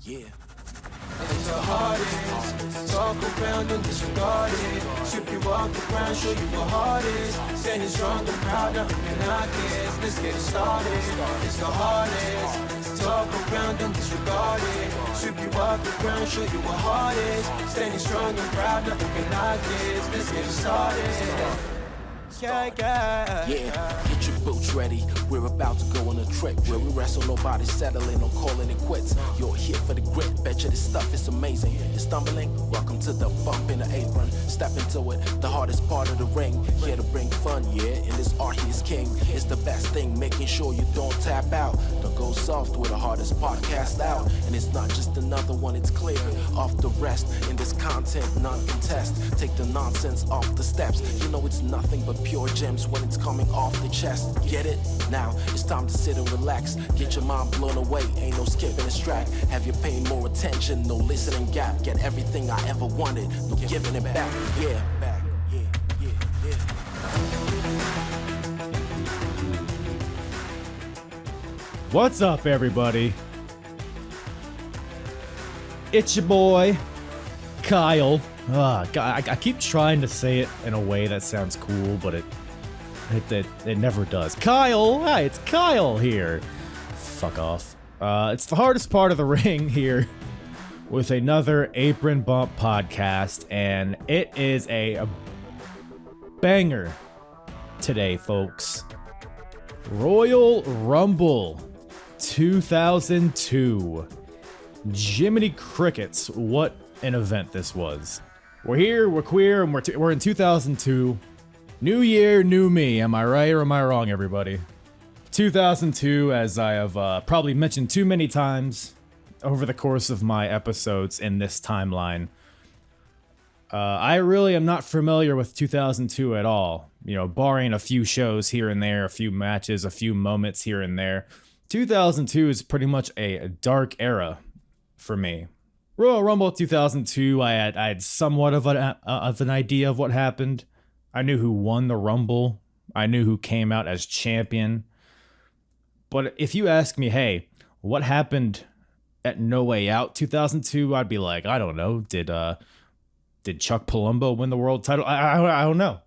Yeah. It's the hardest. Talk around and disregard it. Sweep you off the ground, show you what hard is. Standing strong and proud, nothing can knock it. Let's get it started. It's the hardest. Talk around and disregard it. Sweep you off the ground, show you what hard is. Standing strong and proud, nothing can knock it. Let's get it started. Yeah, get your boots ready. We're about to go on a trip where we wrestle, nobody settling or calling it quits. You're here for the grit, bet you this stuff is amazing. You're stumbling, welcome to the bump in the apron. Step into it, the hardest part of the ring. Here to bring fun, yeah, and this art he is king. It's the best thing, making sure you don't tap out. Don't go soft with the hardest podcast out. And it's not just another one, it's clear. Off the rest, in this content, none contest. Take the nonsense off the steps. You know it's nothing but pure gems when it's coming off the chest. Get it? Now it's time to sit and relax. Get your mind blown away, ain't no skipping this track. Have you paying more attention, no listening gap. Get everything I ever wanted, no giving it back. Yeah, back. Yeah. What's up, everybody? It's your boy, Kyle. God, I keep trying to say it in a way that sounds cool, but it never does. Kyle! Hi, it's Kyle here. Fuck off. It's the hardest part of the ring here with another Apron Bump podcast, and it is a banger today, folks. Royal Rumble 2002. Jiminy Crickets, what an event this was. We're here, we're queer, and we're in 2002. New year, new me. Am I right or am I wrong, everybody? 2002, as I have probably mentioned too many times over the course of my episodes in this timeline. I really am not familiar with 2002 at all. You know, barring a few shows here and there, a few matches, a few moments here and there. 2002 is pretty much a dark era for me. Royal Rumble 2002, I had somewhat of an idea of what happened. I knew who won the Rumble. I knew who came out as champion. But if you ask me, hey, what happened at No Way Out 2002, I'd be like, I don't know. Did Chuck Palumbo win the world title? I don't know.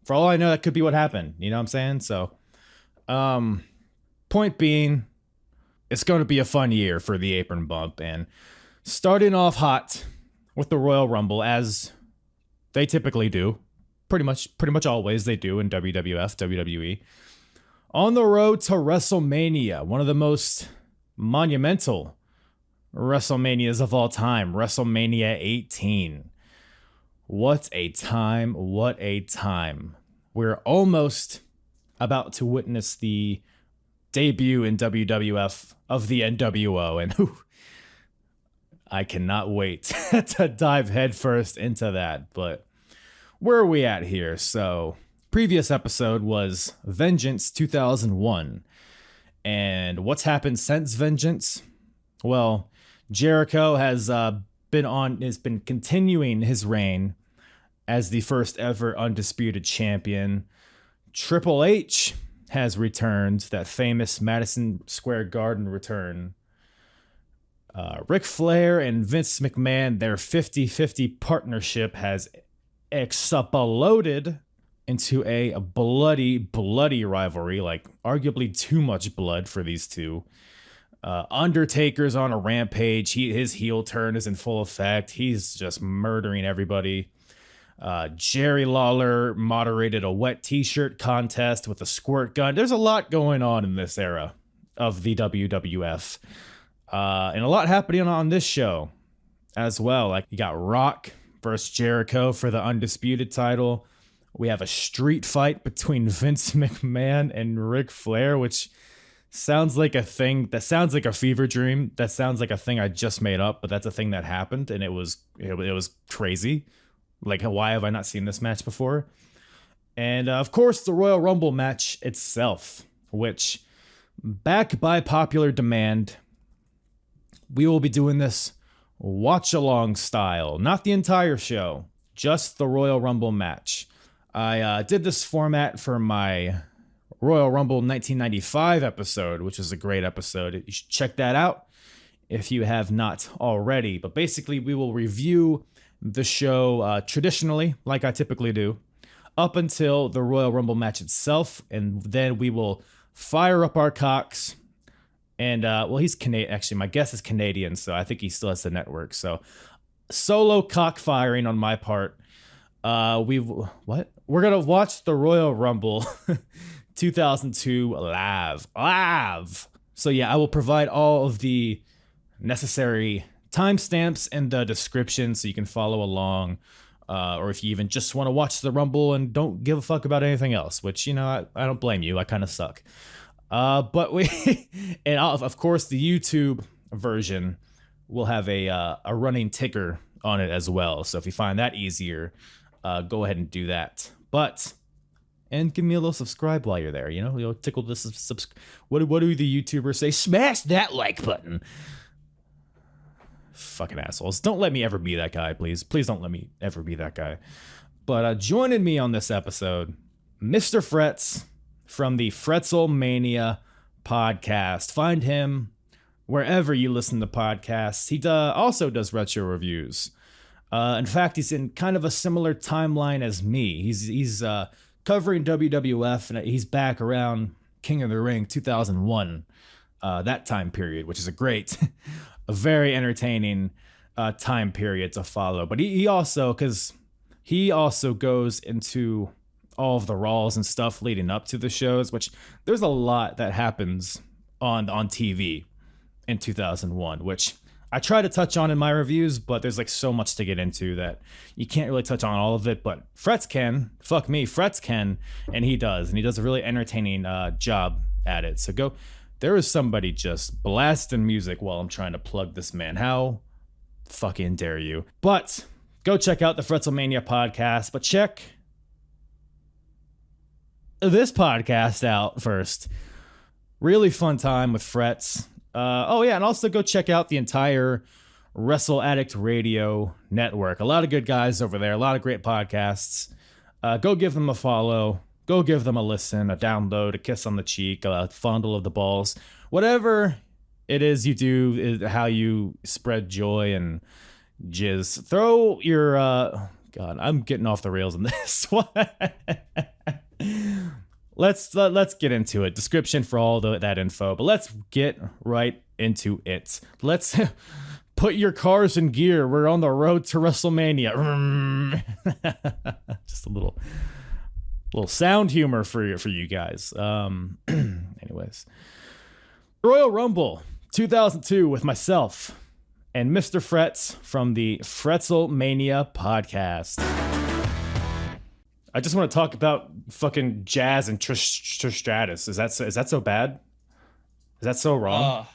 For all I know, that could be what happened. You know what I'm saying? So, point being, it's going to be a fun year for the Apron Bump, and starting off hot with the Royal Rumble, as they typically do. Pretty much always they do in WWF, WWE. On the road to WrestleMania, one of the most monumental WrestleManias of all time, WrestleMania 18. What a time, what a time. We're almost about to witness the debut in WWF of the NWO, and I cannot wait to dive headfirst into that. But where are we at here? So, previous episode was Vengeance 2001. And what's happened since Vengeance? Well, Jericho has been continuing his reign as the first ever Undisputed Champion. Triple H has returned, that famous Madison Square Garden return. Ric Flair and Vince McMahon, their 50-50 partnership has exploded into a bloody rivalry, like arguably too much blood for these two. Undertaker's on a rampage. His heel turn is in full effect. He's just murdering everybody. Jerry Lawler moderated a wet t-shirt contest with a squirt gun. There's a lot going on in this era of the WWF. And a lot happening on this show as well. Like, you got Rock versus Jericho for the Undisputed title. We have a street fight between Vince McMahon and Ric Flair, which sounds like a thing. That sounds like a fever dream. That sounds like a thing I just made up, but that's a thing that happened, and it was crazy. Like, why have I not seen this match before? And of course, the Royal Rumble match itself, which, back by popular demand, we will be doing this watch-along style. Not the entire show, just the Royal Rumble match. I did this format for my Royal Rumble 1995 episode, which is a great episode. You should check that out if you have not already. But basically, we will review the show traditionally, like I typically do, up until the Royal Rumble match itself, and then we will fire up our cocks. And well, he's Canadian. Actually, my guess is Canadian, so I think he still has the network. So solo cock firing on my part. We're gonna watch the Royal Rumble 2002 live. So yeah, I will provide all of the necessary timestamps in the description so you can follow along. Or if you even just want to watch the Rumble and don't give a fuck about anything else, which, you know, I don't blame you. I kind of suck. But and of course, the YouTube version will have a running ticker on it as well. So if you find that easier, go ahead and do that. And give me a little subscribe while you're there. You know, tickle the What do the YouTubers say? Smash that like button. Fucking assholes. Don't let me ever be that guy, please. Please don't let me ever be that guy. But joining me on this episode, Mr. Frets from the Fretzelmania podcast. Find him wherever you listen to podcasts. He also does retro reviews. In fact, he's in kind of a similar timeline as me. He's covering WWF, and he's back around King of the Ring 2001, that time period, which is a very entertaining time period to follow. But he also goes into all of the Raws and stuff leading up to the shows, which there's a lot that happens on TV in 2001, which I try to touch on in my reviews, but there's like so much to get into that you can't really touch on all of it. But Frets can, fuck me, Frets can, and he does a really entertaining job at it. So go. There is somebody just blasting music while I'm trying to plug this man. How fucking dare you? But go check out the Fretzelmania podcast, but check this podcast out first. Really fun time with Frets. And also go check out the entire Wrestle Addict Radio network. A lot of good guys over there, a lot of great podcasts. Go give them a follow. Go give them a listen, a download, a kiss on the cheek, a fondle of the balls. Whatever it is you do, is how you spread joy and jizz. Throw your... God, I'm getting off the rails on this one. Let's get into it. Description for all that info, but let's get right into it. Let's put your cars in gear. We're on the road to WrestleMania. Just a little sound humor for you guys. Anyways, Royal Rumble 2002 with myself and Mr. Frets from the Fretzelmania podcast. I just want to talk about fucking Jazz and Trish Stratus. Is that so bad? Is that so wrong?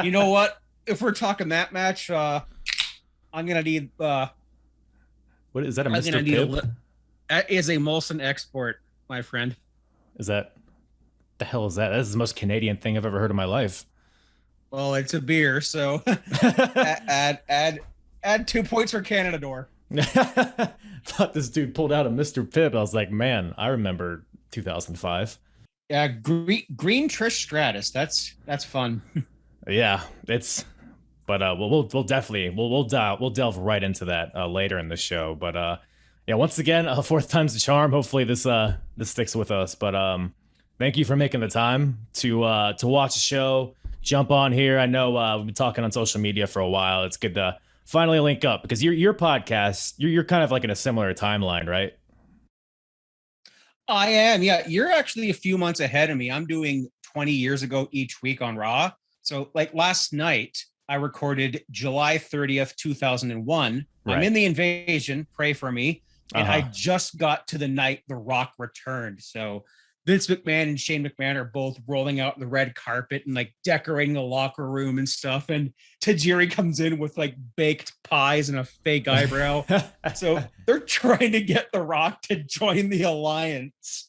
You know what? If we're talking that match, I'm gonna need. What is that? A Mr. Pibb? That is a Molson export, my friend. Is that? The hell is that? That is the most Canadian thing I've ever heard in my life. Well, it's a beer, so add 2 points for Canada door. Thought this dude pulled out a Mr. Pibb. I was like, man, I remember 2005. Yeah, green Trish Stratus. That's fun. Yeah, it's. But we'll definitely we'll delve right into that later in the show. But yeah, once again, fourth time's the charm. Hopefully this sticks with us. But thank you for making the time to watch the show. Jump on here. I know we've been talking on social media for a while. It's good to finally link up because your podcast, you're kind of like in a similar timeline, right? I am. Yeah, you're actually a few months ahead of me. I'm doing 20 years ago each week on Raw. So like last night, I recorded July 30th, 2001. Right. I'm in the invasion. Pray for me. And I just got to the night The Rock returned. So Vince McMahon and Shane McMahon are both rolling out the red carpet and like decorating the locker room and stuff. And Tajiri comes in with like baked pies and a fake eyebrow. So they're trying to get The Rock to join the alliance.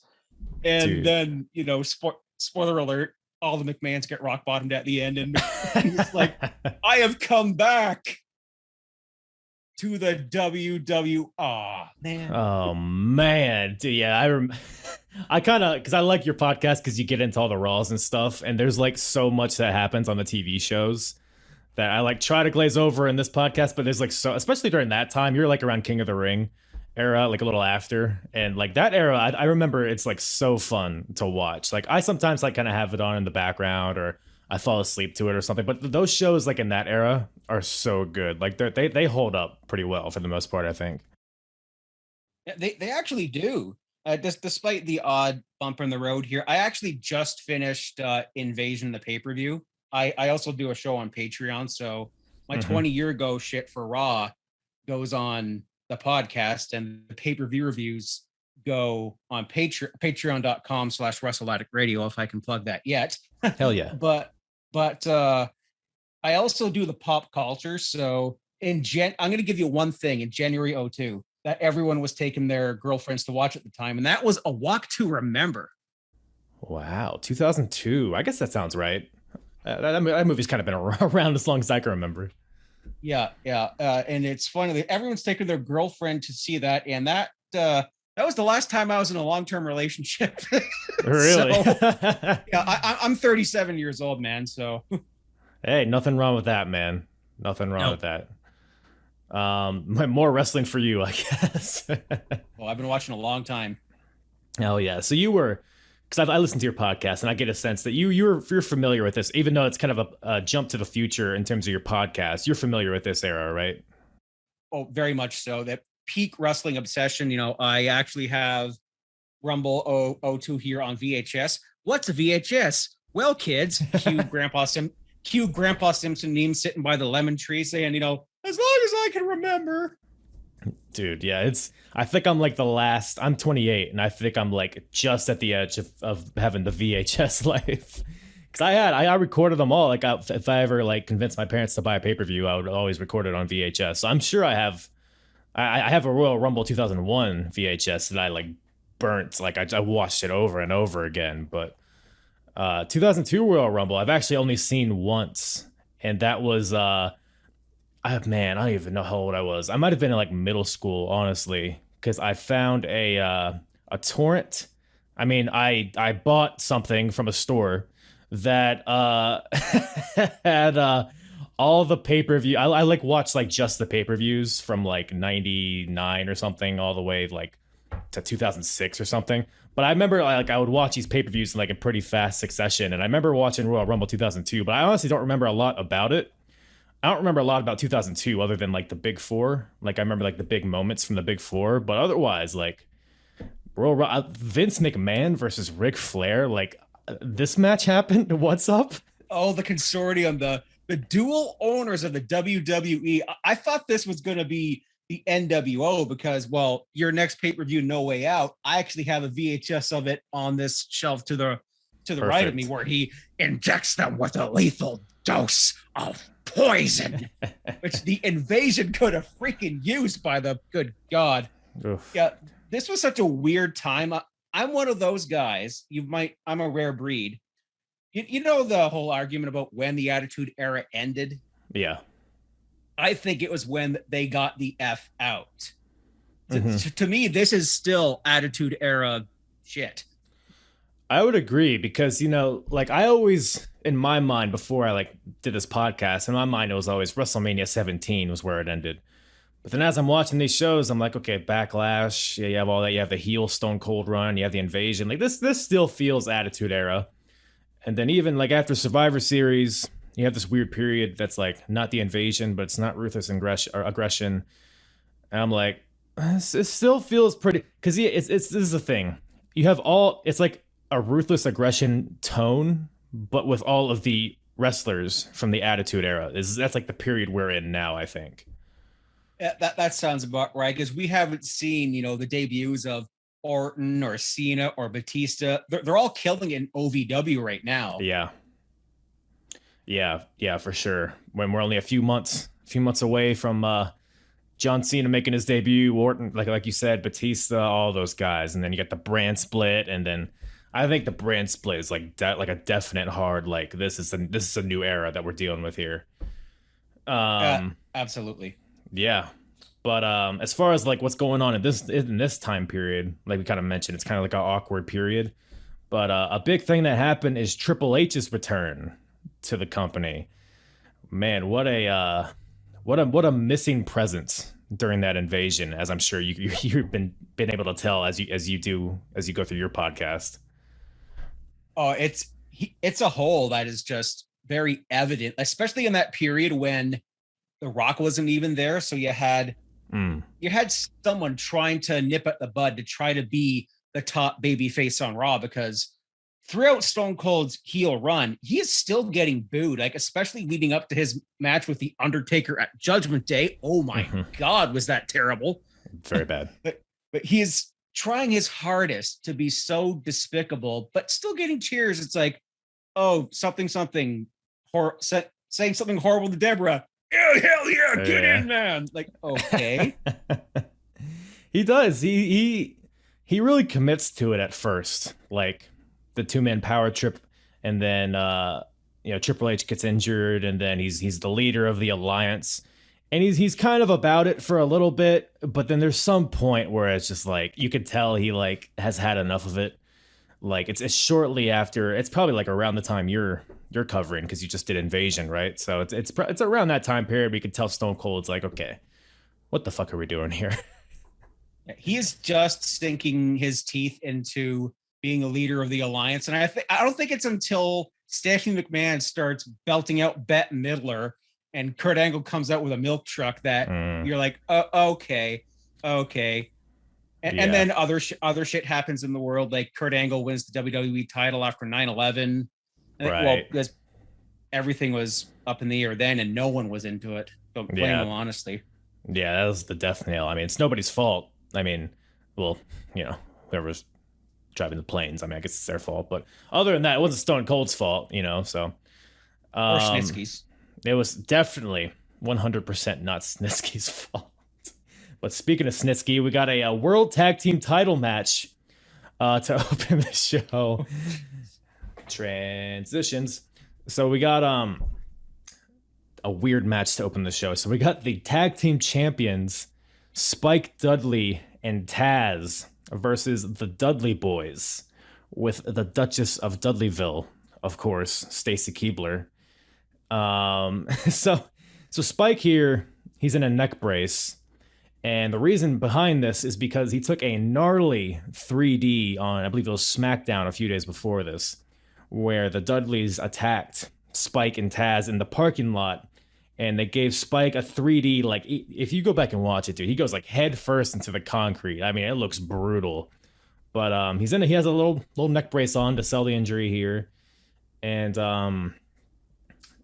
And then, you know, spoiler alert, all the McMahons get rock bottomed at the end. And he's like, I have come back. to the WW. Oh man. Oh man, dude, yeah, I kind of because I like your podcast because you get into all the Raws and stuff, and there's like so much that happens on the TV shows that I like try to glaze over in this podcast, but there's like so, especially during that time, you're like around King of the Ring era, like a little after, and like that era, I remember it's like so fun to watch. Like I sometimes like kind of have it on in the background or I fall asleep to it or something, but those shows like in that era are so good. Like they hold up pretty well for the most part, I think. Yeah, they actually do. Despite the odd bump in the road here, I actually just finished Invasion, the pay-per-view. I also do a show on Patreon, so my 20-year ago shit for Raw goes on the podcast, and the pay-per-view reviews go on patreon.com/WrestleAddictRadio, if I can plug that yet. Hell yeah. But I also do the pop culture. So I'm going to give you one thing in January 2002 that everyone was taking their girlfriends to watch at the time, and that was A Walk to Remember. Wow, 2002. I guess that sounds right. That movie's kind of been around as long as I can remember. Yeah. And it's funny that everyone's taking their girlfriend to see that, and that was the last time I was in a long-term relationship. Really? So, yeah, I'm 37 years old, man. So, hey, nothing wrong with that, man. Nothing wrong with that. More wrestling for you, I guess. Well, I've been watching a long time. Oh yeah. So you were, because I listened to your podcast and I get a sense that you're familiar with this, even though it's kind of a jump to the future in terms of your podcast. You're familiar with this era, right? Oh, very much so. That peak wrestling obsession. You know, I actually have Rumble 02 here on VHS. What's a VHS? Well, kids, cue Grandpa Simpson meme sitting by the lemon tree saying, you know, as long as I can remember. Dude, yeah, I think I'm like I'm 28 and I think I'm like just at the edge of having the VHS life. Cause I recorded them all. Like if I ever like convinced my parents to buy a pay-per-view, I would always record it on VHS. So I'm sure I have a Royal Rumble 2001 VHS that I like burnt. Like I watched it over and over again. But 2002 Royal Rumble, I've actually only seen once. And that was, I don't even know how old I was. I might have been in like middle school, honestly, because I found a torrent. I mean, I bought something from a store that had all the pay-per-view. I like watched like just the pay-per-views from like 99 or something all the way like to 2006 or something. But I remember like I would watch these pay-per-views in like a pretty fast succession. And I remember watching Royal Rumble 2002, but I honestly don't remember a lot about it. I don't remember a lot about 2002 other than like the big four. Like I remember like the big moments from the big four, but otherwise like Vince McMahon versus Ric Flair, like this match happened. What's up? Oh, the consortium, the dual owners of the WWE. I thought this was going to be the NWO because, well, your next pay-per-view, No Way Out, I actually have a VHS of it on this shelf to the right of me where he injects them with a lethal dose of poison, which the Invasion could have freaking used, by the good God. Oof. Yeah, this was such a weird time. I'm one of those guys. I'm a rare breed. You know the whole argument about when the Attitude Era ended? Yeah. I think it was when they got the F out. Mm-hmm. To me, this is still Attitude Era shit. I would agree because, you know, like I always, in my mind, before I like did this podcast, in my mind, it was always WrestleMania 17 was where it ended. But then as I'm watching these shows, I'm like, okay, Backlash. Yeah, you have all that. You have the heel Stone Cold run. You have the Invasion. Like this still feels Attitude Era. And then even like after Survivor Series, you have this weird period that's like not the Invasion, but it's not ruthless aggression. And I'm like, it still feels pretty, because this is the thing. You have it's like a ruthless aggression tone, but with all of the wrestlers from the Attitude Era. That's like the period we're in now, I think. Yeah, that sounds about right, because we haven't seen, you know, the debuts of Orton or Cena or Batista. They're all killing in OVW right now. Yeah, for sure. When we're only a few months away from John Cena making his debut, Orton, like you said, Batista, all those guys, and then you got the brand split, and then I think the brand split is like a definite hard, like this is a new era that we're dealing with here. Absolutely. Yeah. But as far as like what's going on in this time period, like we kind of mentioned, it's kind of like an awkward period. But a big thing that happened is Triple H's return to the company. Man, what a missing presence during that invasion, as I'm sure you've been able to tell as you go through your podcast. Oh, it's a hole that is just very evident, especially in that period when The Rock wasn't even there. So you had someone trying to nip at the bud to try to be the top baby face on Raw, because throughout Stone Cold's heel run, he is still getting booed, like especially leading up to his match with The Undertaker at Judgment Day. Oh my God, was that terrible? Very bad. But he is trying his hardest to be so despicable, but still getting cheers. It's like, oh, saying something horrible to Deborah. Oh, hell yeah, get in, man. Like, okay. He does. He really commits to it at first. Like the 2-man power trip, and then Triple H gets injured, and then he's the leader of the alliance. And he's kind of about it for a little bit, but then there's some point where it's just like you could tell he like has had enough of it. Like it's shortly after, it's probably like around the time you're covering, because you just did Invasion, right? So it's around that time period we could tell Stone Cold's like, okay, what the fuck are we doing here? He is just sinking his teeth into being a leader of the alliance, and I don't think it's until Stephanie McMahon starts belting out Bette Midler and Kurt Angle comes out with a milk truck that you're like, okay. And then other shit happens in the world. Like Kurt Angle wins the WWE title after 9/11. Right. Well, because everything was up in the air then and no one was into it. Don't blame them, honestly. Yeah, that was the death nail. I mean, it's nobody's fault. I mean, well, whoever's driving the planes, I mean, I guess it's their fault. But other than that, it wasn't Stone Cold's fault, so. Or Snitsky's. It was definitely 100% not Snitsky's fault. But speaking of Snitsky, we got a World Tag Team title match to open the show. Transitions. So we got a weird match to open the show. So we got the Tag Team Champions, Spike Dudley and Taz, versus the Dudley Boys, with the Duchess of Dudleyville, of course, Stacy Keibler. So Spike here, he's in a neck brace, and the reason behind this is because he took a gnarly 3D on, I believe it was SmackDown a few days before this, where the Dudleys attacked Spike and Taz in the parking lot, and they gave Spike a 3D, like, if you go back and watch it, dude, he goes like head first into the concrete. I mean, it looks brutal, but he has a little neck brace on to sell the injury here, and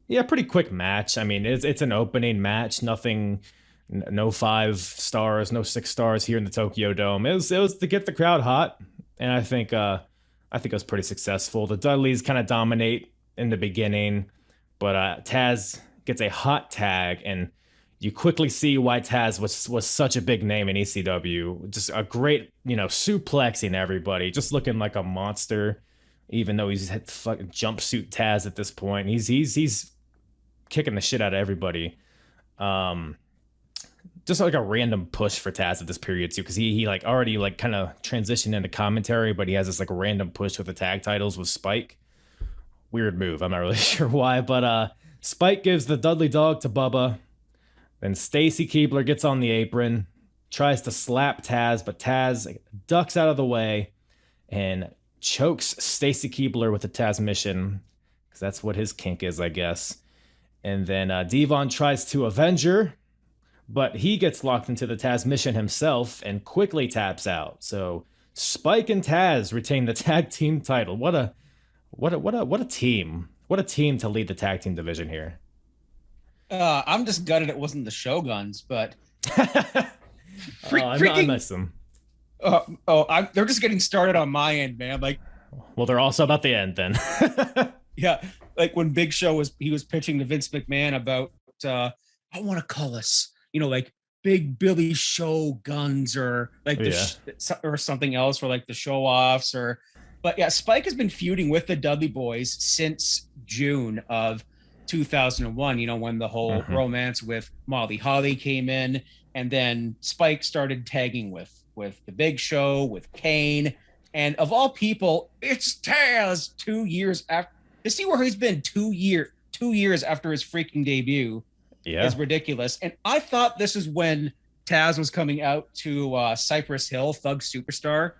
yeah, pretty quick match. I mean, it's an opening match. Nothing, no 5 stars, no 6 stars here in the Tokyo Dome. It was to get the crowd hot, and I think it was pretty successful. The Dudleys kind of dominate in the beginning, but Taz gets a hot tag, and you quickly see why Taz was such a big name in ECW. Just a great, suplexing everybody, just looking like a monster. Even though he's had fucking jumpsuit Taz at this point, he's kicking the shit out of everybody. Just like a random push for Taz at this period too, because he like already like kind of transitioned into commentary, but he has this like random push with the tag titles with Spike. Weird move. I'm not really sure why, but Spike gives the Dudley Dog to Bubba. Then Stacy Keibler gets on the apron, tries to slap Taz, but Taz ducks out of the way and chokes Stacy Keibler with the Taz mission, because that's what his kink is, I guess. And then Devon tries to avenge her, but he gets locked into the Taz mission himself and quickly taps out. So Spike and Taz retain the tag team title. What a team! What a team to lead the tag team division here. I'm just gutted it wasn't the Shoguns, but I miss them. They're just getting started on my end, man. Like, well, they're also about the end then. Yeah, like when Big Show was pitching to Vince McMahon about I want to call us, like Big Billy Shoguns or like or something else for like the show offs but yeah, Spike has been feuding with the Dudley Boys since June of 2001, when the whole romance with Molly Holly came in. And then Spike started tagging with the Big Show, with Kane, and of all people, it's Taz 2 years after. To see where he's been 2 years after his freaking debut is ridiculous. And I thought this is when Taz was coming out to Cypress Hill, Thug Superstar.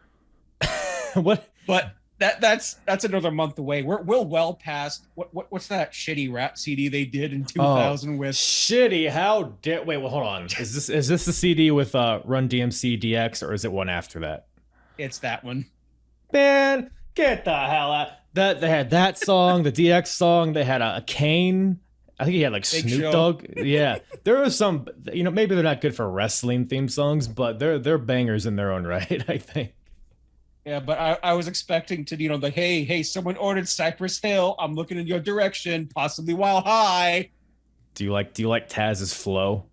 What? But that's another month away. We're well past what's that shitty rap CD they did in 2000 with shitty. Wait, well, hold on. Is this the CD with Run DMC DX, or is it one after that? It's that one. Man, get the hell out. They had that song, the DX song. They had a Kane. I think he had like Big Snoop Show. Dogg. Yeah, there was some. Maybe they're not good for wrestling theme songs, but they're bangers in their own right. I think. Yeah, but I was expecting to, like, hey, someone ordered Cypress Hill. I'm looking in your direction, possibly while high. Do you like Taz's flow?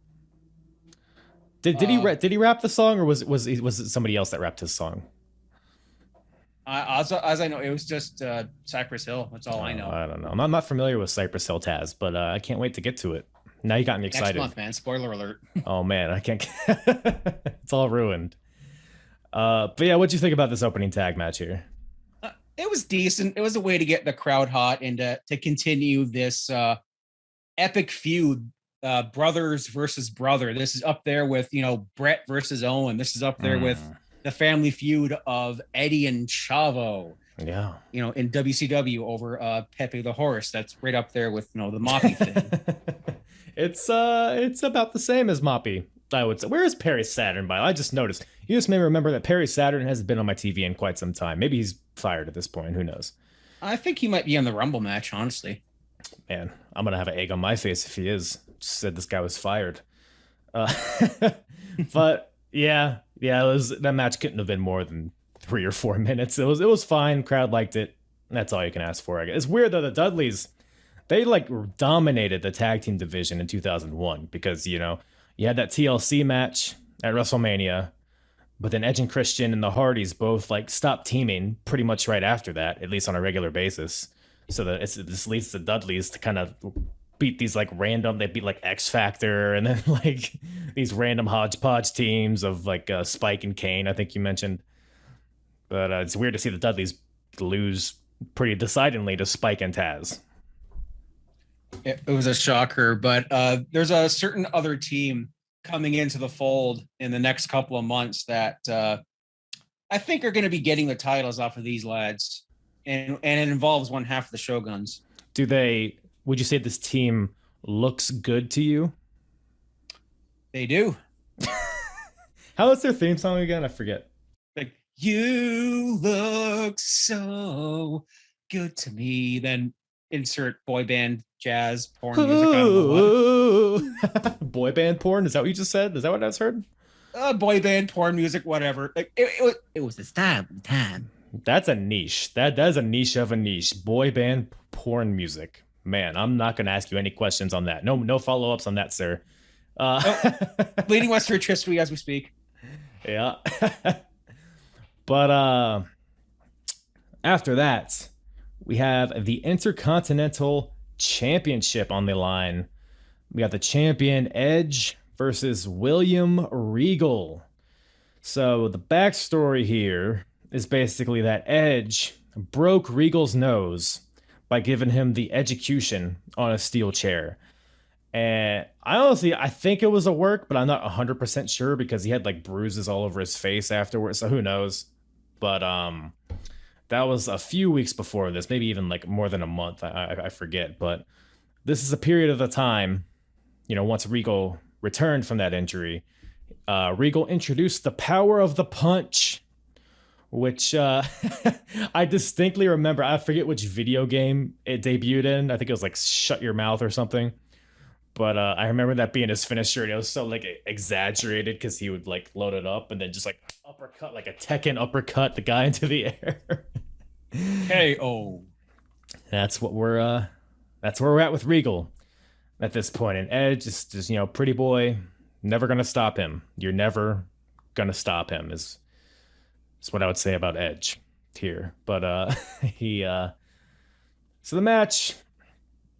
Did he rap the song, or was it somebody else that rapped his song? As I know, it was just Cypress Hill. That's all I know. I don't know. I'm not familiar with Cypress Hill Taz, but I can't wait to get to it. Now you got me excited. Next month, man. Spoiler alert. Oh man, I can't. It's all ruined. But yeah, what'd you think about this opening tag match here? It was decent. It was a way to get the crowd hot and to continue this epic feud, brothers versus brother. This is up there with Brett versus Owen. This is up there with the family feud of Eddie and Chavo. Yeah. In WCW over Pepe the Horse. That's right up there with the Moppy thing. It's about the same as Moppy, I would say. Where is Perry Saturn by? I just noticed. You just made me remember that Perry Saturn hasn't been on my TV in quite some time. Maybe he's fired at this point. Who knows? I think he might be in the Rumble match, honestly. Man, I'm gonna have an egg on my face if he is. Just said this guy was fired. But yeah, that match couldn't have been more than 3 or 4 minutes. It was fine. Crowd liked it. That's all you can ask for, I guess. It's weird though, the Dudleys, they like dominated the tag team division in 2001 because you had that TLC match at WrestleMania, but then Edge and Christian and the Hardys both like stopped teaming pretty much right after that, at least on a regular basis. So this leads the Dudleys to kind of beat these like random. They beat like X Factor and then like these random hodgepodge teams of like Spike and Kane, I think you mentioned. But it's weird to see the Dudleys lose pretty decidedly to Spike and Taz. It was a shocker, but there's a certain other team coming into the fold in the next couple of months that I think are going to be getting the titles off of these lads, and it involves one half of the Shoguns. Would you say this team looks good to you? They do. How is their theme song again? I forget. Like, you look so good to me. Then insert boy band jazz porn music out of boy band porn? Is that what you just said? Is that what I just heard? Boy band porn music, whatever. Like it was the time. That's a niche. That is a niche of a niche. Boy band porn music. Man, I'm not going to ask you any questions on that. No follow-ups on that, sir. Bleeding West History as we speak. Yeah. But after that, we have the Intercontinental Championship on the line. We got the champion Edge versus William Regal. So the backstory here is basically that Edge broke Regal's nose by giving him the execution on a steel chair. And I think it was a work, but I'm not 100% sure because he had like bruises all over his face afterwards. So who knows? But that was a few weeks before this, maybe even like more than a month. I forget. But this is a period of the time, once Regal returned from that injury, Regal introduced the power of the punch, which I distinctly remember. I forget which video game it debuted in. I think it was like Shut Your Mouth or something. But I remember that being his finisher, and it was so like exaggerated because he would like load it up and then just like uppercut, like a Tekken uppercut the guy into the air. KO. That's where we're at with Regal at this point. And Edge is just pretty boy, never gonna stop him. You're never gonna stop him is what I would say about Edge here. But he so the match,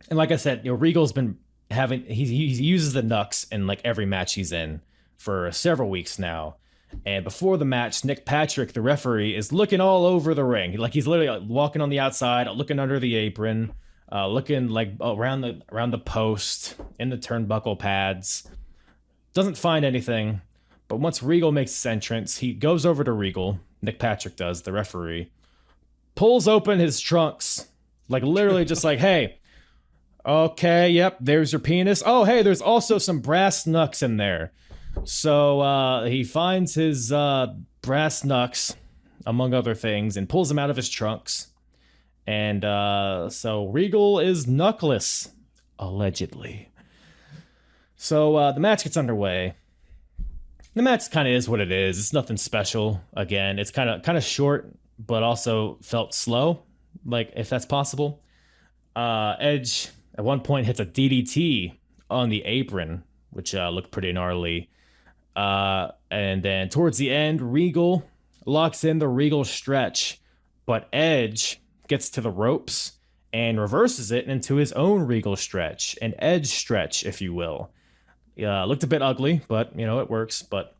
and like I said, Regal's been he uses the Nux in like every match he's in, for several weeks now. And before the match, Nick Patrick, the referee, is looking all over the ring. Like he's literally walking on the outside, looking under the apron, looking like around the post, in the turnbuckle pads. Doesn't find anything. But once Regal makes his entrance, he goes over to Regal. Nick Patrick does, the referee. Pulls open his trunks. Like literally just like, hey, okay, yep, there's your penis. Oh, hey, there's also some brass knucks in there. So he finds his brass knucks, among other things, and pulls them out of his trunks. And so Regal is knuckless, allegedly. So the match gets underway. The match kind of is what it is. It's nothing special. Again, it's kind of short, but also felt slow, like if that's possible. Edge at one point hits a DDT on the apron, which looked pretty gnarly. And then towards the end, Regal locks in the Regal stretch, but Edge gets to the ropes and reverses it into his own Regal stretch, an Edge stretch, if you will. Looked a bit ugly, but it works. But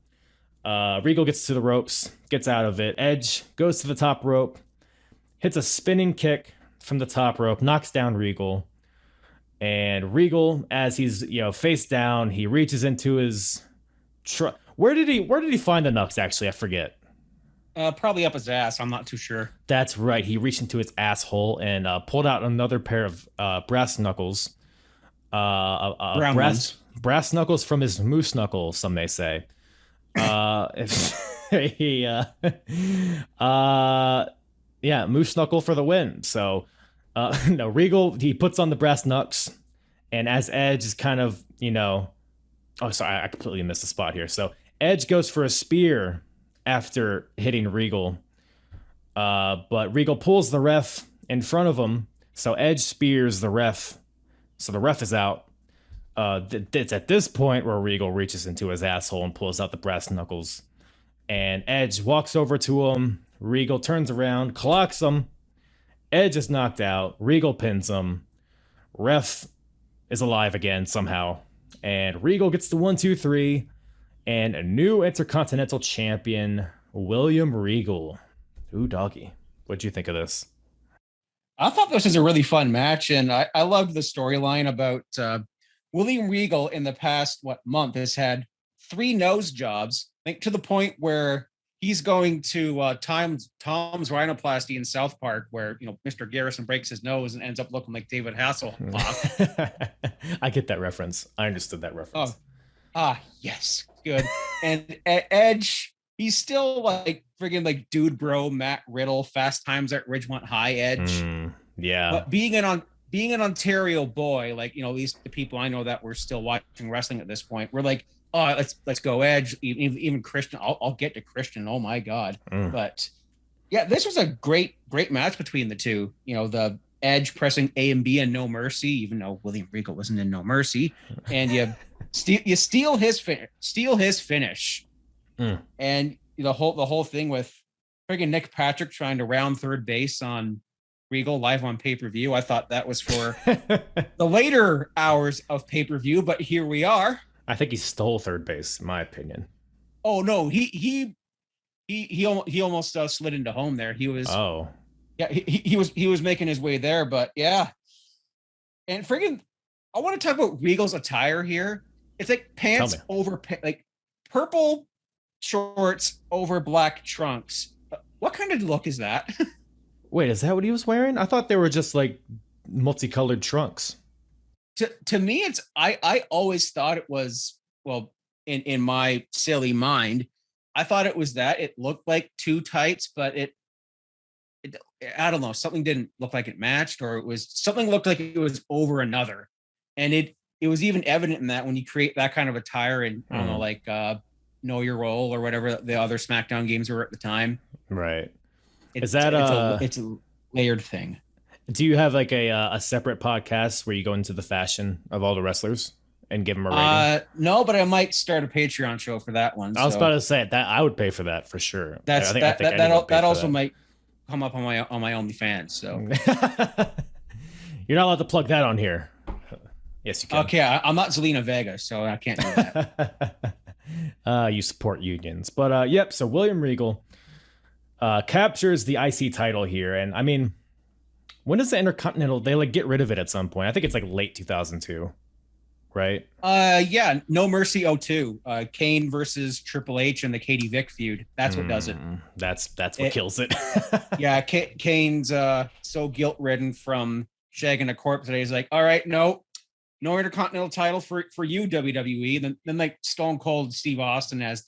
Regal gets to the ropes, gets out of it. Edge goes to the top rope, hits a spinning kick from the top rope, knocks down Regal. And Regal, as he's face down, he reaches into his Where did he find the knucks? Actually, I forget. Probably up his ass. I'm not too sure. That's right. He reached into his asshole and pulled out another pair of brass knuckles. Brown ones. Brass knuckles from his moose knuckle, some may say. Moose knuckle for the win. So, no, Regal, he puts on the brass knucks, and as Edge is kind of, oh, sorry, I completely missed the spot here. So Edge goes for a spear after hitting Regal, but Regal pulls the ref in front of him, so Edge spears the ref, so the ref is out. It's at this point where Regal reaches into his asshole and pulls out the brass knuckles, and Edge walks over to him. Regal turns around, clocks him. Edge is knocked out. Regal pins him. Ref is alive again somehow. And Regal gets the 1, 2, 3. And a new Intercontinental Champion, William Regal. Ooh, doggy. What'd you think of this? I thought this was a really fun match. And I loved the storyline about William Regal in the past, month has had 3 nose jobs. I think to the point where he's going to Tom's rhinoplasty in South Park, where Mr. Garrison breaks his nose and ends up looking like David Hasselhoff. I get that reference. I understood that reference. Yes, good. And Edge, he's still like friggin' like dude bro Matt Riddle, Fast Times at Ridgemont High Edge. Yeah, but being an Ontario boy, like at least the people I know that were still watching wrestling at this point, we're like, oh, let's go Edge. Even Christian, I'll get to Christian. Oh my God! But yeah, this was a great match between the two. The Edge pressing A and B and No Mercy, even though William Regal wasn't in No Mercy, and you steal his finish, and the whole thing with friggin' Nick Patrick trying to round third base on Regal live on pay-per-view. I thought that was for the later hours of pay-per-view, but here we are. I think he stole third base, in my opinion. Oh no, he almost slid into home there. He was he was making his way there, but yeah. And friggin', I want to talk about Regal's attire here. It's like pants over like purple shorts over black trunks. What kind of look is that? Wait, is that what he was wearing? I thought they were just like multicolored trunks. To me, it's I always thought it was, well, in my silly mind, I thought it was that. It looked like 2 tights, but it I don't know, something didn't look like it matched, or something looked like it was over another. And it was even evident in that when you create that kind of attire in I don't know, like Know Your Role or whatever the other SmackDown games were at the time. Right. It's a layered thing. Do you have like a separate podcast where you go into the fashion of all the wrestlers and give them a rating? No, but I might start a Patreon show for that one. I was about to say that I would pay for that for sure. That also might come up on my OnlyFans. So you're not allowed to plug that on here. Yes, you can. Okay, I'm not Zelina Vega, so I can't do that. You support unions. But yep, so William Regal captures the IC title here. And I mean, when does the Intercontinental, they like get rid of it at some point? I think it's like late 2002, right? Yeah, No Mercy 02. Kane versus Triple H and the Katie Vick feud. That's what does it. That's what kills it. Yeah, Kane's so guilt-ridden from shagging a corpse today. He's like, all right, no Intercontinental title for you, WWE. Then like Stone Cold Steve Austin as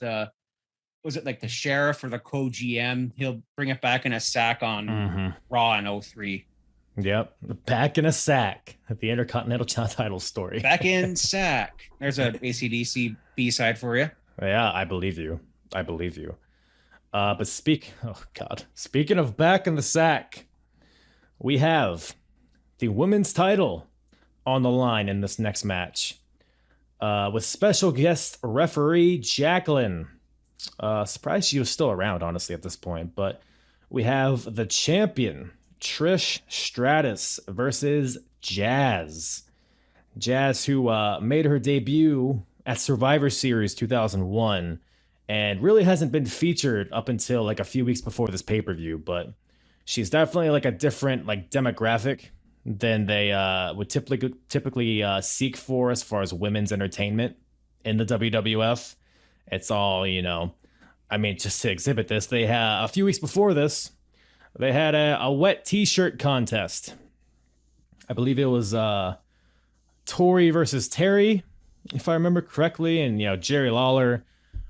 was it like the sheriff or the co-GM? He'll bring it back in a sack on Raw in 03. Yep, back in a sack. The Intercontinental title story. Back in sack. There's a AC/DC B-side for you. Yeah, I believe you. But speaking of back in the sack, we have the women's title on the line in this next match with special guest referee Jacqueline. Surprised she was still around, honestly, at this point. But we have the champion, Trish Stratus, versus Jazz. Jazz, who made her debut at Survivor Series 2001 and really hasn't been featured up until like a few weeks before this pay-per-view. But she's definitely like a different like demographic than they would typically seek for as far as women's entertainment in the WWF. It's all, I mean, just to exhibit this, they had a few weeks before this, they had a wet t-shirt contest. I believe it was Tori versus Terry, if I remember correctly. And, Jerry Lawler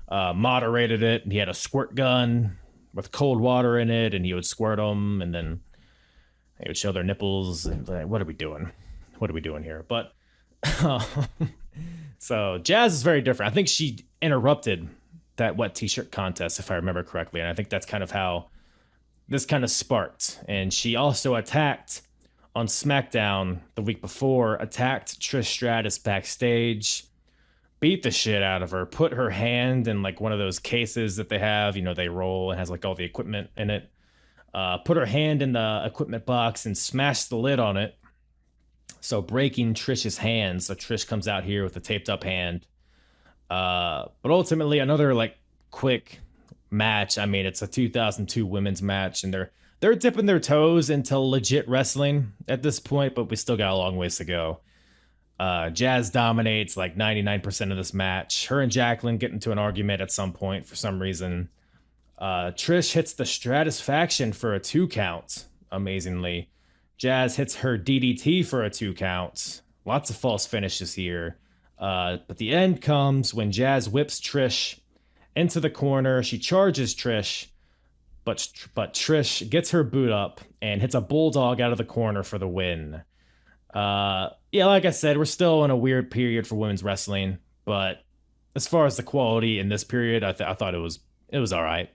moderated it, and he had a squirt gun with cold water in it, and he would squirt them, and then they would show their nipples. And like, what are we doing? What are we doing here? But so Jazz is very different. I think she interrupted that wet t-shirt contest, if I remember correctly. And I think that's kind of how this kind of sparked. And she also attacked on SmackDown the week before, attacked Trish Stratus backstage, beat the shit out of her, put her hand in like one of those cases that they have, they roll and has like all the equipment in it. Put her hand in the equipment box and smashed the lid on it. So breaking Trish's hand. So Trish comes out here with a taped up hand. But ultimately another like quick match. I mean, it's a 2002 women's match, and they're dipping their toes into legit wrestling at this point, but we still got a long ways to go. Jazz dominates like 99% of this match. Her and Jacqueline get into an argument at some point for some reason. Trish hits the Stratusfaction for a 2 count, amazingly. Jazz hits her DDT for a 2 count. Lots of false finishes here. But the end comes when Jazz whips Trish into the corner. She charges Trish, but Trish gets her boot up and hits a bulldog out of the corner for the win. Yeah, like I said, we're still in a weird period for women's wrestling, but as far as the quality in this period, I thought it was all right.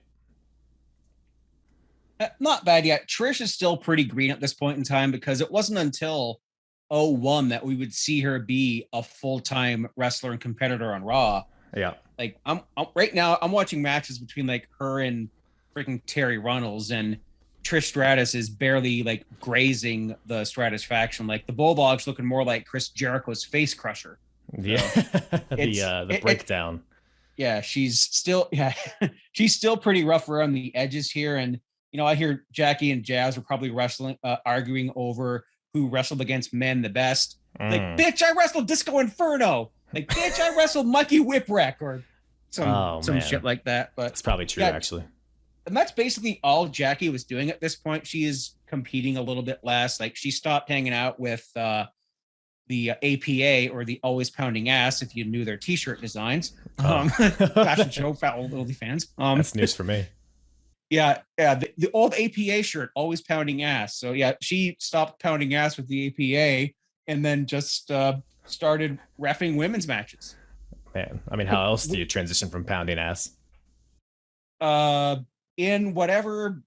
Not bad yet. Trish is still pretty green at this point in time, because it wasn't until 01 that we would see her be a full-time wrestler and competitor on Raw. Yeah. Like I'm right now, I'm watching matches between like her and freaking Terry Runnels, and Trish Stratus is barely like grazing the Stratusfaction. Like the Bulldog's looking more like Chris Jericho's face crusher. Yeah. The breakdown. She's still pretty rough around the edges here. And I hear Jackie and Jazz are probably arguing over who wrestled against men the best. Like, bitch, I wrestled Disco Inferno. Like, bitch, I wrestled Mikey Whipwreck, or some shit like that. But it's probably true, actually. And that's basically all Jackie was doing at this point. She is competing a little bit less. Like, she stopped hanging out with the APA, or the Always Pounding Ass, if you knew their t-shirt designs. Fashion show, Foul Lily fans. That's news for me. Yeah, the old APA shirt, Always Pounding Ass. So yeah, she stopped pounding ass with the APA and then just started reffing women's matches. Man, I mean, how else do you transition from pounding ass? In whatever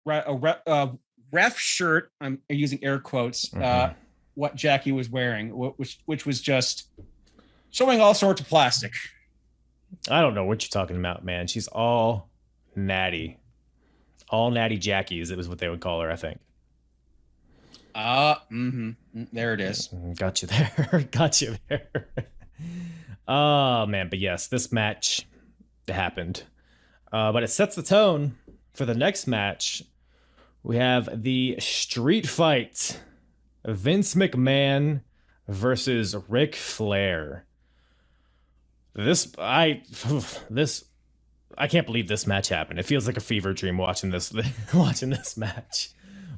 ref shirt, I'm using air quotes, what Jackie was wearing, which was just showing all sorts of plastic. I don't know what you're talking about, man. She's all natty Jackies. It was what they would call her, I think. There it is. Got you there. Oh man, but yes, this match happened. But it sets the tone for the next match. We have the street fight. Vince McMahon versus Ric Flair. I can't believe this match happened. It feels like a fever dream watching this watching this match.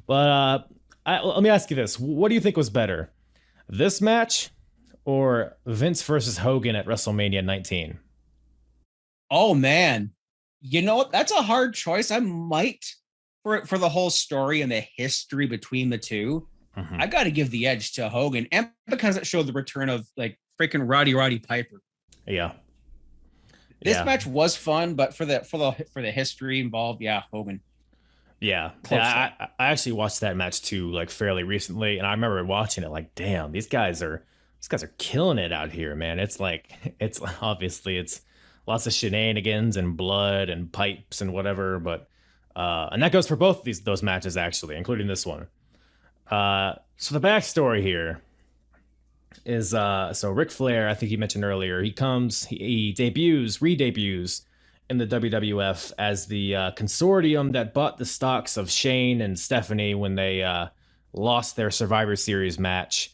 But let me ask you this: what do you think was better, this match or Vince versus Hogan at WrestleMania 19? Oh man, you know what? That's a hard choice. I might for the whole story and the history between the two. I got to give the edge to Hogan, and because it showed the return of like freaking Roddy Piper. Yeah. This match was fun, but for the history involved, yeah, Hogan. Yeah. I actually watched that match too, like fairly recently, and I remember watching it like, damn, these guys are killing it out here, man. It's obviously it's lots of shenanigans and blood and pipes and whatever, but and that goes for both those matches actually, including this one. So the backstory here is so Ric Flair, I think you mentioned earlier, he re-debuts in the WWF as the consortium that bought the stocks of Shane and Stephanie when they lost their Survivor Series match.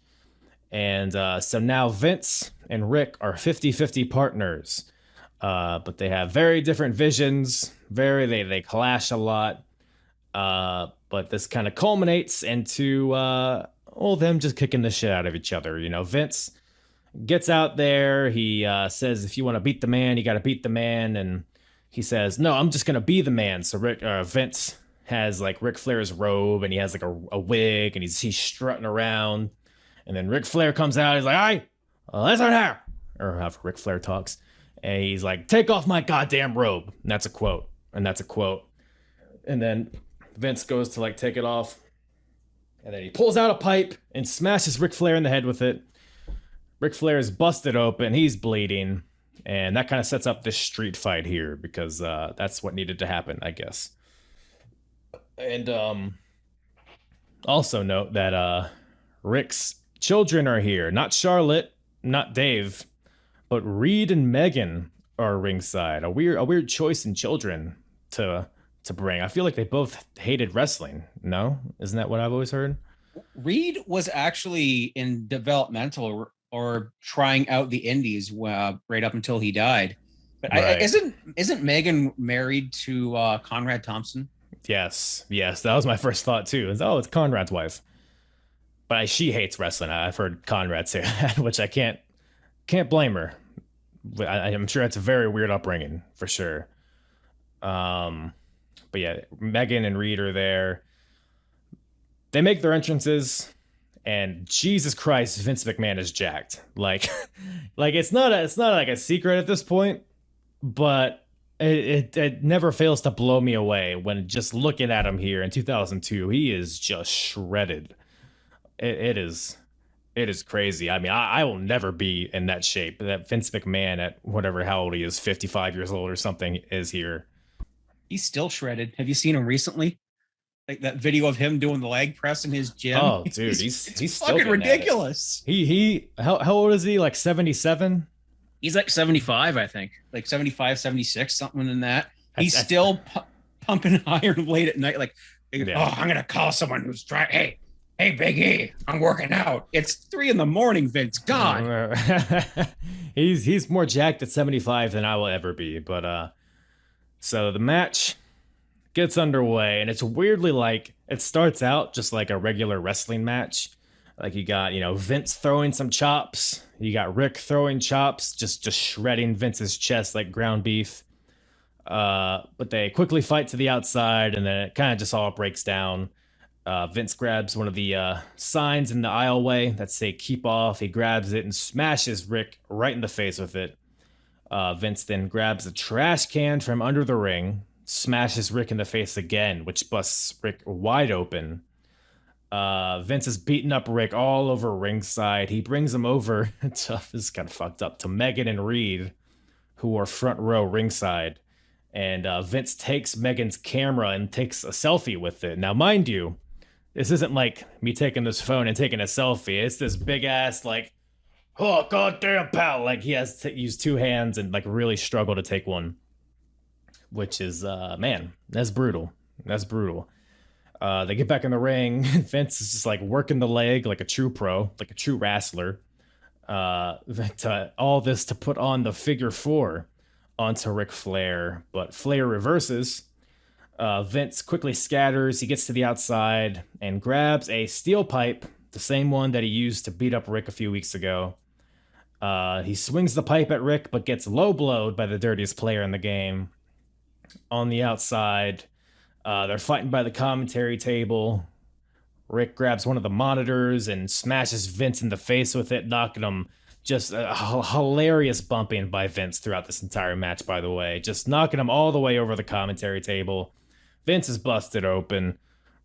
And so now Vince and Rick are 50-50 partners, but they have very different visions. They clash a lot. But this kind of culminates into them just kicking the shit out of each other. You know, Vince gets out there. He says, if you want to beat the man, you got to beat the man. And he says, no, I'm just going to be the man. So Vince has like Ric Flair's robe, and he has like a wig, and he's strutting around. And then Ric Flair comes out. He's like, "Hey, listen here," or however Ric Flair talks. And he's like, "Take off my goddamn robe." And that's a quote. And then Vince goes to like take it off, and then he pulls out a pipe and smashes Ric Flair in the head with it. Ric Flair is busted open. He's bleeding. And that kind of sets up this street fight here because that's what needed to happen, I guess. And also note that Rick's children are here. Not Charlotte, not Dave, but Reed and Megan are ringside. A weird choice in children to bring. I feel like they both hated wrestling. No? Isn't that what I've always heard? Reed was actually in developmental or trying out the indies right up until he died. But right. Isn't Megan married to Conrad Thompson? Yes, that was my first thought too. It's Conrad's wife. But she hates wrestling. I've heard Conrad say that, which I can't blame her. I'm sure it's a very weird upbringing for sure. But yeah, Megan and Reed are there. They make their entrances, and Jesus Christ, Vince McMahon is jacked. Like it's not like a secret at this point, but it never fails to blow me away when just looking at him here in 2002. He is just shredded. It is crazy. I mean, I will never be in that shape that Vince McMahon at whatever how old he is, 55 years old or something, is here. He's still shredded. Have you seen him recently? Like that video of him doing the leg press in his gym. Oh, dude, he's still fucking ridiculous. How old is he? Like 77? He's like 75, I think. Like 75, 76, something in that. He's still pumping iron late at night. Like, yeah. Oh, I'm gonna call someone who's trying. Hey, Big E, I'm working out. It's 3 a.m, Vince. God. He's more jacked at 75 than I will ever be. But so the match gets underway, and it's weirdly like it starts out just like a regular wrestling match. Like you got, Vince throwing some chops. You got Rick throwing chops, just shredding Vince's chest like ground beef. But they quickly fight to the outside, and then it kind of just all breaks down. Vince grabs one of the signs in the aisleway that say "Keep Off." He grabs it and smashes Rick right in the face with it. Vince then grabs a trash can from under the ring, smashes Rick in the face again, which busts Rick wide open. Vince is beating up Rick all over ringside. He brings him over to, this is kind of fucked up, to Megan and Reed, who are front row ringside. And Vince takes Megan's camera and takes a selfie with it. Now, mind you, this isn't like me taking this phone and taking a selfie. It's this big ass, like, oh goddamn pal, like he has to use two hands and like really struggle to take one, which is man, that's brutal. That's brutal. They get back in the ring. Vince is just like working the leg like a true pro, like a true wrestler. All this to put on the figure four onto Ric Flair, but Flair reverses. Vince quickly scatters. He gets to the outside and grabs a steel pipe, the same one that he used to beat up Rick a few weeks ago. He swings the pipe at Rick, but gets low blowed by the dirtiest player in the game. On the outside, they're fighting by the commentary table. Rick grabs one of the monitors and smashes Vince in the face with it, knocking him. Just a hilarious bumping by Vince throughout this entire match, by the way. Just knocking him all the way over the commentary table. Vince is busted open.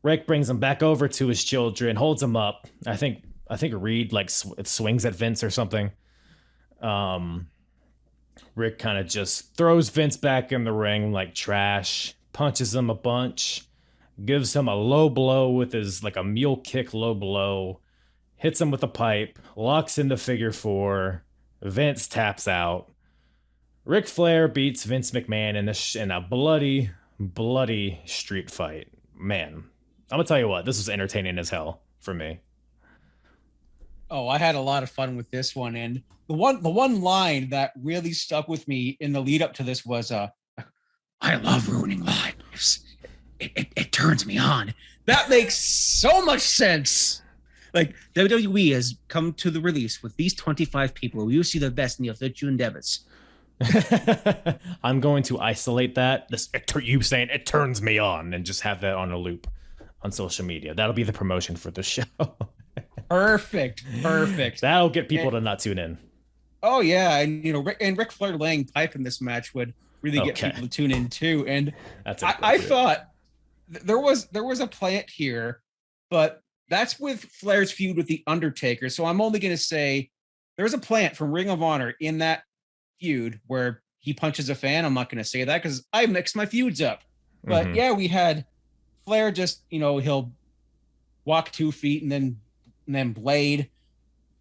Rick brings him back over to his children, holds him up. I think Reed like swings at Vince or something. Rick kind of just throws Vince back in the ring like trash, punches him a bunch, gives him a low blow with his like a mule kick low blow, hits him with a pipe, locks in the figure four. Vince taps out. Ric Flair beats Vince McMahon in a bloody street fight. Man, I'm gonna tell you what, this was entertaining as hell for me. Oh, I had a lot of fun with this one, and the one line that really stuck with me in the lead up to this was I love ruining lives. It turns me on. That makes so much sense. Like WWE has come to the release with these 25 people. We will see the best in your future endeavors. I'm going to isolate that. You saying it turns me on and just have that on a loop on social media. That'll be the promotion for the show. Perfect. That'll get people to not tune in. Oh yeah, and Ric Flair laying pipe in this match would really get people to tune in too. And I thought there was a plant here, but that's with Flair's feud with the Undertaker. So I'm only going to say there's a plant from Ring of Honor in that feud where he punches a fan. I'm not going to say that because I mixed my feuds up. But yeah, we had Flair just he'll walk 2 feet and then blade.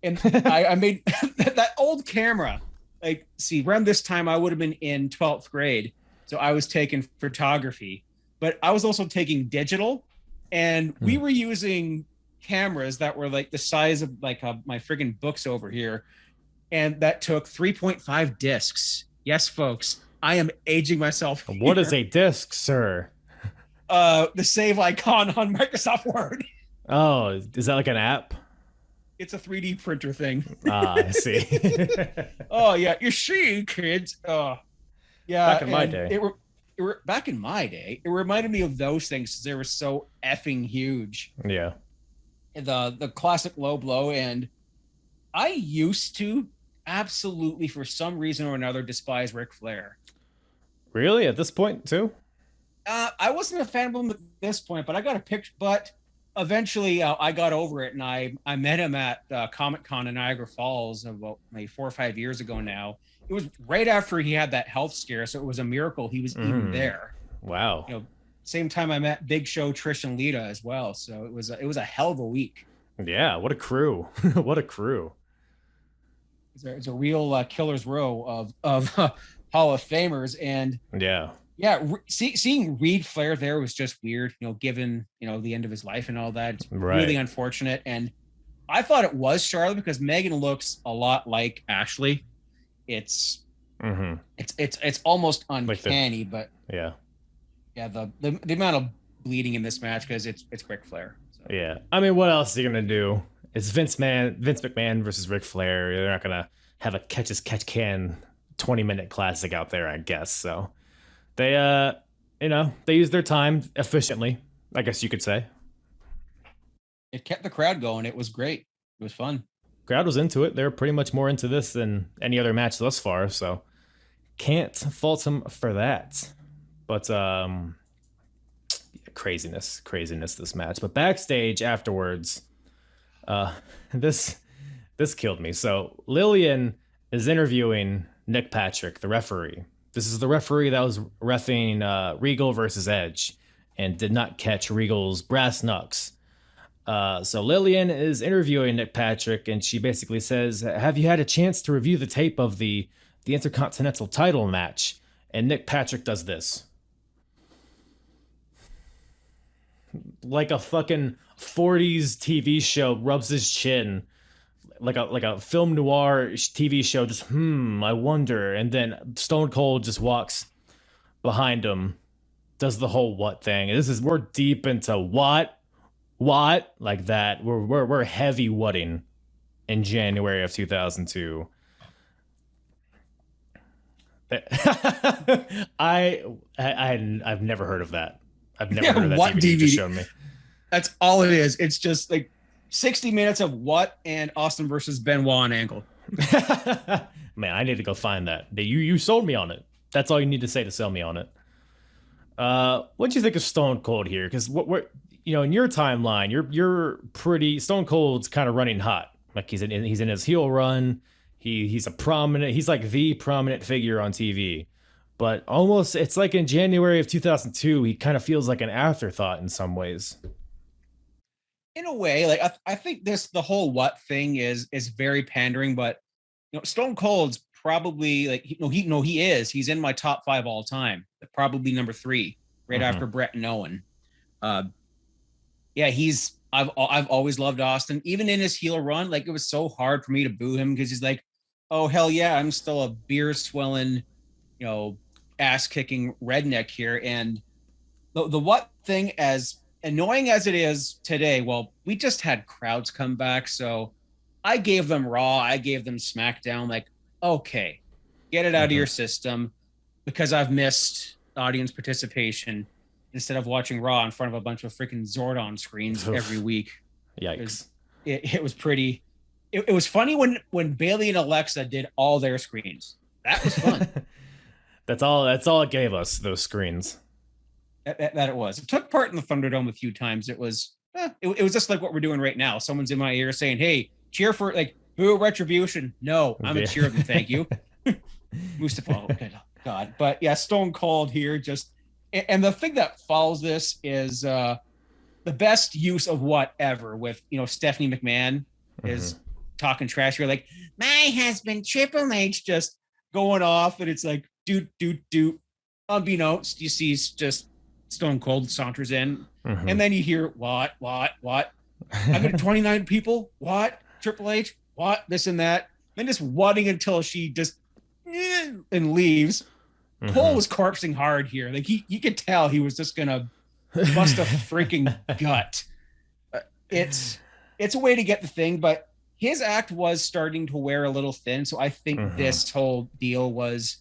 And I made that old camera. Like, see, around this time I would have been in 12th grade. So I was taking photography, but I was also taking digital. And we were using cameras that were like the size of like my friggin' books over here. And that took 3.5 discs. Yes, folks, I am aging myself here. What is a disc, sir? The save icon on Microsoft Word. Oh, is that like an app? It's a 3D printer thing. I see. Oh yeah, you see, kids. Yeah. Back in my day. Back in my day, it reminded me of those things because they were so effing huge. Yeah. The classic low blow, and I used to absolutely, for some reason or another, despise Ric Flair. Really? At this point too? I wasn't a fan of him at this point, but I got a picture. But eventually, I got over it, and I met him at Comic-Con in Niagara Falls about maybe 4 or 5 years ago now. It was right after he had that health scare, so it was a miracle he was even there. Wow. Same time I met Big Show, Trish, and Lita as well. So it was a hell of a week. Yeah, what a crew! What a crew! It's a real killer's row of Hall of Famers, and yeah, seeing Reed Flair there was just weird. Given the end of his life and all that, it's really unfortunate. And I thought it was Charlotte because Megan looks a lot like Ashley. It's almost uncanny, but yeah, the amount of bleeding in this match because it's Ric Flair. So. Yeah, I mean, what else are you gonna do? It's Vince McMahon versus Ric Flair. They're not gonna have a catch as catch can 20-minute classic out there, I guess. So they they use their time efficiently, I guess you could say. It kept the crowd going. It was great. It was fun. Crowd was into it. They're pretty much more into this than any other match thus far, so can't fault them for that. But craziness this match. But backstage afterwards, this killed me. So Lillian is interviewing Nick Patrick, the referee. This is the referee that was reffing Regal versus Edge and did not catch Regal's brass knucks. So Lillian is interviewing Nick Patrick, and she basically says, "Have you had a chance to review the tape of the Intercontinental title match?" And Nick Patrick does this. Like a fucking 40s TV show, rubs his chin. Like a film noir TV show, just, I wonder. And then Stone Cold just walks behind him, does the whole what thing. We're deep into what, like that. We're heavy whatting in January of 2002. I've never heard of that. I've never heard of that what DVD you DVD? just showed me. That's all it is. It's just like 60 minutes of what and Austin versus Benoit on Angle. Man, I need to go find that. You sold me on it. That's all you need to say to sell me on it. What do you think of Stone Cold here? Because what in your timeline, you're pretty. Stone Cold's kind of running hot. Like he's in his heel run. He's like the prominent figure on TV. But almost, it's like in January of 2002, he kind of feels like an afterthought in some ways. In a way, like I think the whole what thing is very pandering, but Stone Cold's probably like he's in my top 5 all time, probably number 3, right after Brett and Owen. I've always loved Austin, even in his heel run. Like it was so hard for me to boo him because he's like, oh hell yeah, I'm still a beer swelling, ass kicking redneck here. And the what thing, as annoying as it is today, well, we just had crowds come back, so I gave them Raw, I gave them SmackDown. Like, okay, get it out of your system, because I've missed audience participation instead of watching Raw in front of a bunch of freaking Zordon screens every week. Yikes! It was pretty. It was funny when Bailey and Alexa did all their screens. That was fun. That's all it gave us, those screens. That it was. It took part in the Thunderdome a few times. It was it was just like what we're doing right now. Someone's in my ear saying, "Hey, cheer for like boo Retribution." No, I'm a cheer them. Thank you, Mustafa. Good God, but yeah, Stone Cold here. Just and the thing that follows this is the best use of whatever with Stephanie McMahon is talking trash. You're like, my husband Triple H, just going off, and it's like do. Unbeknownst, you see just Stone Cold saunters in, and then you hear what? I got 29 people. What? Triple H? What? This and that. Then just wadding until she just and leaves. Cole was corpsing hard here. Like you could tell he was just gonna bust a freaking gut. It's a way to get the thing, but his act was starting to wear a little thin. So I think this whole deal was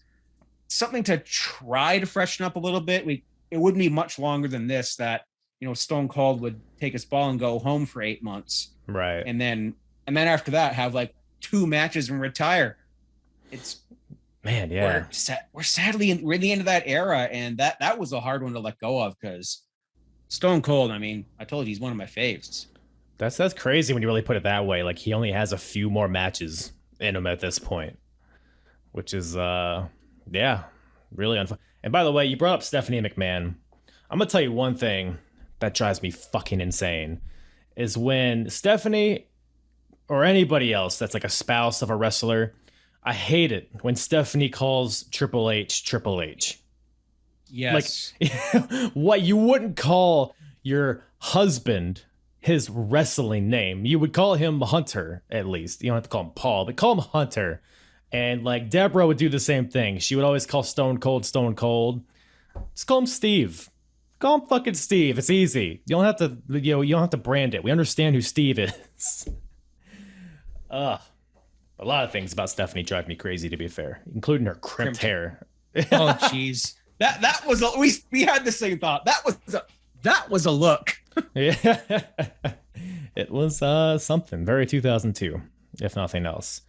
something to try to freshen up a little bit. It wouldn't be much longer than this that Stone Cold would take his ball and go home for 8 months, right? And then after that have like 2 matches and retire. It's man, yeah. We're sadly we're in the end of that era, and that was a hard one to let go of because Stone Cold. I mean, I told you he's one of my faves. That's crazy when you really put it that way. Like he only has a few more matches in him at this point, which is really unfun. And by the way, you brought up Stephanie McMahon. I'm going to tell you one thing that drives me fucking insane is when Stephanie or anybody else that's like a spouse of a wrestler, I hate it when Stephanie calls Triple H Triple H. Yes. Like, what you wouldn't call your husband his wrestling name. You would call him Hunter, at least. You don't have to call him Paul, but call him Hunter. And like Deborah would do the same thing. She would always call Stone Cold Stone Cold. Just call him Steve. Call him fucking Steve. It's easy. You don't have to you don't have to brand it. We understand who Steve is. A lot of things about Stephanie drive me crazy, to be fair, including her crimped hair. Oh jeez. That was we had the same thought. That was a look. Yeah. It was something very 2002, if nothing else.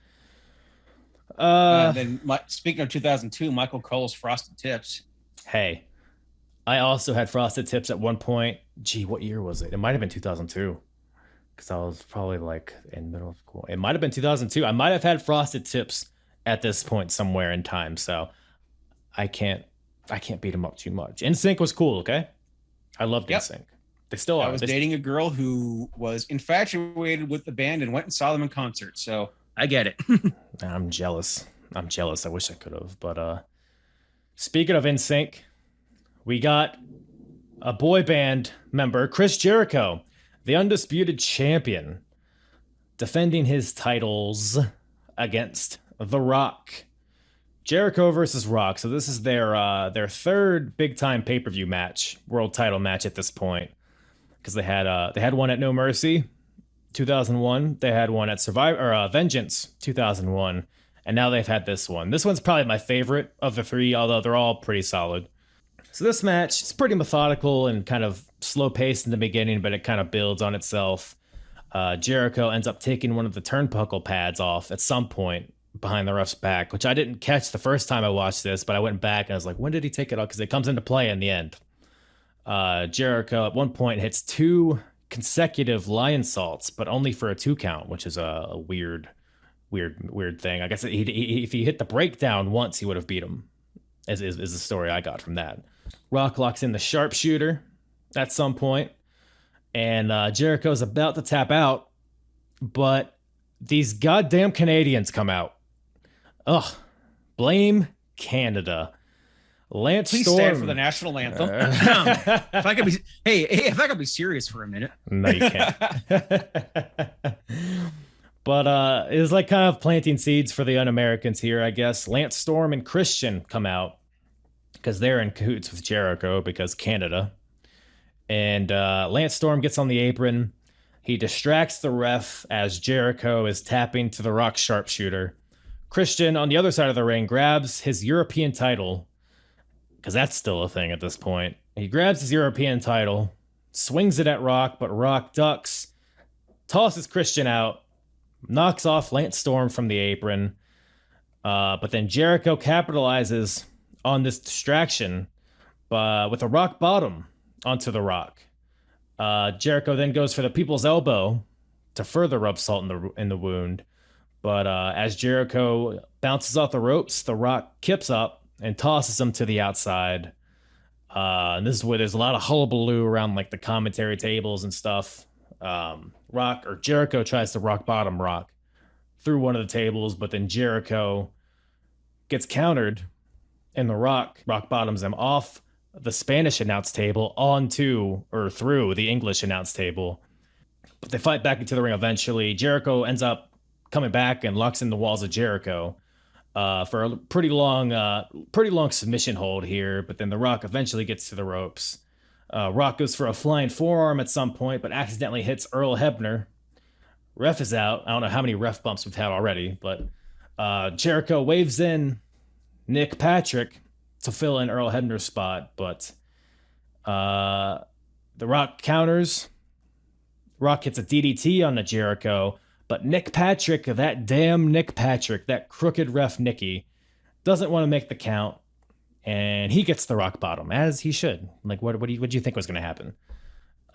Then speaking of 2002, Michael Cole's Frosted Tips. Hey, I also had Frosted Tips at one point. Gee, what year was it? It might have been 2002, because I was probably like in middle school. It might have been 2002. I might have had Frosted Tips at this point somewhere in time. So I can't beat him up too much. NSYNC was cool. Okay, I loved NSYNC. They still are. I was dating a girl who was infatuated with the band and went and saw them in concert. So I get it. I'm jealous. I wish I could have. But speaking of NSYNC, we got a boy band member, Chris Jericho, the Undisputed Champion, defending his titles against The Rock. Jericho versus Rock. So this is their third big time pay-per-view match, world title match at this point. Because they had one at No Mercy, 2001. They had one at Vengeance, 2001, and now they've had this one. This one's probably my favorite of the three, although they're all pretty solid. So this match is pretty methodical and kind of slow paced in the beginning, but it kind of builds on itself. Jericho ends up taking one of the turnbuckle pads off at some point behind the ref's back, which I didn't catch the first time I watched this, but I went back and I was like, when did he take it off? Because it comes into play in the end. Jericho at one point hits 2 consecutive lion salts, but only for a 2 count, which is a weird thing. I guess if he hit the breakdown once, he would have beat him, is the story I got from that. Rock locks in the sharpshooter at some point, and Jericho's about to tap out, but these goddamn Canadians come out. Ugh, blame Canada. Lance Please Storm. stand for the national anthem. If I could be serious for a minute. No, you can't. But it was like kind of planting seeds for the un-Americans here, I guess. Lance Storm and Christian come out because they're in cahoots with Jericho because Canada. And Lance Storm gets on the apron. He distracts the ref as Jericho is tapping to the Rock sharpshooter. Christian, on the other side of the ring, grabs his European title, because that's still a thing at this point. He grabs his European title, swings it at Rock, but Rock ducks, tosses Christian out, knocks off Lance Storm from the apron. But then Jericho capitalizes on this distraction with a rock bottom onto the Rock. Jericho then goes for the people's elbow to further rub salt in the wound. But as Jericho bounces off the ropes, the Rock kips up and tosses him to the outside. And this is where there's a lot of hullabaloo around like the commentary tables and stuff. Jericho tries to rock bottom Rock through one of the tables, but then Jericho gets countered, and the Rock bottoms him off the Spanish announce table through the English announce table. But they fight back into the ring eventually. Jericho ends up coming back and locks in the walls of Jericho for a pretty long submission hold here. But then the Rock eventually gets to the ropes. Rock goes for a flying forearm at some point, but accidentally hits Earl Hebner. Ref is out. I don't know how many ref bumps we've had already, but Jericho waves in Nick Patrick to fill in Earl Hebner's spot, but the Rock counters. Rock hits a DDT on the Jericho, but Nick Patrick, that crooked ref Nicky, doesn't want to make the count, and he gets the rock bottom, as he should. Like, what do you think was going to happen?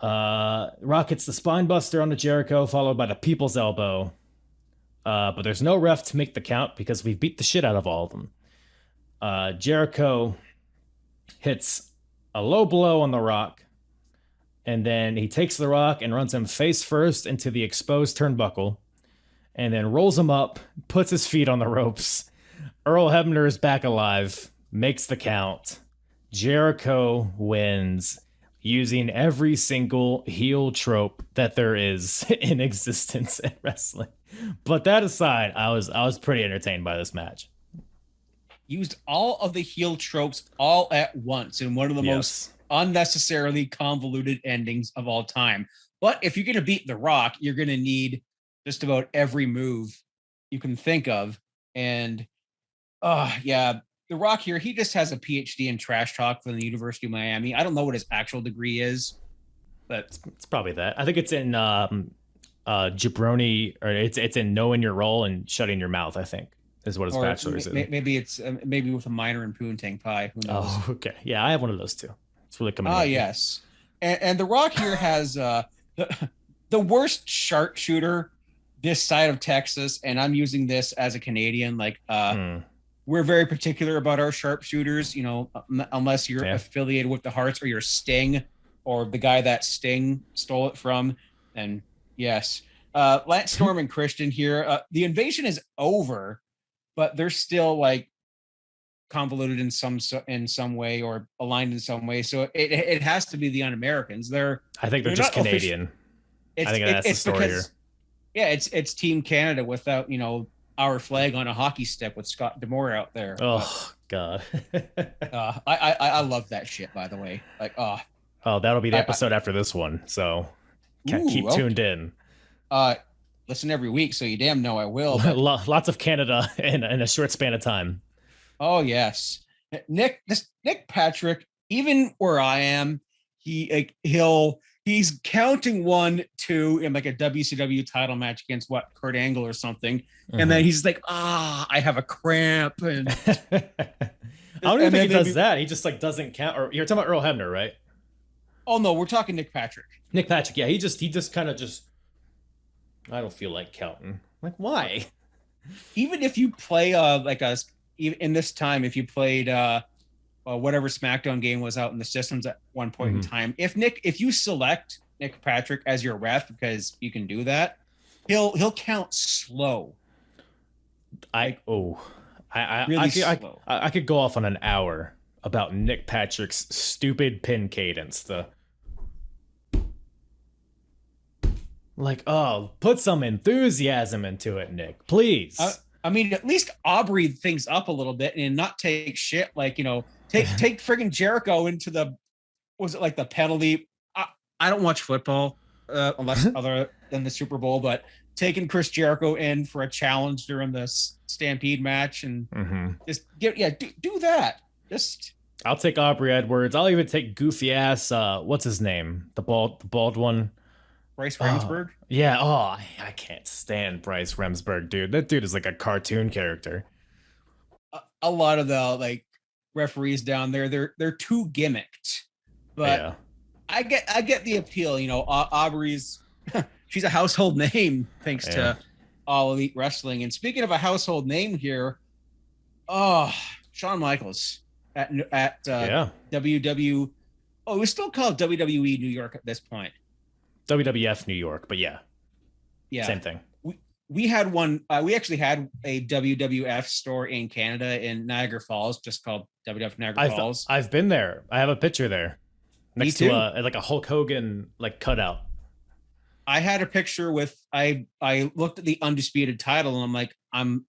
Rock hits the spine buster on the Jericho, followed by the people's elbow. But there's no ref to make the count because we beat the shit out of all of them. Jericho hits a low blow on the Rock, and then he takes the Rock and runs him face first into the exposed turnbuckle, and then rolls him up, puts his feet on the ropes. Earl Hebner is back alive, makes the count. Jericho wins using every single heel trope that there is in existence in wrestling. But that aside, I was pretty entertained by this match. Used all of the heel tropes all at once in one of the most unnecessarily convoluted endings of all time. But if you're going to beat The Rock, you're going to need just about every move you can think of. And The Rock here, he just has a PhD in trash talk from the University of Miami. I don't know what his actual degree is, but it's probably that. I think it's in jabroni, or it's in knowing your role and shutting your mouth, I think, is what his bachelor's is. Maybe it's maybe with a minor in Poontang Pie. Who knows? Oh, okay. Yeah, I have one of those too. It's really coming. Yes. And The Rock here has the worst sharpshooter this side of Texas, and I'm using this as a Canadian. Like, we're very particular about our sharpshooters, unless you're affiliated with the Hearts or you're Sting. or the guy that Sting stole it from. And yes, Lance Storm and Christian here. The invasion is over, but they're still like convoluted in some way or aligned in some way. So it has to be the Un-Americans. I think they're just Canadian. I think that's the story here. Yeah, it's Team Canada without, our flag on a hockey stick with Scott D'Amore out there. Oh God. I love that shit, by the way. Like, oh, that'll be the episode after this one. So keep tuned in. Listen every week, so you damn know I will. Lots of Canada in a short span of time. Oh yes, Nick Patrick. Even where I am, he's counting 1, 2 in like a WCW title match against Kurt Angle or something, and then he's like, I have a cramp, and I don't even think he does that. He just like doesn't count. Or you're talking about Earl Hebner, right? Oh no, we're talking Nick Patrick. Nick Patrick, yeah, he just kind of just. I don't feel like counting. Like, why? Even if you play in this time, if you played whatever SmackDown game was out in the systems at one point in time, if you select Nick Patrick as your ref, because you can do that, he'll count slow. I could go off on an hour about Nick Patrick's stupid pin cadence. Put some enthusiasm into it, Nick, please. I mean, at least Aubrey things up a little bit and not take shit. Like, take friggin' Jericho into the penalty? I don't watch football unless other than the Super Bowl, but taking Chris Jericho in for a challenge during the Stampede match and just do that. I'll take Aubrey Edwards. I'll even take goofy ass. What's his name? The bald one. Bryce Remsburg? Yeah. Oh, I can't stand Bryce Remsburg, dude. That dude is like a cartoon character. A lot of the referees down there, they're too gimmicked. But yeah. I get the appeal. Aubrey's she's a household name thanks to All Elite Wrestling. And speaking of a household name here, Shawn Michaels at WW. Oh, it was still called WWE New York at this point. WWF New York, but yeah, same thing. We had one. We actually had a WWF store in Canada in Niagara Falls, just called WWF Niagara Falls. I've been there. I have a picture there, next to a Hulk Hogan cutout. I had a picture with. I looked at the Undisputed title and I'm like, I'm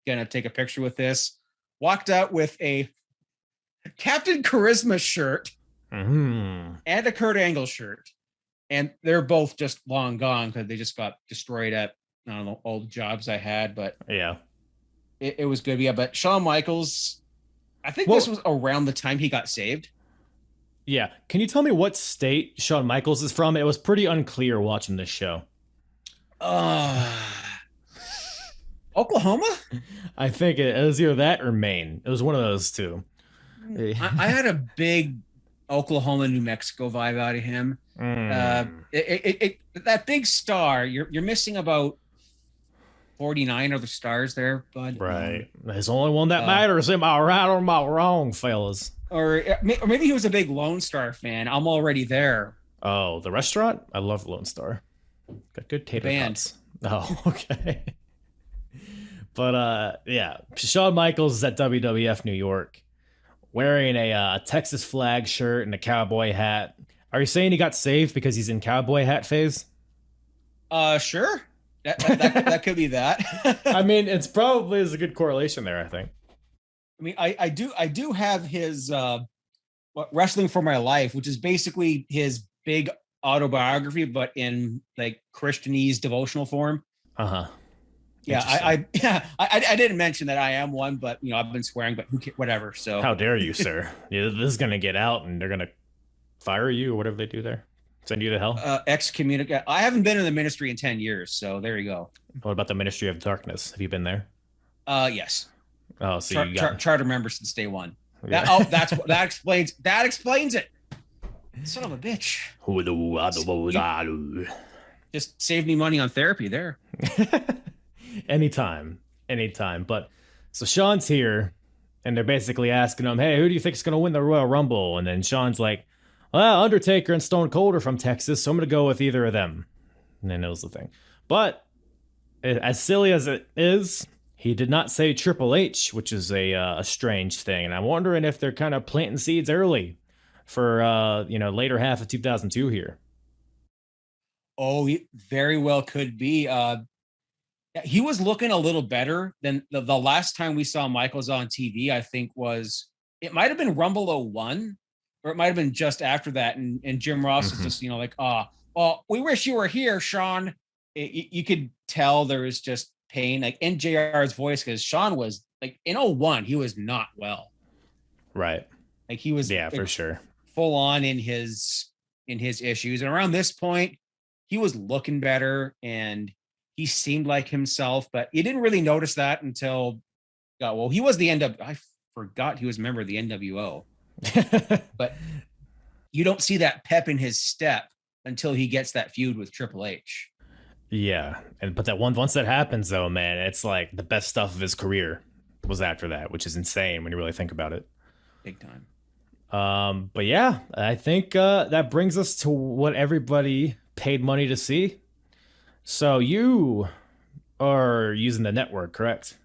gonna take a picture with this. Walked out with a Captain Charisma shirt and a Kurt Angle shirt. And they're both just long gone because they just got destroyed at, I don't know, old jobs I had. But yeah, it was good. Yeah, but Shawn Michaels, I think this was around the time he got saved. Yeah. Can you tell me what state Shawn Michaels is from? It was pretty unclear watching this show. Oklahoma? I think it was either that or Maine. It was one of those two. I had a big Oklahoma, New Mexico vibe out of him. That big star, you're missing about 49 other stars there, bud. Right. There's only one that matters. Am I right or am I wrong, fellas? Or maybe he was a big Lone Star fan. I'm already there. Oh, the restaurant? I love Lone Star. Got good tater tots. Oh, okay. But Shawn Michaels is at WWF New York, wearing a Texas flag shirt and a cowboy hat. Are you saying he got saved because he's in cowboy hat phase? Sure. That could be that. I mean, it's probably is a good correlation there, I think. I mean, I do have his Wrestling for My Life, which is basically his big autobiography, but in like Christianese devotional form. Yeah, I didn't mention that I am one, but I've been swearing, but whatever. So how dare you, sir? This is gonna get out, and they're gonna fire you or whatever they do there. Send you to hell. Excommunicate. I haven't been in the ministry in 10 years, so there you go. What about the Ministry of Darkness? Have you been there? Yes. Oh, so you got charter member since day one. Yeah. That explains it. Son of a bitch. Just saved me money on therapy there. Anytime. But so Shawn's here, and they're basically asking him, "Hey, who do you think is going to win the Royal Rumble?" And then Shawn's like, well, Undertaker and Stone Cold are from Texas, so I'm going to go with either of them. And then it was the thing. But as silly as it is, he did not say Triple H, which is a strange thing. And I'm wondering if they're kind of planting seeds early for, later half of 2002 here. Oh, he very well could be. He was looking a little better than the last time we saw Michaels on TV, I think it might have been Rumble 01, or it might have been just after that. And Jim Ross is just, well, we wish you were here, Sean. You could tell there was just pain, like in JR's voice, because Sean was like in 01, he was not well. Right. Like he was, for sure, full on in his issues. And around this point, he was looking better and he seemed like himself, but you didn't really notice that until, he was the I forgot he was a member of the NWO. But you don't see that pep in his step until he gets that feud with Triple H. Yeah, but once that happens, though, man, it's like the best stuff of his career was after that, which is insane when you really think about it. Big time. But yeah, I think that brings us to what everybody paid money to see. So you are using the network, correct?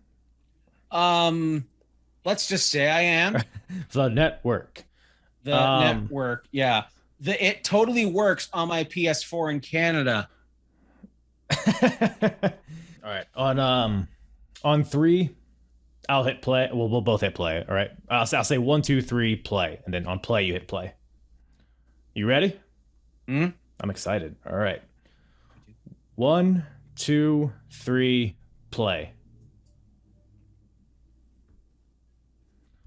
Let's just say I am. The network. The network, yeah. It totally works on my PS4 in Canada. All right. On 3, I'll hit play. Well, we'll both hit play. All right. I'll say 1, 2, 3, play, and then on play you hit play. You ready? Mm-hmm. I'm excited. All right. 1, 2, 3, play.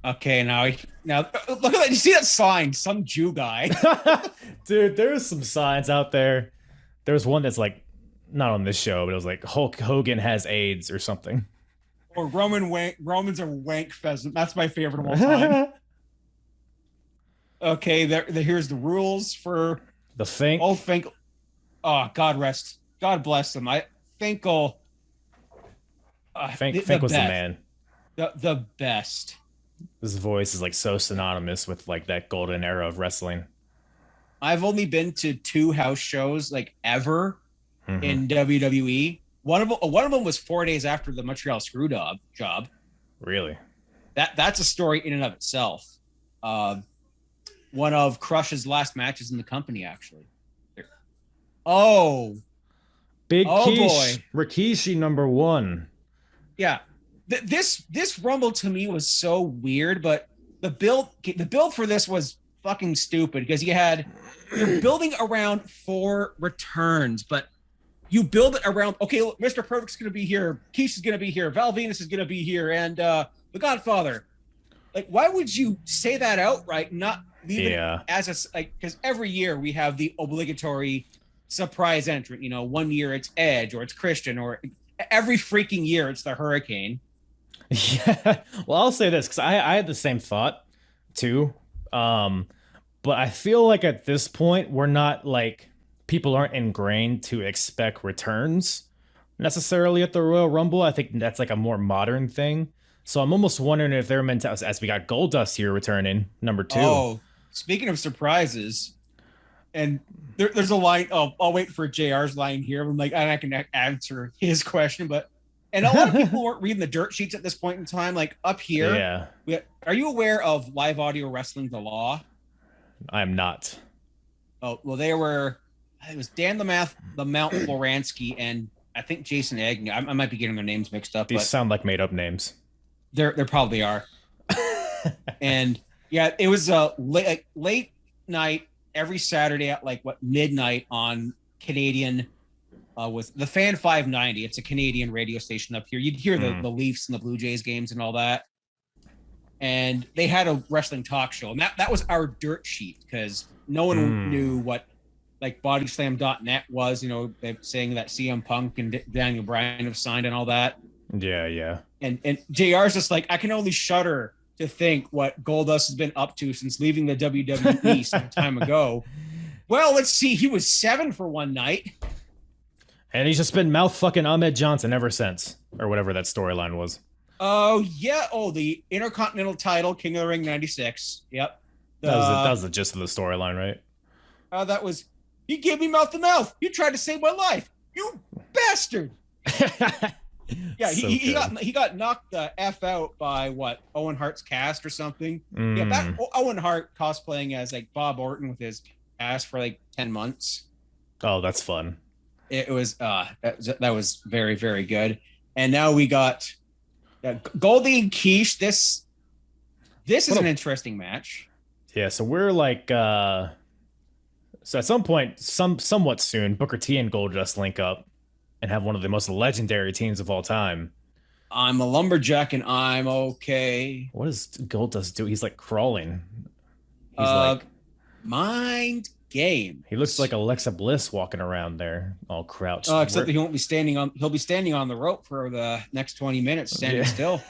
Okay, now look at that. You see that sign? Some Jew guy. Dude, there's some signs out there. There's one that's like, not on this show, but it was like Hulk Hogan has AIDS or something. Or Romans are wank pheasant. That's my favorite of all time. Okay, here's the rules for the Fink. Oh, Fink. Oh, God bless him. Finkel. Fink was the man. The best. His voice is like so synonymous with like that golden era of wrestling. I've only been to 2 house shows like ever in WWE. One of them was 4 days after the Montreal Screwjob job. Really? That's a story in and of itself. One of Crush's last matches in the company, actually. Oh, Big Quiche, boy, Rikishi #1. Yeah. This Rumble to me was so weird, but the build for this was fucking stupid because you're building around 4 returns, but you build it around, okay, look, Mr. Perfect's going to be here, Quiche is going to be here, Val Venis is going to be here, and The Godfather. Like, why would you say that outright, not leave it as because every year we have the obligatory surprise entrant. One year it's Edge or it's Christian, or every freaking year it's the Hurricane. Yeah, well, I'll say this because I had the same thought too, but I feel like at this point we're not like people aren't ingrained to expect returns necessarily at the Royal Rumble. I think that's like a more modern thing. So I'm almost wondering if they're meant to, as we got Goldust here returning #2. Oh, speaking of surprises, and there's a line. Oh, I'll wait for JR's line here. I'm like, I can answer his question, but. And a lot of people weren't reading the dirt sheets at this point in time. Like up here, are you aware of Live Audio Wrestling The Law? I'm not. Oh, well, it was Dan the Mount Floransky and I think Jason Agnew. I might be getting their names mixed up. These sound like made up names. There probably are. And yeah, it was a late night every Saturday at midnight on Canadian. With the Fan 590, it's a Canadian radio station up here. You'd hear the Leafs and the Blue Jays games and all that. And they had a wrestling talk show. And that was our dirt sheet because no one knew what bodyslam.net was, saying that CM Punk and Daniel Bryan have signed and all that. Yeah. And JR's just like, I can only shudder to think what Goldust has been up to since leaving the WWE some time ago. Well, let's see. He was 7 for one night. And he's just been mouth fucking Ahmed Johnson ever since, or whatever that storyline was. Oh yeah. Oh, the Intercontinental title, King of the Ring '96. Yep. That was the gist of the storyline, right? That was, he gave me mouth to mouth. You tried to save my life. You bastard. Yeah, So he got knocked the F out by what, Owen Hart's cast or something. Yeah, that Owen Hart cosplaying as like Bob Orton with his cast for like 10 months. Oh, that's fun. It was that was very, very good. And now we got Goldie and Quiche. This is an interesting match. Yeah, so we're like so at some point, somewhat soon, Booker T and Goldust link up and have one of the most legendary teams of all time. I'm a lumberjack and I'm okay. What does Goldust do? He's like crawling. He's like mind game. He looks like Alexa Bliss walking around there, all crouched. Except that he won't be standing on. He'll be standing on the rope for the next 20 minutes, standing still.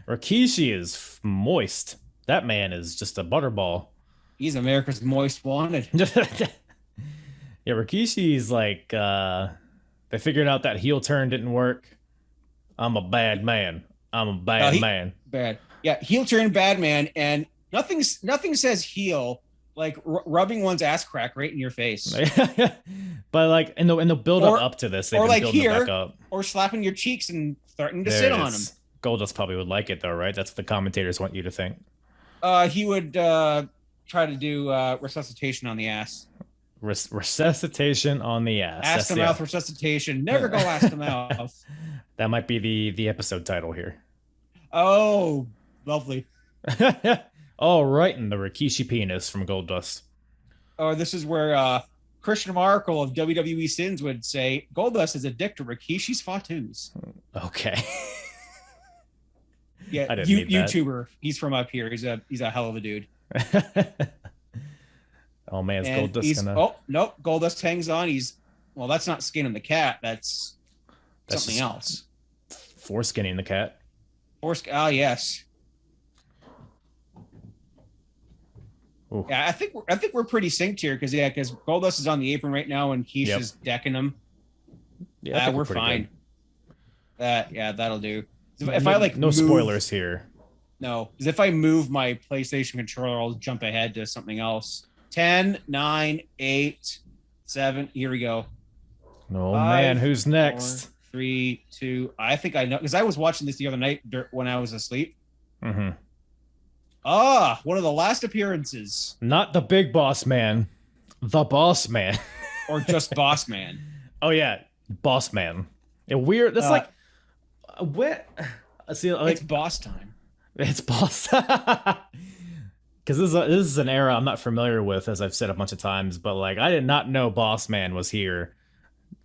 Rikishi is moist. That man is just a butterball. He's America's most wanted. Yeah, Rikishi's like they figured out that heel turn didn't work. I'm a bad man. I'm a bad man. Bad. Yeah, heel turn, bad man, and nothing says heel like rubbing one's ass crack right in your face. But like in the build up to this, they've been like building here, it back up. Or slapping your cheeks and starting to sit on them. Goldust probably would like it though, right? That's what the commentators want you to think. He would try to do resuscitation on the ass. Resuscitation on the ass. Ass to mouth resuscitation. Never go ass to mouth. That might be the episode title here. Oh, lovely. Oh, right in the Rikishi penis from Goldust. Oh, this is where Christian Markle of WWE Sins would say Goldust is a dick to Rikishi's Fatus. Okay. Yeah, YouTuber. He's from up here. He's a hell of a dude. Oh man, it's Goldust gonna... Oh nope, Goldust hangs on. That's not skinning the cat. That's something else. Foreskinning the cat. Yes. Ooh. Yeah, I think we're pretty synced here because Goldust is on the apron right now and Quiche is decking him. Yeah, we're fine. That'll do. If I like no spoilers here. No, because if I move my PlayStation controller, I'll jump ahead to something else. 10, 9, 8, 7. Here we go. Oh man, who's next? 4, 3, 2. I think I know because I was watching this the other night when I was asleep. Mm-hmm. One of the last appearances. Not the big boss man, the boss man, or just boss man. Oh yeah, boss man. Yeah, weird. That's like what? See, like, it's boss time. It's boss. Because this is an era I'm not familiar with, as I've said a bunch of times. But like, I did not know Boss Man was here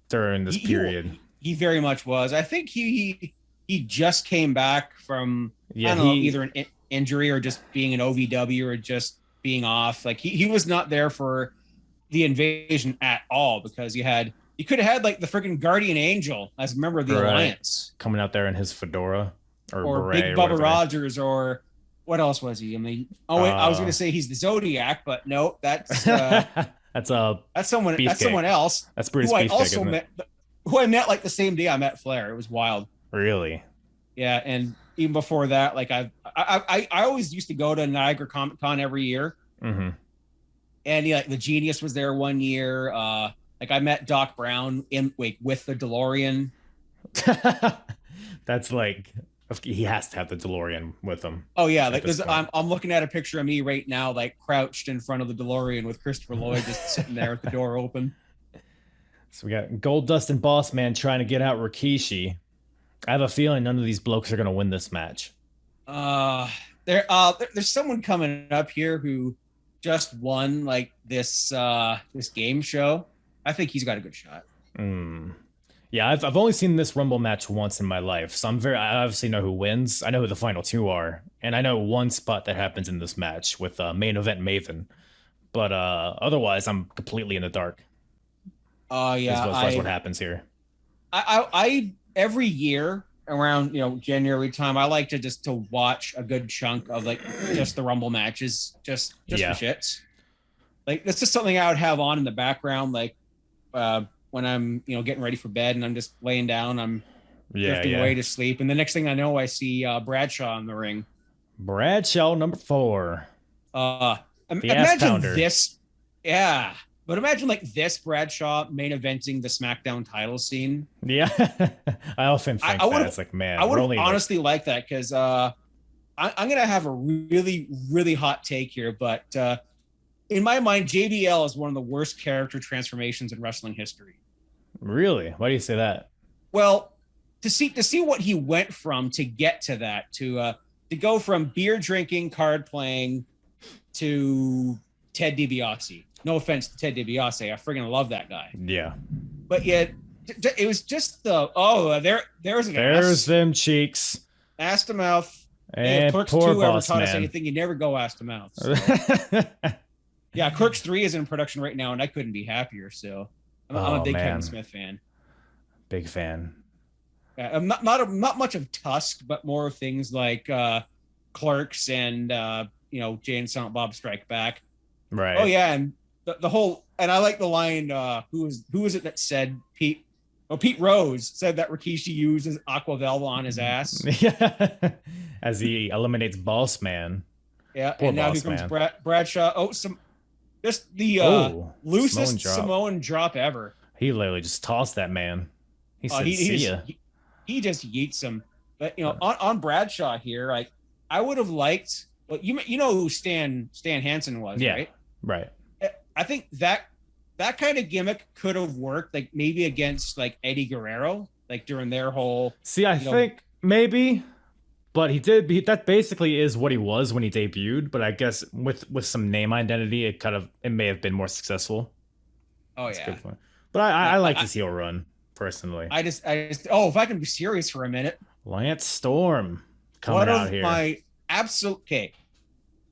during this period. He very much was. I think he just came back from either an injury or just being an OVW or just being off. Like he was not there for the invasion at all because you could have had like the freaking Guardian Angel as a member of the Alliance coming out there in his fedora or beret, Big Bubba Rogers or what else was he? I mean, I was going to say he's the Zodiac, but no, that's that's someone else. That's Brutus Beefcake, who I met like the same day I met Flair. It was wild. Really? Yeah, and even before that, like I always used to go to Niagara Comic Con every year. Mm-hmm. And the Genius was there one year. Like I met Doc Brown with the DeLorean. That's like he has to have the DeLorean with him. Oh yeah, like I'm looking at a picture of me right now, like crouched in front of the DeLorean with Christopher Lloyd just sitting there with the door open. So we got Goldust and Boss Man trying to get out Rikishi. I have a feeling none of these blokes are going to win this match. There's someone coming up here who just won like this game show. I think he's got a good shot. Yeah, I've only seen this Rumble match once in my life, so I obviously know who wins. I know who the final two are, and I know one spot that happens in this match with main event Maven. But otherwise, I'm completely in the dark. Yeah, that's what happens here. I every year around January time, I like to watch a good chunk of like just the Rumble matches, just for shits. Like that's just something I would have on in the background, like when I'm getting ready for bed and I'm just laying down, I'm drifting away to sleep, and the next thing I know, I see Bradshaw in the ring. Bradshaw number 4. Imagine this Yeah. But imagine like this Bradshaw main eventing the SmackDown title scene. Yeah. I often think that. It's like, man, I would honestly like that because I'm going to have a really, really hot take here. But in my mind, JBL is one of the worst character transformations in wrestling history. Really? Why do you say that? Well, to see what he went from to get to that, to go from beer drinking, card playing to Ted DiBiase. No offense to Ted DiBiase, I friggin' love that guy. Yeah, but yet it was just there's them cheeks, ass to mouth. And Clerks poor 2 ever boss taught us man. anything, you never go ass to mouth. So. Yeah, Clerks 3 is in production right now, and I couldn't be happier. So I'm a big Kevin Smith fan. Big fan. I'm not much of Tusk, but more of things like Clerks and Jay and Silent Bob Strike Back. Right. Oh yeah, and the whole, and I like the line. Who was it that said Pete? Oh, Pete Rose said that Rikishi uses Aqua Velva on his ass. Yeah, as he eliminates Boss Man. Yeah, Poor and now Boss here comes Man. Bradshaw. Oh, just the loosest Samoan drop ever. He literally just tossed that man. He said, "See ya." He just yeets him. But on Bradshaw here, like I would have liked. Well, you know who Stan Hansen was, yeah, right? Right. I think that kind of gimmick could have worked, like maybe against like Eddie Guerrero, like during their whole. See, I think maybe, but that basically is what he was when he debuted. But I guess with some name identity, it may have been more successful. Oh That's yeah. But I like this heel run personally. I just if I can be serious for a minute, Lance Storm coming out here.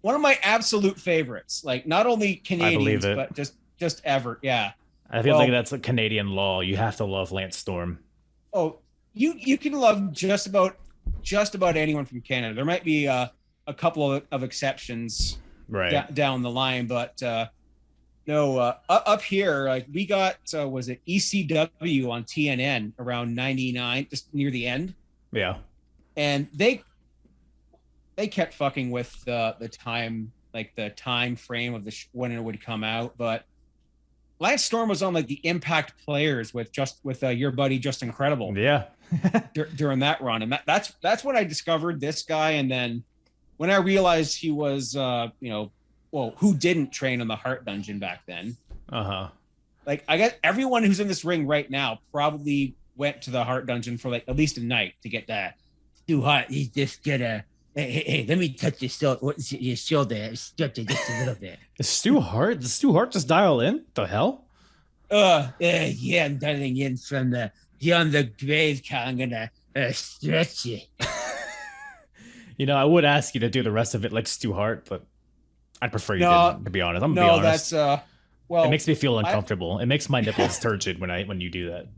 One of my absolute favorites, like not only Canadians but just ever. Yeah. I feel like that's a Canadian law. You have to love Lance Storm. Oh, you can love just about anyone from Canada. There might be a couple of exceptions down the line, but up here, like we got was it ECW on TNN around 99, just near the end. Yeah. And they kept fucking with the time, like the time frame of when it would come out. But Lance Storm was on like the Impact Players with your buddy Just Incredible. Yeah. during that run, and that's when I discovered this guy. And then when I realized he was, who didn't train in the Heart Dungeon back then? Like I guess everyone who's in this ring right now probably went to the Heart Dungeon for like at least a night to get that. Too hot. He's just gonna. Hey, let me touch your shoulder. Stretch it just a little bit. Is Stu Hart? Does Stu Hart just dial in? The hell? Yeah, I'm dialing in from beyond the grave. I'm gonna stretch you. I would ask you to do the rest of it like Stu Hart, but I'd prefer you didn't, to be honest. I'm gonna be honest. That's it makes me feel uncomfortable. It makes my nipples turgid when you do that.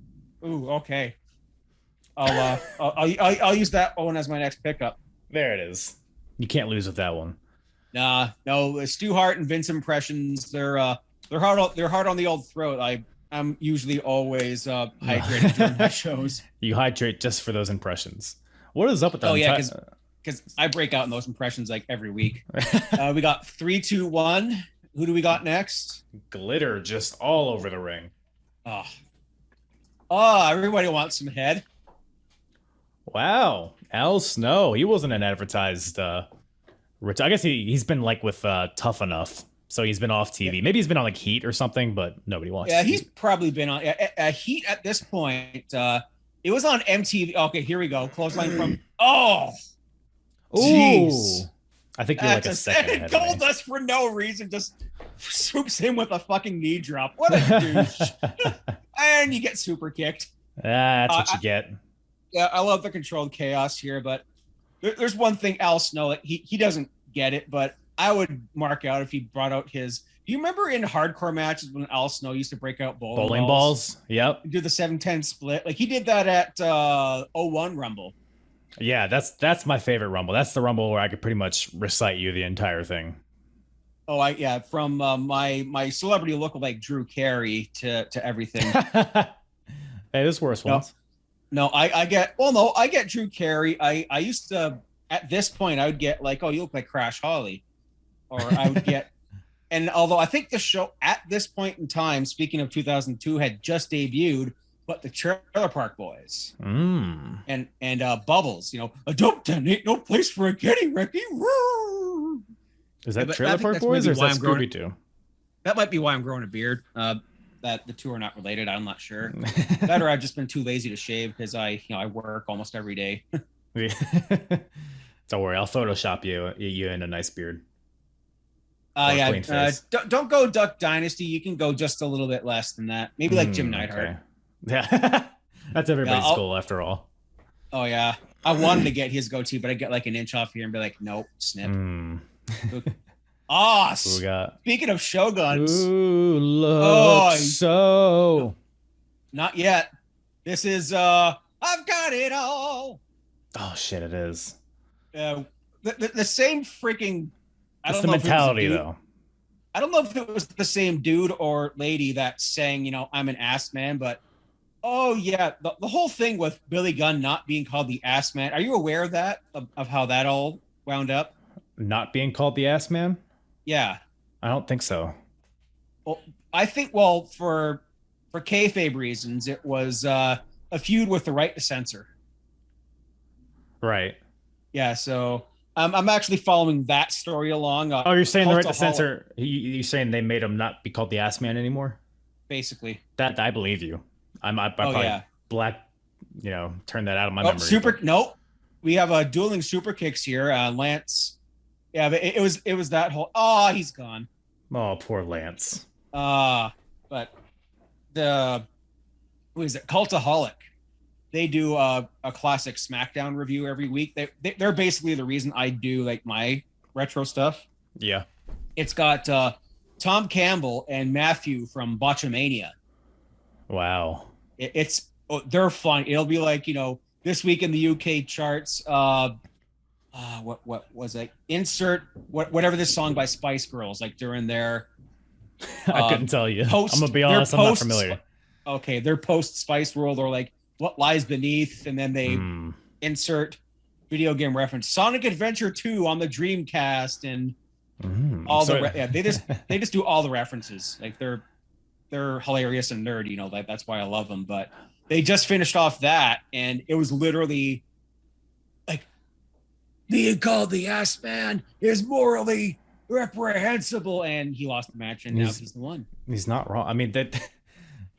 Ooh, okay. I'll use that one as my next pickup. There it is. You can't lose with that one. No, Stu Hart and Vince impressions, they're hard on the old throat. I'm usually always hydrated during my shows. You hydrate just for those impressions. What is up with that? Oh yeah, because I break out in those impressions like every week. We got 3, 2, 1. Who do we got next? Glitter just all over the ring. Everybody wants some head. Wow. Al Snow. He wasn't an advertised I guess he's been like with Tough Enough. So he's been off TV. Maybe he's been on like Heat or something, but nobody watches. Yeah, he's probably been on Heat at this point. It was on MTV. Okay, here we go. Clothesline from jeez. I think you're like a second ahead of me. Goldust for no reason just swoops in with a fucking knee drop. What a douche. And you get super kicked. That's what you get. Yeah, I love the controlled chaos here, but there's one thing Al Snow, he doesn't get it, but I would mark out if he brought out his. Do you remember in hardcore matches when Al Snow used to break out bowling balls? Yep. Do the 7-10 split. Like he did that at 01 Rumble. Yeah, that's my favorite Rumble. That's the Rumble where I could pretty much recite you the entire thing. From my celebrity lookalike Drew Carey to everything. Hey, there's worse ones. No, I get Drew Carey. I used to, at this point, I would get like, oh, you look like Crash Holly. Or I would get And although I think the show at this point in time, speaking of 2002, had just debuted, but the Trailer Park Boys and Bubbles, a dope den ain't no place for a kitty, Ricky. Woo! Is that Trailer Park Boys or is that Scooby-Doo? That might be why I'm growing a beard. That the two are not related. I'm not sure. That or I've just been too lazy to shave because I work almost every day. Don't worry, I'll Photoshop you in a nice beard. Don't go Duck Dynasty. You can go just a little bit less than that. Maybe like Jim Neidhart. Okay. Yeah, that's everybody's goal after all. Oh yeah, I wanted to get his goatee, but I get like an inch off here and be like, nope, snip. Speaking of Shoguns. Ooh, look so. Not yet. This is I've got it all. Oh shit, it is. The same freaking. It's the mentality, though. I don't know if it was the same dude or lady that sang, I'm an ass man, but oh yeah, the whole thing with Billy Gunn not being called the ass man. Are you aware of that? Of how that all wound up? Not being called the ass man? Yeah. I don't think so. Well, I think for kayfabe reasons, it was a feud with the right to censor. Right. Yeah, so I'm actually following that story along. You're saying the right to censor? You saying they made him not be called the ass man anymore? Basically. That I believe you. I probably turn that out of my memory. Nope. We have a dueling super kicks here. Lance. Yeah, but it was that whole. Oh, he's gone. Oh, poor Lance. But who is it? Cultaholic. They do a classic SmackDown review every week. They're basically the reason I do like my retro stuff. Yeah. It's got Tom Campbell and Matthew from Botchamania. Wow. They're fun. It'll be like, this week in the UK charts, what was it? Insert whatever this song by Spice Girls, like during their I couldn't tell you. I'm gonna be honest, I'm not familiar. Okay, their post Spice World or like What Lies Beneath, and then they insert video game reference. Sonic Adventure 2 on the Dreamcast and they just do all the references. Like they're hilarious and nerdy, that's why I love them. But they just finished off that, and it was literally like being called the ass man is morally reprehensible, and he lost the match, and now he's the one. He's not wrong. I mean that.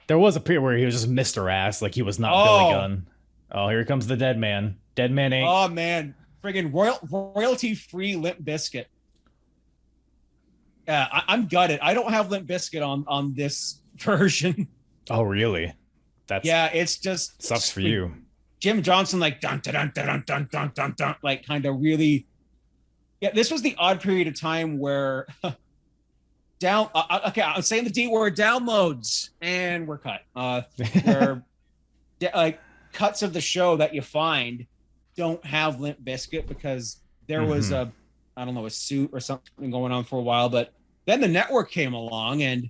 There was a period where he was just Mr. Ass, like he was not Billy Gunn. Oh, here comes the Dead Man. Dead Man ain't. Oh man, friggin' royalty-free Limp Bizkit. Yeah, I'm gutted. I don't have Limp Bizkit on this version. Oh really? It's just sucks for you. Jim Johnson like dun dun dun dun dun dun dun, like kind of really. Yeah, this was the odd period of time where. I'm saying the D word, downloads, and we're cut. Where like cuts of the show that you find don't have Limp Bizkit because there was a suit or something going on for a while, but then the network came along, and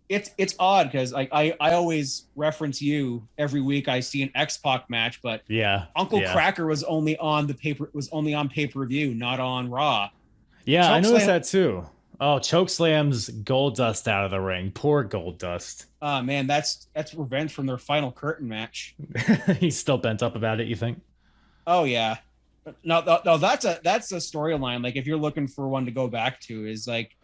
it's odd because I always reference you every week. I see an X-Pac match, but Uncle Cracker was only on pay-per-view, not on Raw. Yeah, I noticed that too. Oh, Chokeslams Goldust out of the ring. Poor Goldust. Oh man, that's revenge from their final curtain match. He's still bent up about it, you think? Oh yeah. No, that's a storyline. Like if you're looking for one to go back to, is like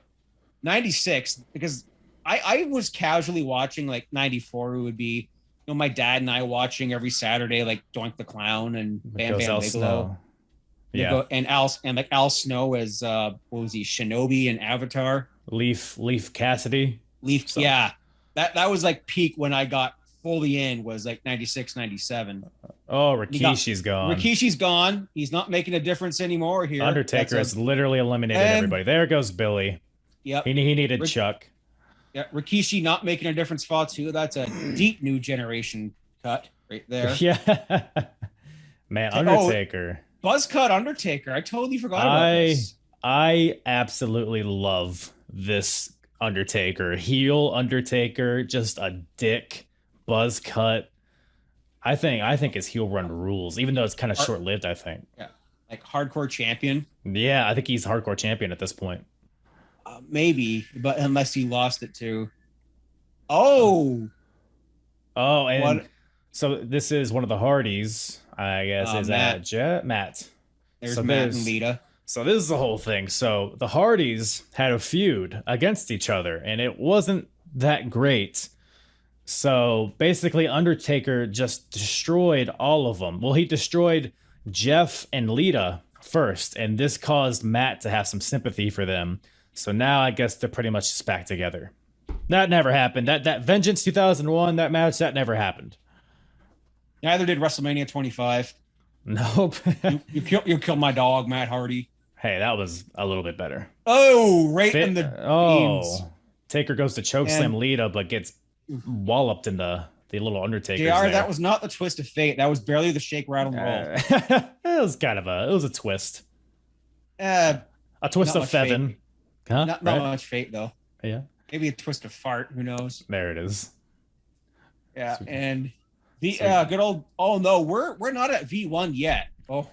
96, because I was casually watching like 94. It would be my dad and I watching every Saturday like Doink the Clown and Bam Bam Bigelow. Yeah, and Al Snow as what was he, Shinobi and Avatar? Leaf Cassidy. So. Yeah, that was like peak when I got fully in, was like 96, 97. Oh, Rikishi's gone. Rikishi's gone. He's not making a difference anymore here. Undertaker has literally eliminated everybody. There goes Billy. Yep. He needed Chuck. Yeah, Rikishi not making a difference spot too. That's a deep new generation cut right there. Yeah. Man, Undertaker. Buzz cut Undertaker. I totally forgot about this. I absolutely love this Undertaker. Heel Undertaker, just a dick. Buzz cut. I think his heel run rules, even though it's kind of short-lived, I think. Yeah. Like hardcore champion. Yeah, I think he's hardcore champion at this point. Maybe, but unless he lost it to. Oh, Oh, and what? so this is one of the Hardys, I guess. Is Matt. that Matt? There's So Matt and Lita. So this is the whole thing. So the Hardys had a feud against each other, and it wasn't that great. So basically, Undertaker just destroyed all of them. Well, he destroyed Jeff and Lita first, and this caused Matt to have some sympathy for them. So now I guess they're pretty much just back together. That never happened. That Vengeance 2001, that match, that never happened. Neither did WrestleMania 25. Nope. You killed my dog, Matt Hardy. Hey, that was a little bit better. Oh, right in the beans. Taker goes to chokeslam Lita, but gets walloped in the little Undertaker. JR, that was not the twist of fate. That was barely the shake, rattle, and roll. It was kind of a twist. A twist of Fevin. Huh? Not much fate, though. Yeah. Maybe a twist of fart. Who knows? There it is. Yeah, and the good old. Oh no, we're not at V1 yet. Oh.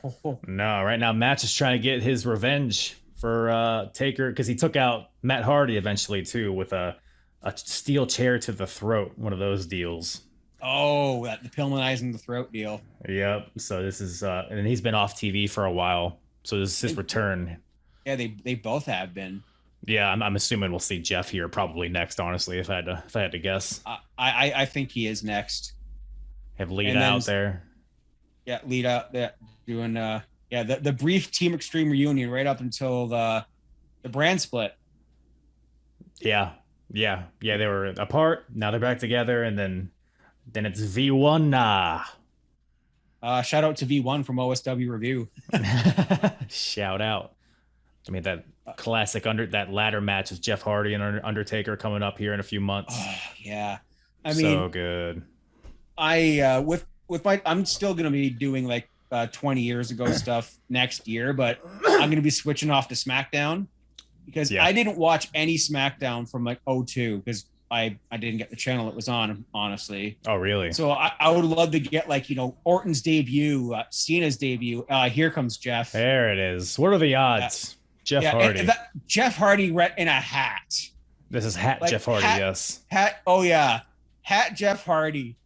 No, right now Matt's just trying to get his revenge for Taker because he took out Matt Hardy eventually too with a steel chair to the throat. One of those deals. Oh, the Pillmanizing the throat deal. Yep. So this is and he's been off TV for a while. So this is his return. Yeah, they both have been. Yeah, I'm assuming we'll see Jeff here probably next. Honestly, if I had to guess, I think he is next. Have Lita out there. Yeah, Lita doing the brief Team Extreme reunion right up until the brand split. Yeah. They were apart. Now they're back together, and then it's V1. Shout out to V1 from OSW Review. Shout out. I mean that classic that ladder match with Jeff Hardy and Undertaker coming up here in a few months. Oh, yeah, I mean, so good. With my I'm still gonna be doing like 20 years ago stuff next year, but I'm gonna be switching off to SmackDown because I didn't watch any SmackDown from like 2002 because I didn't get the channel it was on, honestly. Oh, really? So I would love to get like, Orton's debut, Cena's debut. Here comes Jeff. There it is. What are the odds? Jeff Hardy. Jeff Hardy in a hat. This is hat Jeff Hardy, yes. Hat. Oh yeah, hat Jeff Hardy.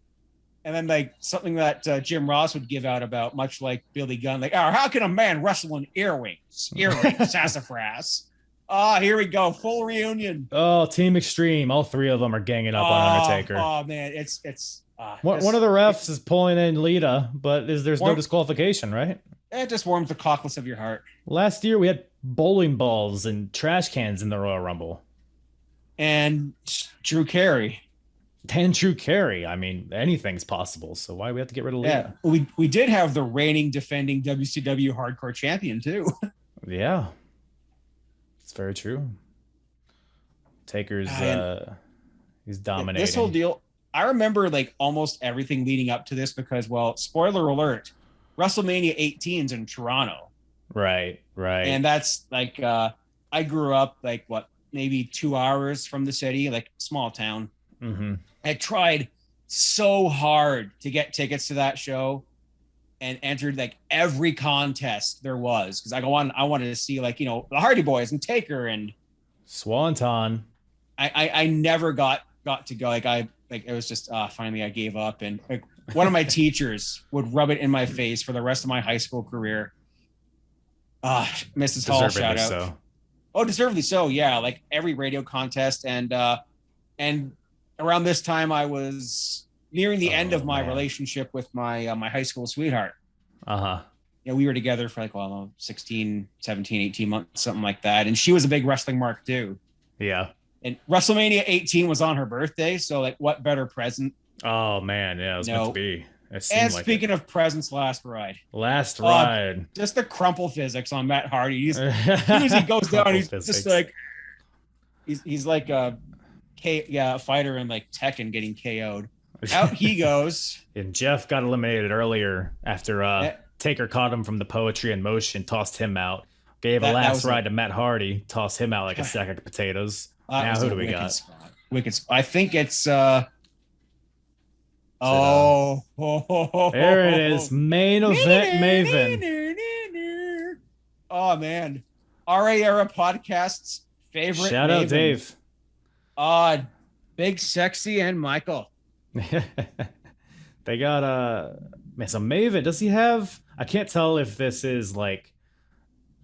And then like something that Jim Ross would give out about, much like Billy Gunn, like, oh, how can a man wrestle in earrings? Earrings, sassafras. Here we go, full reunion. Oh, Team Extreme, all three of them are ganging up on Undertaker. Oh man, it's one of the refs is pulling in Lita, but there's no disqualification, right? It just warms the cockless of your heart. Last year we had bowling balls and trash cans in the Royal Rumble, and Drew Carey. Drew Carey. I mean, anything's possible. So why do we have to get rid of Lita? Yeah, we did have the reigning, defending WCW Hardcore Champion too. Yeah, it's very true. Taker's he's dominating. This whole deal. I remember like almost everything leading up to this because, well, spoiler alert, WrestleMania 18's in Toronto. Right. And that's like I grew up like maybe 2 hours from the city, like small town. Mm-hmm. I tried so hard to get tickets to that show and entered like every contest there was because I wanted to see like the Hardy Boys and Taker and Swanton. I never got to go. It was just finally I gave up, and like one of my teachers would rub it in my face for the rest of my high school career. Mrs. Hall, shout out. So. Oh, deservedly so. Yeah, like every radio contest, and around this time I was nearing the end of my relationship with my my high school sweetheart. We were together for like 16, 17, 18 months, something like that, and she was a big wrestling mark too. Yeah. And WrestleMania 18 was on her birthday, so like what better present? Oh man, yeah, it was meant to be. And speaking of presents, last ride. Just the crumple physics on Matt Hardy. As soon as he goes down, he's just like he's like a fighter in like Tekken getting KO'd. Out he goes. And Jeff got eliminated earlier after Taker caught him from the poetry in motion, tossed him out. Gave a last ride to Matt Hardy, tossed him out like a sack of potatoes. Now who do we got? Wicked spot. I think it's there it is. Main event Maven. Oh man. RA Era Podcast's favorite. Shout out Dave. Big Sexy and Michael. They got man, so Maven, does he have, I can't tell if this is like,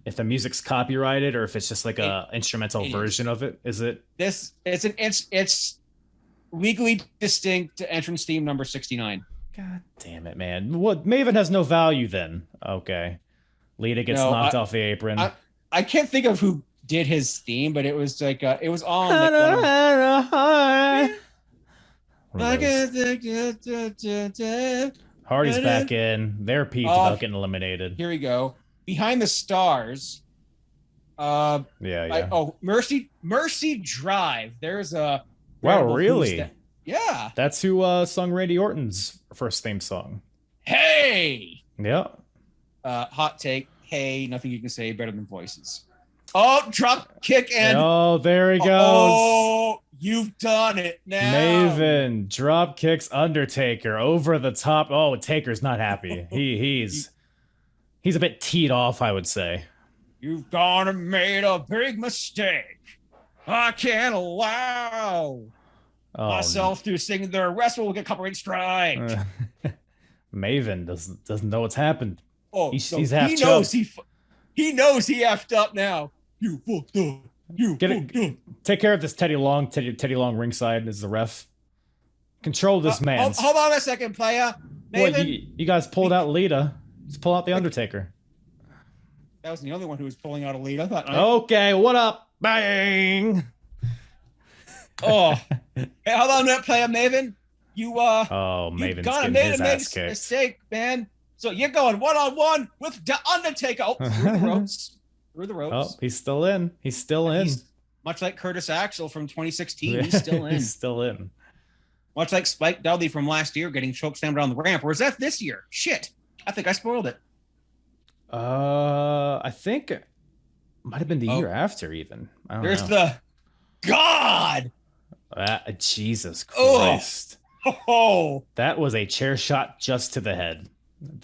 if the music's copyrighted or if it's just like a instrumental version of it. Is it? It's legally distinct to entrance theme number 69. God damn it, man. What, Maven has no value then. Okay. Lita gets knocked off the apron. I can't think of who did his theme, but it was like it was on like Hardy's back in. They're peeved about getting eliminated. Here we go. Behind the Stars. Mercy Drive. There's a wow, really? Yeah. That's who sung Randy Orton's first theme song. Hey. Yeah. Hot take. Hey, nothing you can say better than voices. Oh, drop kick and there he goes. Oh, you've done it now. Maven drop kicks Undertaker over the top. Oh, Taker's not happy. He's a bit teed off, I would say. You've gone and made a big mistake. I can't allow myself to sing the rest will get copyright strike. Maven doesn't know what's happened. Oh, he's half he knows he knows he effed up now. You fucked up. You fucked up. Take care of this Teddy Long. Teddy Long ringside is the ref. Control this man. Hold on a second, player. What, you guys pulled out Lita. Just pull out the Undertaker. That was the only one who was pulling out a lead. I thought. Okay, what up? Bang. Oh, hey, hold on a minute, player Maven. Maven's getting his ass kicked. Mistake, man. So you're going one-on-one with the Undertaker. Oh, through the ropes. Through the ropes. Oh, he's still in. He's still in. Much like Curtis Axel from 2016, he's still in. He's still in. Much like Spike Dudley from last year getting chokeslammed down the ramp. Or is that this year? Shit. I think I spoiled it. I think it might have been the year after even. I don't know. There's the God. Jesus Christ. Oh. That was a chair shot just to the head.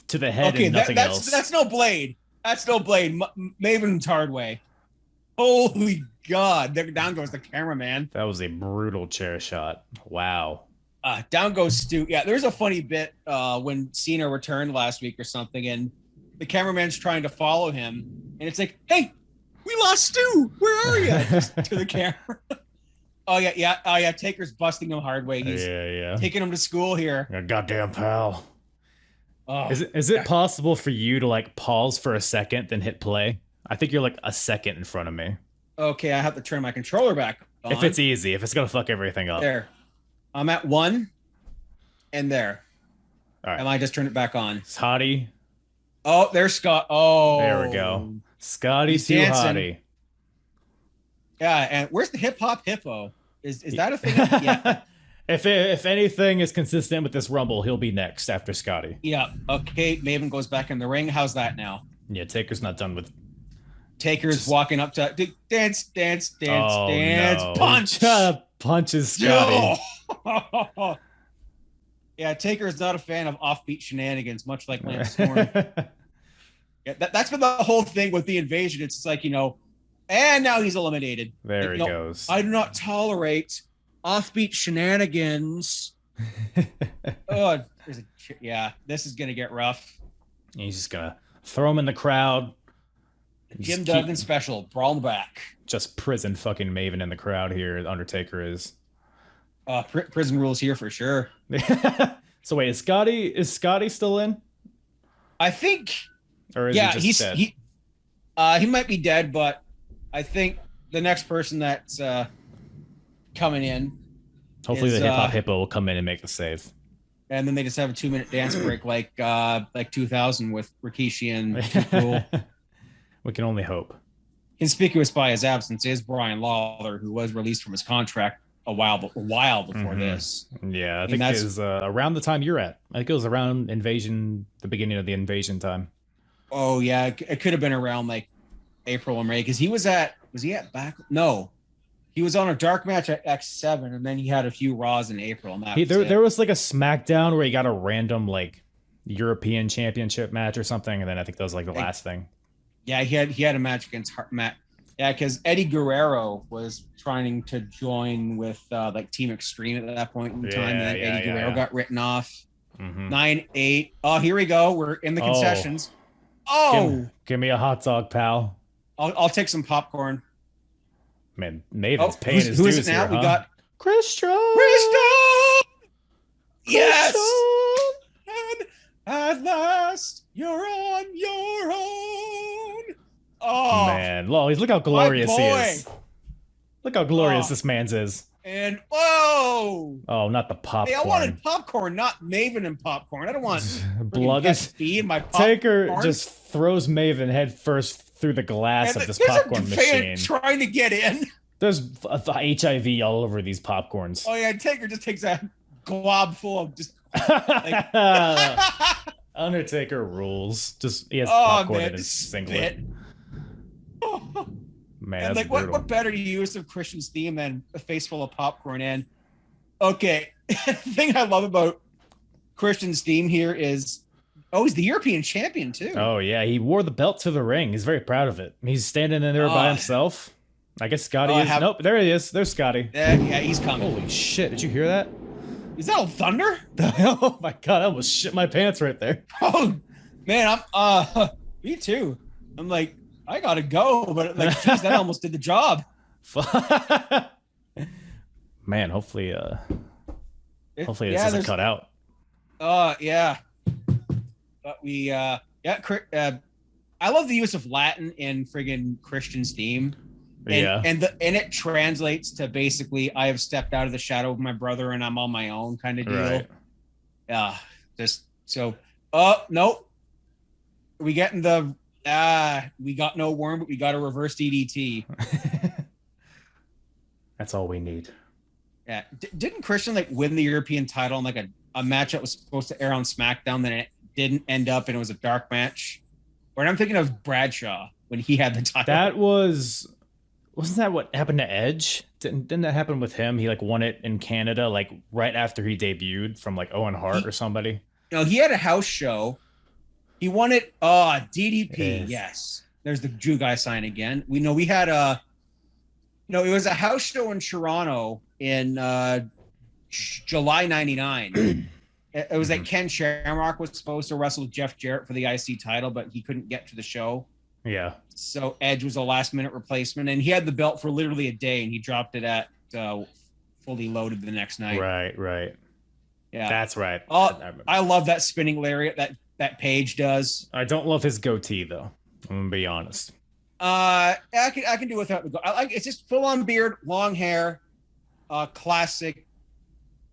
To the head and nothing else. That's no blade. That's no blade. Maven's hard way. Holy God. Down goes the cameraman. That was a brutal chair shot. Wow. Down goes Stu. Yeah, there's a funny bit when Cena returned last week or something, and the cameraman's trying to follow him, and it's like, hey, we lost Stu. Where are you? Just to the camera. Oh, yeah. Taker's busting him hard way. He's taking him to school here. Yeah, goddamn pal. Oh, is it possible for you to like pause for a second, then hit play? I think you're like a second in front of me. Okay, I have to turn my controller back on. If it's easy, if it's going to fuck everything up. There. I'm at 1 and there. All right. And I just turned it back on. Hottie. Oh, there's Scott. Oh. There we go. Scotty too hottie. Yeah, and where's the hip hop hippo? Is that a thing? Yeah. If anything is consistent with this Rumble, he'll be next after Scotty. Yeah. Okay, Maven goes back in the ring. How's that now? Yeah, Taker's not done with. Taker's walking up to dance, no. punch. Punches Scotty. Oh. Yeah, Taker's not a fan of offbeat shenanigans, much like Lance Storm. Yeah, that's been the whole thing with the invasion. It's like, and now he's eliminated. There he goes. I do not tolerate offbeat shenanigans. This is gonna get rough. He's just gonna throw him in the crowd. Jim Duggan special, brawl in the back. Just prison fucking Maven in the crowd here. Undertaker is. Prison rules here for sure. So wait, is Scotty still in? I think. Or is he just dead? He might be dead, but I think the next person that's coming in. Hopefully the hip hop hippo will come in and make the save. And then they just have a 2-minute dance break like 2000 with Rikishi and Too Cool. We can only hope. Conspicuous by his absence is Brian Lawler, who was released from his contract a while before this. Yeah, I think it was around the time you're at. I think it was around Invasion, the beginning of the Invasion time. Oh yeah, it could have been around like April or May, because he was at back? No, he was on a dark match at X7, and then he had a few Raws in April. And there was like a SmackDown where he got a random like European Championship match or something, and then I think that was like the last thing. Yeah, he had a match against Matt. Yeah, because Eddie Guerrero was trying to join with like Team Extreme at that point in time, and then Eddie Guerrero got written off. 9-8. Oh, here we go. We're in the concessions. Give me a hot dog, pal. I'll take some popcorn. Man, Maven's paying his who dues is it now? here, We got Christian. Yes. And at last, you're on your own. Oh man, look how glorious he is. Look how glorious this man's is. And whoa! Oh, not the popcorn. Hey, I wanted popcorn, not Maven and popcorn. I don't want blood. speed in my popcorn. Taker just throws Maven head first through the glass of this popcorn machine. Trying to get in. There's HIV all over these popcorns. Oh yeah, Taker just takes a glob full of just. Undertaker rules. Just he has popcorn in his singlet. Man, and that's like what better use of Christian's theme than a face full of popcorn? And okay, the thing I love about Christian's theme here is he's the European champion too. Oh yeah, he wore the belt to the ring. He's very proud of it. He's standing in there by himself. I guess Scotty is. Nope, there he is. There's Scotty. Yeah, he's coming. Holy shit! Did you hear that? Is that all thunder? Oh my god! I almost shit my pants right there. Oh man, I'm me too. I'm like, I gotta go, but like, geez, that almost did the job. Man, hopefully this doesn't cut out. Yeah. But we I love the use of Latin in friggin' Christian's theme. And it translates to basically, I have stepped out of the shadow of my brother and I'm on my own kind of deal. Right. Yeah. Nope. We getting the we got no worm, but we got a reverse DDT. That's all we need. Yeah. Didn't Christian like win the European title in like a match that was supposed to air on SmackDown, then it didn't end up and it was a dark match? Or I'm thinking of Bradshaw when he had the title. Wasn't that what happened to Edge? Didn't that happen with him? He like won it in Canada like right after he debuted from like Owen Hart or somebody. No, he had a house show. He won it. DDP. Yes. There's the Jew guy sign again. We had it was a house show in Toronto in July 99. It was like Ken Shamrock was supposed to wrestle Jeff Jarrett for the IC title, but he couldn't get to the show. Yeah. So Edge was a last minute replacement, and he had the belt for literally a day, and he dropped it at fully loaded the next night. Right. Yeah. That's right. I love that spinning lariat that Page does. I don't love his goatee though. I'm gonna be honest. I can do without the I like it's just full on beard, long hair, classic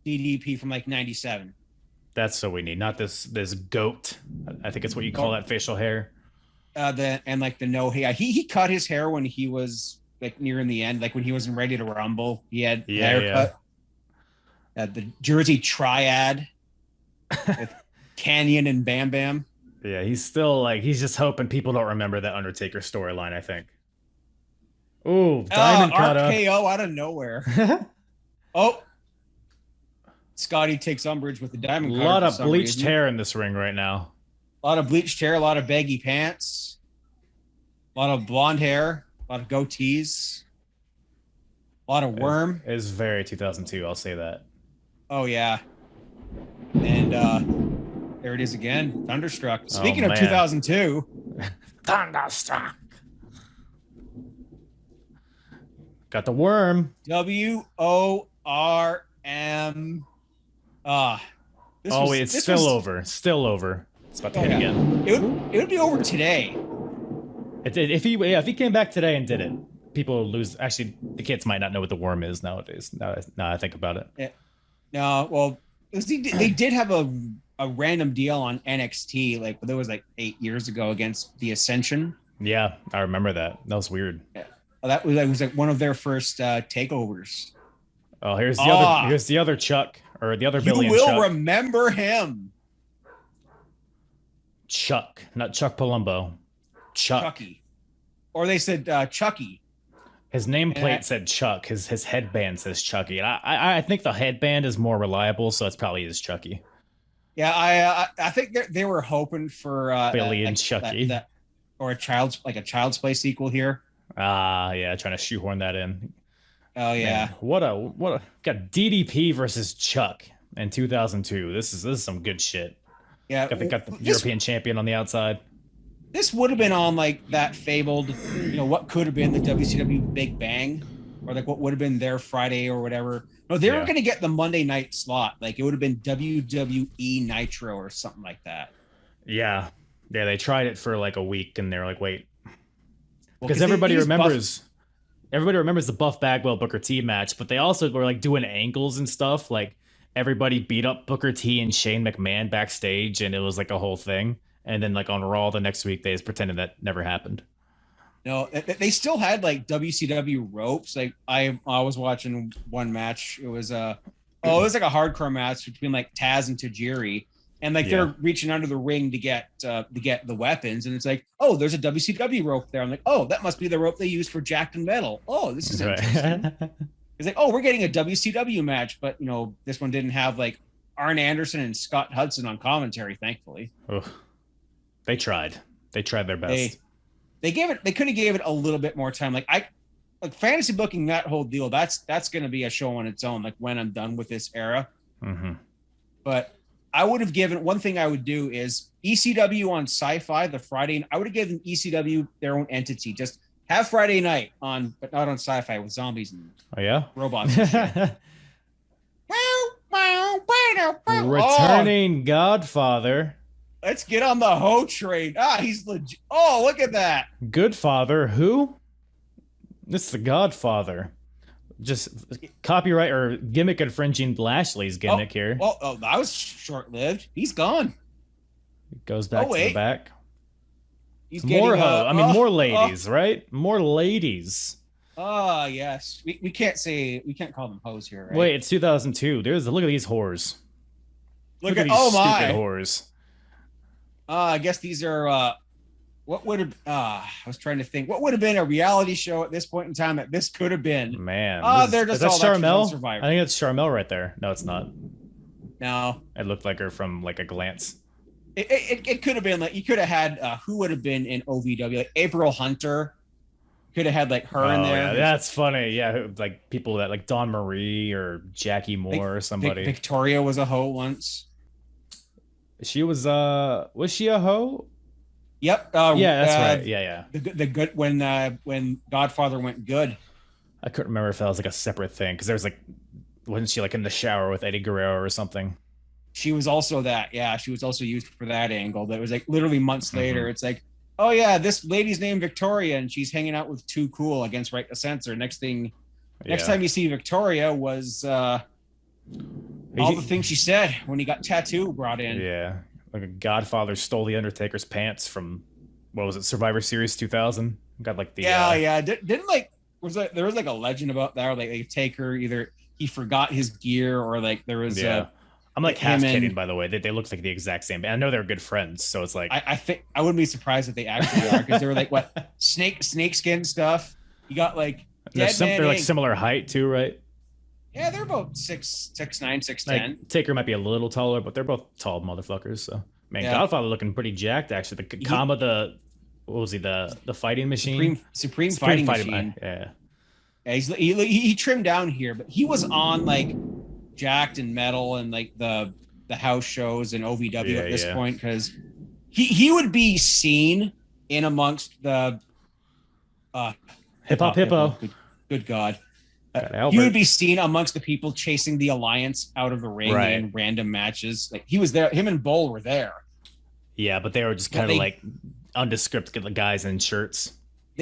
DDP from like 97. That's what we need, not this goat. I think it's what you call that facial hair. The no hair. He cut his hair when he was like nearing the end, like when he wasn't ready to rumble. He had haircut. The Jersey Triad with Canyon and Bam Bam. Yeah, he's still he's just hoping people don't remember that Undertaker storyline, I think. Ooh, Diamond Cutter. RKO out of nowhere. Scotty takes umbrage with the Diamond Cutter. A lot of bleached hair in this ring right now. A lot of bleached hair, a lot of baggy pants, a lot of blonde hair, a lot of goatees, a lot of worm. It is very 2002, I'll say that. Oh, yeah. And there it is again, Thunderstruck. Speaking of 2002. Thunderstruck. Got the worm. WORM. It's still over. Still over. It's about to hit again. It would be over today. If he came back today and did it, people would lose. Actually, the kids might not know what the worm is nowadays. Now I think about it. Yeah. No, well, they did have a random deal on NXT, like there was like 8 years ago against the Ascension. Yeah, I remember that. That was weird. Yeah. That was like one of their first takeovers. Oh, here's the other Chuck, or the other Billy. You will remember him. Chuck, not Chuck Palumbo. Chucky. Or they said Chucky. His nameplate said Chuck. His headband says Chucky. And I think the headband is more reliable, so it's probably his Chucky. Yeah, I think they were hoping for Billy and Chucky. Or a Child's Play sequel here. Yeah, trying to shoehorn that in. Oh yeah. Man, what a got DDP versus Chuck in 2002. This is some good shit. Yeah. Got the European champion on the outside. This would have been on like that fabled, what could have been the WCW Big Bang, or like what would have been their Friday or whatever. No, they were going to get the Monday night slot. Like it would have been WWE Nitro or something like that. Yeah. They tried it for like a week, and they were like, wait, because everybody remembers the Buff Bagwell Booker T match, but they also were like doing angles and stuff. Like everybody beat up Booker T and Shane McMahon backstage, and it was like a whole thing. And then like on Raw the next week, they just pretended that never happened. No, they still had like WCW ropes. Like I was watching one match. It was like a hardcore match between like Taz and Tajiri. And like they're reaching under the ring to get the weapons, and it's like, oh, there's a WCW rope there. I'm like, oh, that must be the rope they use for Jacked and Metal. Oh, this is interesting. It's like, oh, we're getting a WCW match, but this one didn't have like Arn Anderson and Scott Hudson on commentary, thankfully. Oh, they tried their best. They could have gave it a little bit more time. Like fantasy booking, that whole deal. That's going to be a show on its own. Like when I'm done with this era, but. I would have given one thing I would do is ECW on Sci-Fi the Friday. I would have given ECW their own entity. Just have Friday night on, but not on Sci-Fi with zombies and robots. And Returning Godfather. Let's get on the Ho train. He's legit. Oh, look at that. Goodfather, who? This is the Godfather. Just copyright or gimmick infringing Lashley's gimmick here. Oh, that was short-lived. He's gone. Goes back to the back. He's more more ladies, right? More ladies. Oh yes. We can't call them hoes here, right? Wait, it's 2002. Look at these whores. Look at these stupid whores. I guess these are what would have I was trying to think what would have been a reality show at this point in time that this could have been. Man. They're just all Charmel? Survivor. I think it's Charmel right there. No, it's not. No. It looked like her from like a glance. It could have been like you could have had who would have been in OVW, like April Hunter. Could have had like her in there. Yeah, that's funny. Yeah, like people that like Dawn Marie or Jackie Moore or somebody. Victoria was a hoe once. She was she a hoe? Yep. Yeah, that's right. Yeah. The good when Godfather went good. I couldn't remember if that was like a separate thing because there was like, wasn't she like in the shower with Eddie Guerrero or something? She was also that. Yeah, she was also used for that angle. That was like literally months later. It's like, oh yeah, this lady's named Victoria and she's hanging out with Too Cool against Right to Censor. Next time you see Victoria was all the things she said when he got Tattoo brought in. Yeah. Like a Godfather stole the Undertaker's pants from what was it, Survivor Series 2000? Got like the didn't like there was like a legend about that, or like a Taker either he forgot his gear or like there was I'm like half kidding, by the way. They looked like the exact same. I know they're good friends, so it's like I think I wouldn't be surprised if they actually are because they were like what snakeskin stuff. You got like they're like similar height too, right? Yeah, they're about 6'9", 6'10". Like, Taker might be a little taller, but they're both tall motherfuckers. So man, Godfather looking pretty jacked actually. The what was he? The fighting machine? Supreme fighting machine. Yeah. He trimmed down here, but he was on like Jacked and Metal and like the house shows and OVW at this point because he would be seen in amongst the Hip Hop Hippo. Good God. He would be seen amongst the people chasing the Alliance out of the ring in random matches. Like he was there. Him and Bull were there. Yeah, but they were just kind of like undescript guys in shirts.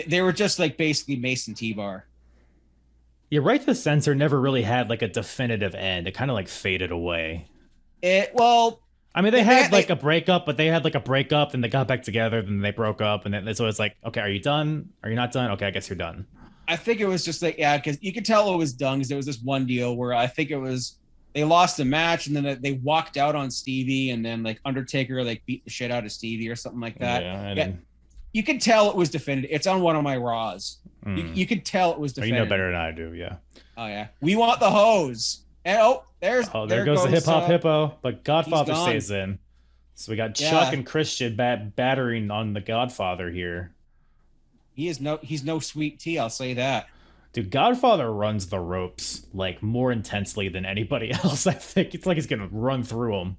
They were just like basically Mason T-Bar. Yeah, Right to Censor never really had like a definitive end. It kind of like faded away. I mean, they had a breakup, but they had like a breakup, and they got back together, then they broke up, and then so it's like, okay, are you done? Are you not done? Okay, I guess you're done. I think it was just like, because you could tell it was done because there was this one deal where I think it was they lost the match and then they walked out on Stevie and then like Undertaker like beat the shit out of Stevie or something like that. Yeah, you could tell it was definitive. It's on one of my Raws. You could tell it was definitive. You know better than I do, yeah. Oh yeah, we want the hose. And there goes the Hip Hop Hippo, but Godfather stays in. So we got Chuck and Christian battering on the Godfather here. he's no sweet tea. I'll say that. Dude, Godfather runs the ropes like more intensely than anybody else. I think it's like he's gonna run through them.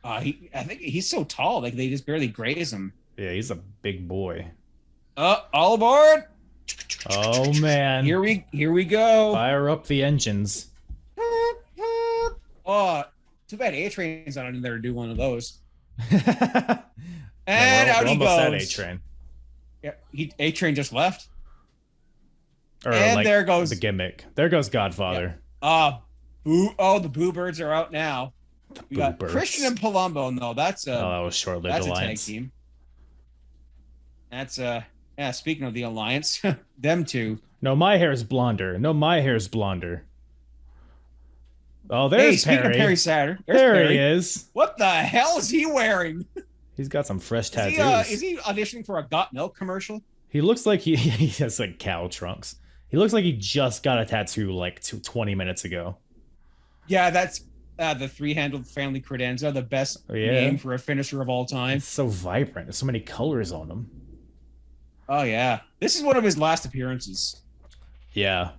I think he's so tall, like they just barely graze him. Yeah, he's a big boy. All aboard! Oh man, Here we go. Fire up the engines. Oh, too bad A-Train's not in there to do one of those. And out he almost at goes. A-Train. Yeah, A-Train just left. Or And like there goes the gimmick. There goes Godfather. The Boo Birds are out now. We got Boo Birds. Christian and Palumbo. No, that's that was short-lived that's alliance. a tag team. That's yeah. Speaking of the alliance, them two. No, my hair's blonder. Oh, there's speaking Perry. of Perry Saturn, There Perry. he is. What the hell is he wearing? He's got some fresh tattoos. Is he auditioning for a Got Milk commercial? He looks like he has like cow trunks. He looks like he just got a tattoo like 20 minutes ago. Yeah, that's the three-handled family credenza, the best name for a finisher of all time. It's so vibrant. There's so many colors on him. Oh yeah, this is one of his last appearances. Yeah.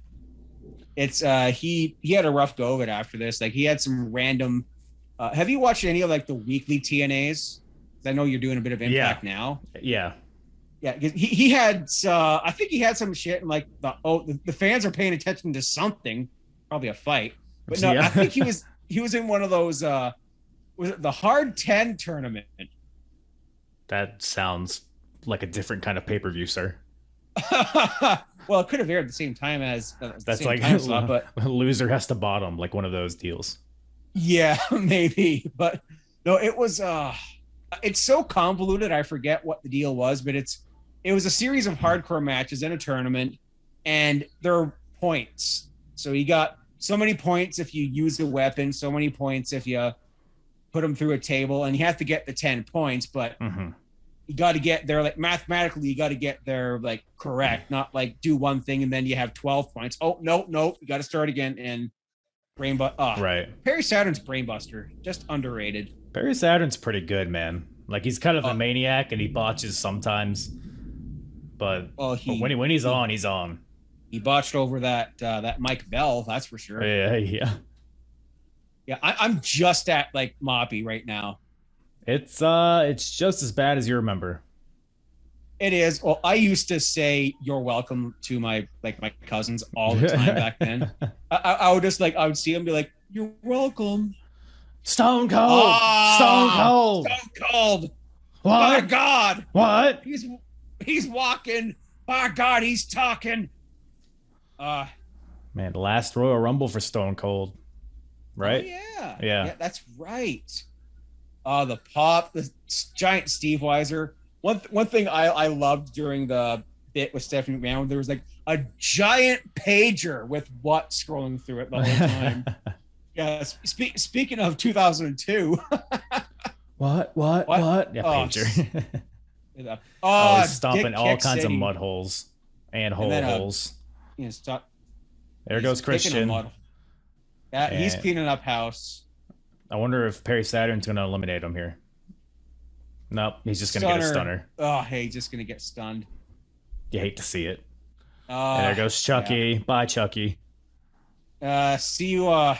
It's he had a rough go of it after this. Like he had some random. Have you watched any of like the weekly TNAs? I know you're doing a bit of Impact now. Yeah. Yeah, he had. I think he had some shit and like the fans are paying attention to something, probably a fight. But no, Yeah. I think he was in one of those. Was it the Hard 10 tournament? That sounds like a different kind of pay-per-view, sir. Well, it could have aired at the same time as That's like slot, but loser has to bottom, like one of those deals. yeah, maybe. But no, it was. It's so convoluted. I forget what the deal was, but it was a series of hardcore matches in a tournament, and there are points. So you got so many points if you use a weapon, so many points if you put them through a table, and you have to get the 10 points, but you got to get there, like mathematically, you got to get there like correct, not like do one thing and then you have 12 points. Oh, no, you got to start again. And right. Perry Saturn's Brainbuster, just underrated. Perry Saturn's pretty good, man. Like he's kind of a maniac and he botches sometimes, but when he's on, he's on. He botched over that Mike Bell, that's for sure. Yeah. I'm just at like Moppy right now. It's just as bad as you remember. It is. Well, I used to say "you're welcome" to my cousins all the time back then. I would just I would see them be like, "You're welcome." Stone Cold. Stone Cold. Stone Cold. What? By God. What? He's walking. By God, he's talking. Man, the last Royal Rumble for Stone Cold, right? Oh, Yeah. Yeah, that's right. The pop, the giant Steve Weiser. One thing I loved during the bit with Stephanie McMahon, there was like a giant pager with what scrolling through it the whole time. Yeah. Speaking of 2002. What? Yeah, pager. He's stomping all kinds of mud holes and holes. There goes Christian. Yeah, he's cleaning up house. I wonder if Perry Saturn's going to eliminate him here. Nope, he's just going to get a stunner. Oh, hey, just going to get stunned. You hate to see it. And there goes Chucky. Yeah. Bye, Chucky. See you on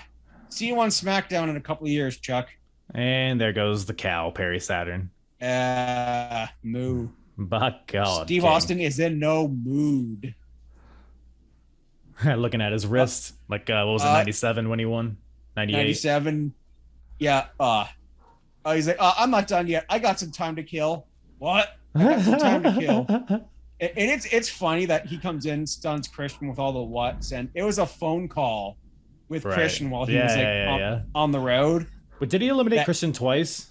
SmackDown in a couple of years, Chuck. And there goes the cow, Perry Saturn. Moo. By God. Steve Austin is in no mood. Looking at his wrist. What was it, 97 when he won? 98? 97. Yeah. He's like, I'm not done yet. I got some time to kill. What? I got some time to kill. And it's funny that he comes in, stuns Christian with all the whats, and it was a phone call with Christian while he was on the road. But did he eliminate Christian twice?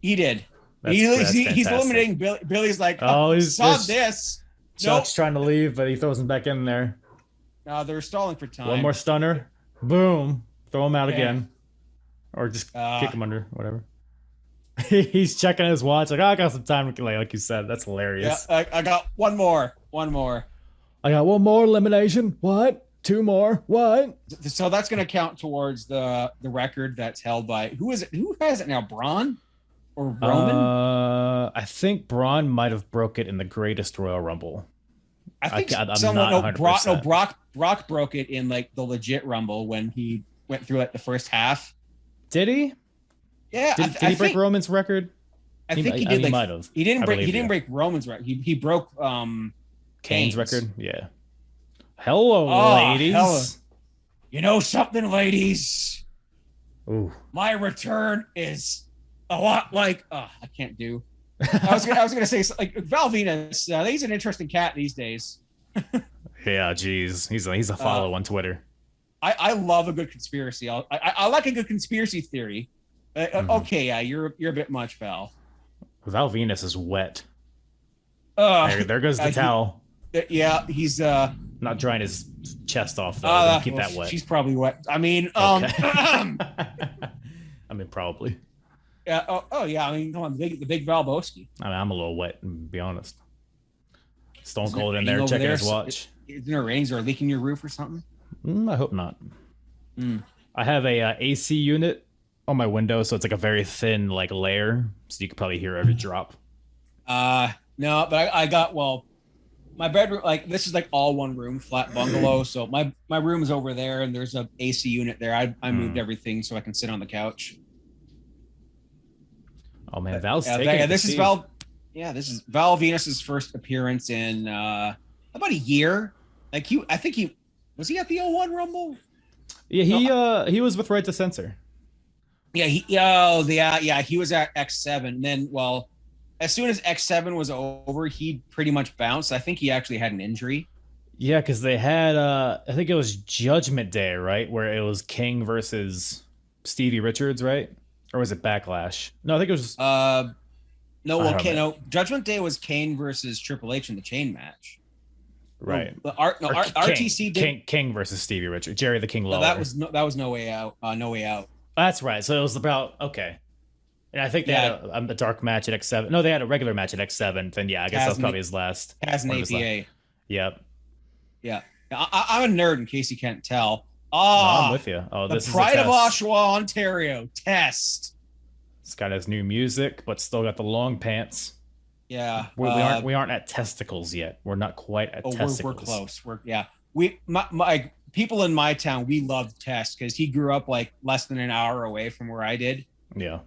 He did. He's eliminating Billy. Billy's like, saw this. Chuck's trying to leave, but he throws him back in there. They're stalling for time. One more stunner. Boom. Throw him out again. Or just kick him under, whatever. He's checking his watch, like, I got some time to kill, like you said. That's hilarious. Yeah, I got one more. I got one more elimination. What? Two more. What? So that's going to count towards the record that's held by, who is it? Who has it now? Braun? or Roman? I think Braun might have broke it in the Greatest Royal Rumble. I think I'm someone not 100%. Brock broke it in like the legit Rumble when he went through like the first half. Did he? Yeah. Did he break Roman's record? I think he did. He might have. He didn't break Roman's record. He broke Kane's record. Yeah. Hello, ladies. Hello. You know something, ladies? Ooh. My return is a lot like I can't do. I was gonna say like Val Venis. He's an interesting cat these days. Yeah, geez, he's a follow on Twitter. I love a good conspiracy. I like a good conspiracy theory. Okay, yeah, you're a bit much, Val. Val Venis is wet. There goes the towel. He's not drying his chest off though. Keep that wet. She's probably wet. I mean, okay. I mean, probably. Yeah. Oh, yeah. I mean, come on, the big Val Boski. I mean, I'm a little wet, to be honest. Stone Cold in there checking his watch. Isn't there rains or leaking your roof or something? I hope not. I have a AC unit on my window, so it's like a very thin like layer, so you could probably hear every drop. No, but I got my bedroom, like this is like all one room, flat bungalow. So my room is over there, and there's a AC unit there. I moved everything so I can sit on the couch. Oh man, Val's taking it. This is Val. Yeah, this is Val Venis's first appearance in about a year. Like I think he was at the 01 Rumble. Yeah, he was with Right to Censor. Yeah, he was at X7. And then, as soon as X7 was over, he pretty much bounced. I think he actually had an injury. Yeah, because they had I think it was Judgment Day, right, where it was King versus Stevie Richards, right? Or was it Backlash? No, I think it was. Judgment Day was Kane versus Triple H in the chain match. Right. RTC did King versus Stevie Richards, Jerry the King Lawler. That was No Way Out. No Way Out. That's right. So it was about and I think they had a dark match at X7. No, they had a regular match at X7. Then I guess that was probably his last. Has an APA. Yep. Yeah, I'm a nerd in case you can't tell. No, I'm with you. Oh, this is Pride of Oshawa, Ontario. Test. It's got his new music, but still got the long pants. Yeah, we aren't at testicles yet. We're not quite at testicles. We're close. My people in my town, we loved Test because he grew up like less than an hour away from where I did. Yeah,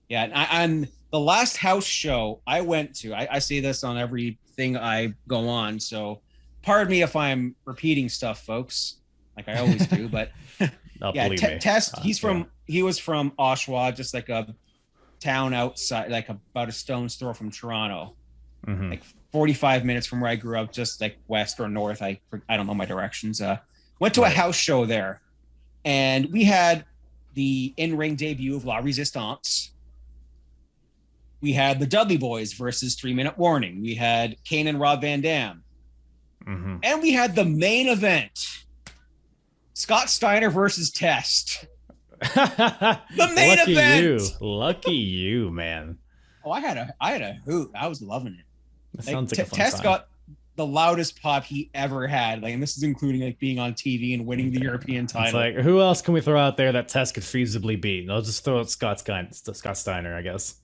yeah. And I'm the last house show I went to. I say this on everything I go on, so pardon me if I'm repeating stuff, folks, like I always do. But yeah, Test. He was from Oshawa, just like a town outside, like about a stone's throw from Toronto, like 45 minutes from where I grew up, just like west or north. I don't know my directions. Went to a house show there, and we had the in-ring debut of La Resistance. We had the Dudley Boys versus 3 Minute Warning. We had Kane and Rob Van Dam. And we had the main event, Scott Steiner versus Test. The main event. Lucky you, man. Oh, I had a hoot. I was loving it. That sounds like a fun Test time. got the loudest pop he ever had. Like, and this is including like being on TV and winning the European title. It's like, who else can we throw out there that Test could feasibly beat? I'll just throw out Scott Steiner, I guess.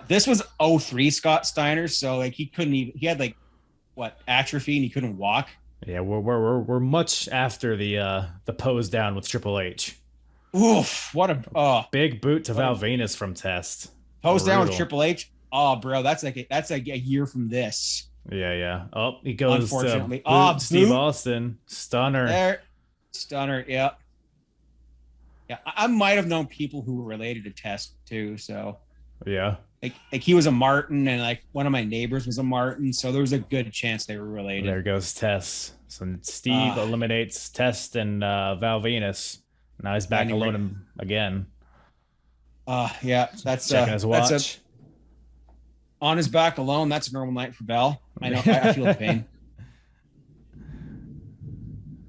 This was 03 Scott Steiner, so like he couldn't even. He had like atrophy, and he couldn't walk. Yeah, we're much after the pose down with Triple H. Oof! What a big boot to Val Venis from Test. Pose down with Triple H. Oh, bro, that's like a year from this. Yeah. Oh, he goes unfortunately. To boot Steve Austin. Stunner. There. Stunner. Yeah. Yeah, I might have known people who were related to Test too. So. Yeah. Like he was a Martin, and like one of my neighbors was a Martin, so there was a good chance they were related. There goes Test. So Steve eliminates Test and Val Venis. Now he's back alone again. Yeah, that's checking his watch. On his back alone. That's a normal night for Val. I know. I feel the pain.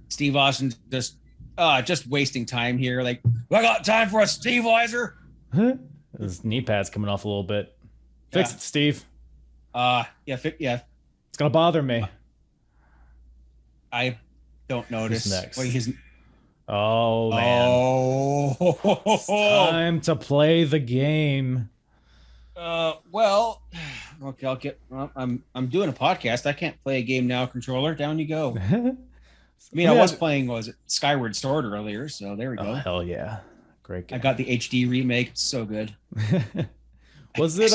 Steve Austin just wasting time here. Like, I got time for a Steve Weiser. His knee pad's coming off a little bit. Fix it, Steve. Yeah. It's gonna bother me. I don't notice. Who's next? Wait, oh man! It's time to play the game. Well, okay, I'm doing a podcast. I can't play a game now, controller. Down you go. I mean, I was playing, was it Skyward Sword earlier, so there we go. Oh, hell yeah. Great game. I got the HD remake. It's so good. Was it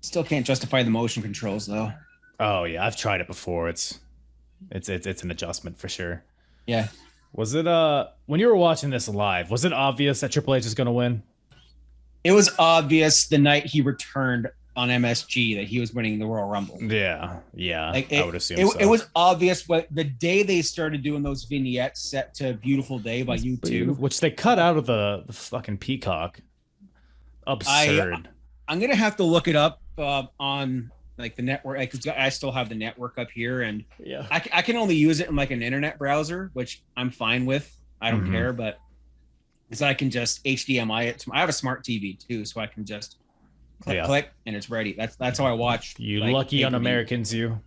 still can't justify the motion controls though. Oh yeah, I've tried it before. It's an adjustment for sure. Yeah. Was it when you were watching this live, was it obvious that Triple H is gonna win? It was obvious the night he returned on MSG that he was winning the Royal Rumble. Yeah. Like I would assume so. It was obvious the day they started doing those vignettes set to Beautiful Day by U2. Which they cut out of the fucking Peacock. Absurd. I'm going to have to look it up on like the network. Like, I still have the network up here, and yeah, I can only use it in like an internet browser, which I'm fine with. I don't care, but so I can just HDMI it. I have a smart TV too, so I can just click, and it's ready. That's how I watch. You like, lucky un-Americans, you.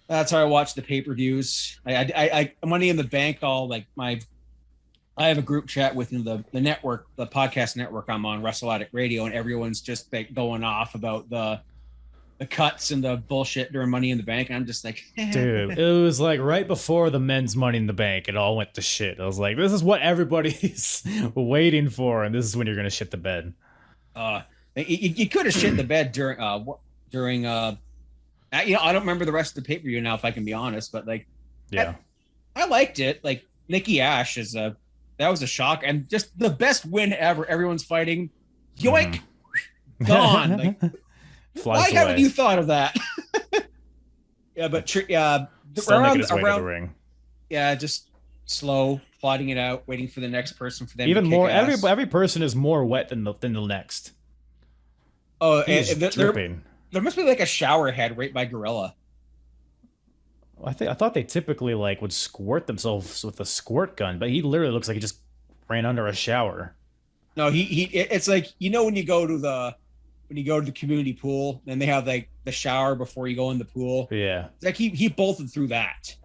That's how I watch the pay-per-views. I Money in the Bank. I have a group chat within the network, the podcast network I'm on, Wrestle Addict Radio, and everyone's just like going off about the cuts and the bullshit during Money in the Bank. And I'm just like, dude, it was like right before the men's Money in the Bank, it all went to shit. I was like, this is what everybody's waiting for, and this is when you're gonna shit the bed. You could have shit the bed during I don't remember the rest of the pay-per-view now, if I can be honest, but like, yeah, I liked it. Like Nikki Ash that was a shock, and just the best win ever. Everyone's fighting, yoink, gone. Like, why haven't you thought of that? Yeah, but still making his way to the ring. Yeah, just slow, plotting it out, waiting for the next person for them. Even to more, kick ass. every person is more wet than the next. Oh, and dripping. There must be like a shower head right by Gorilla. I thought they typically like would squirt themselves with a squirt gun, but he literally looks like he just ran under a shower. No, it's like, when you go to the community pool and they have like the shower before you go in the pool. Yeah. It's like he bolted through that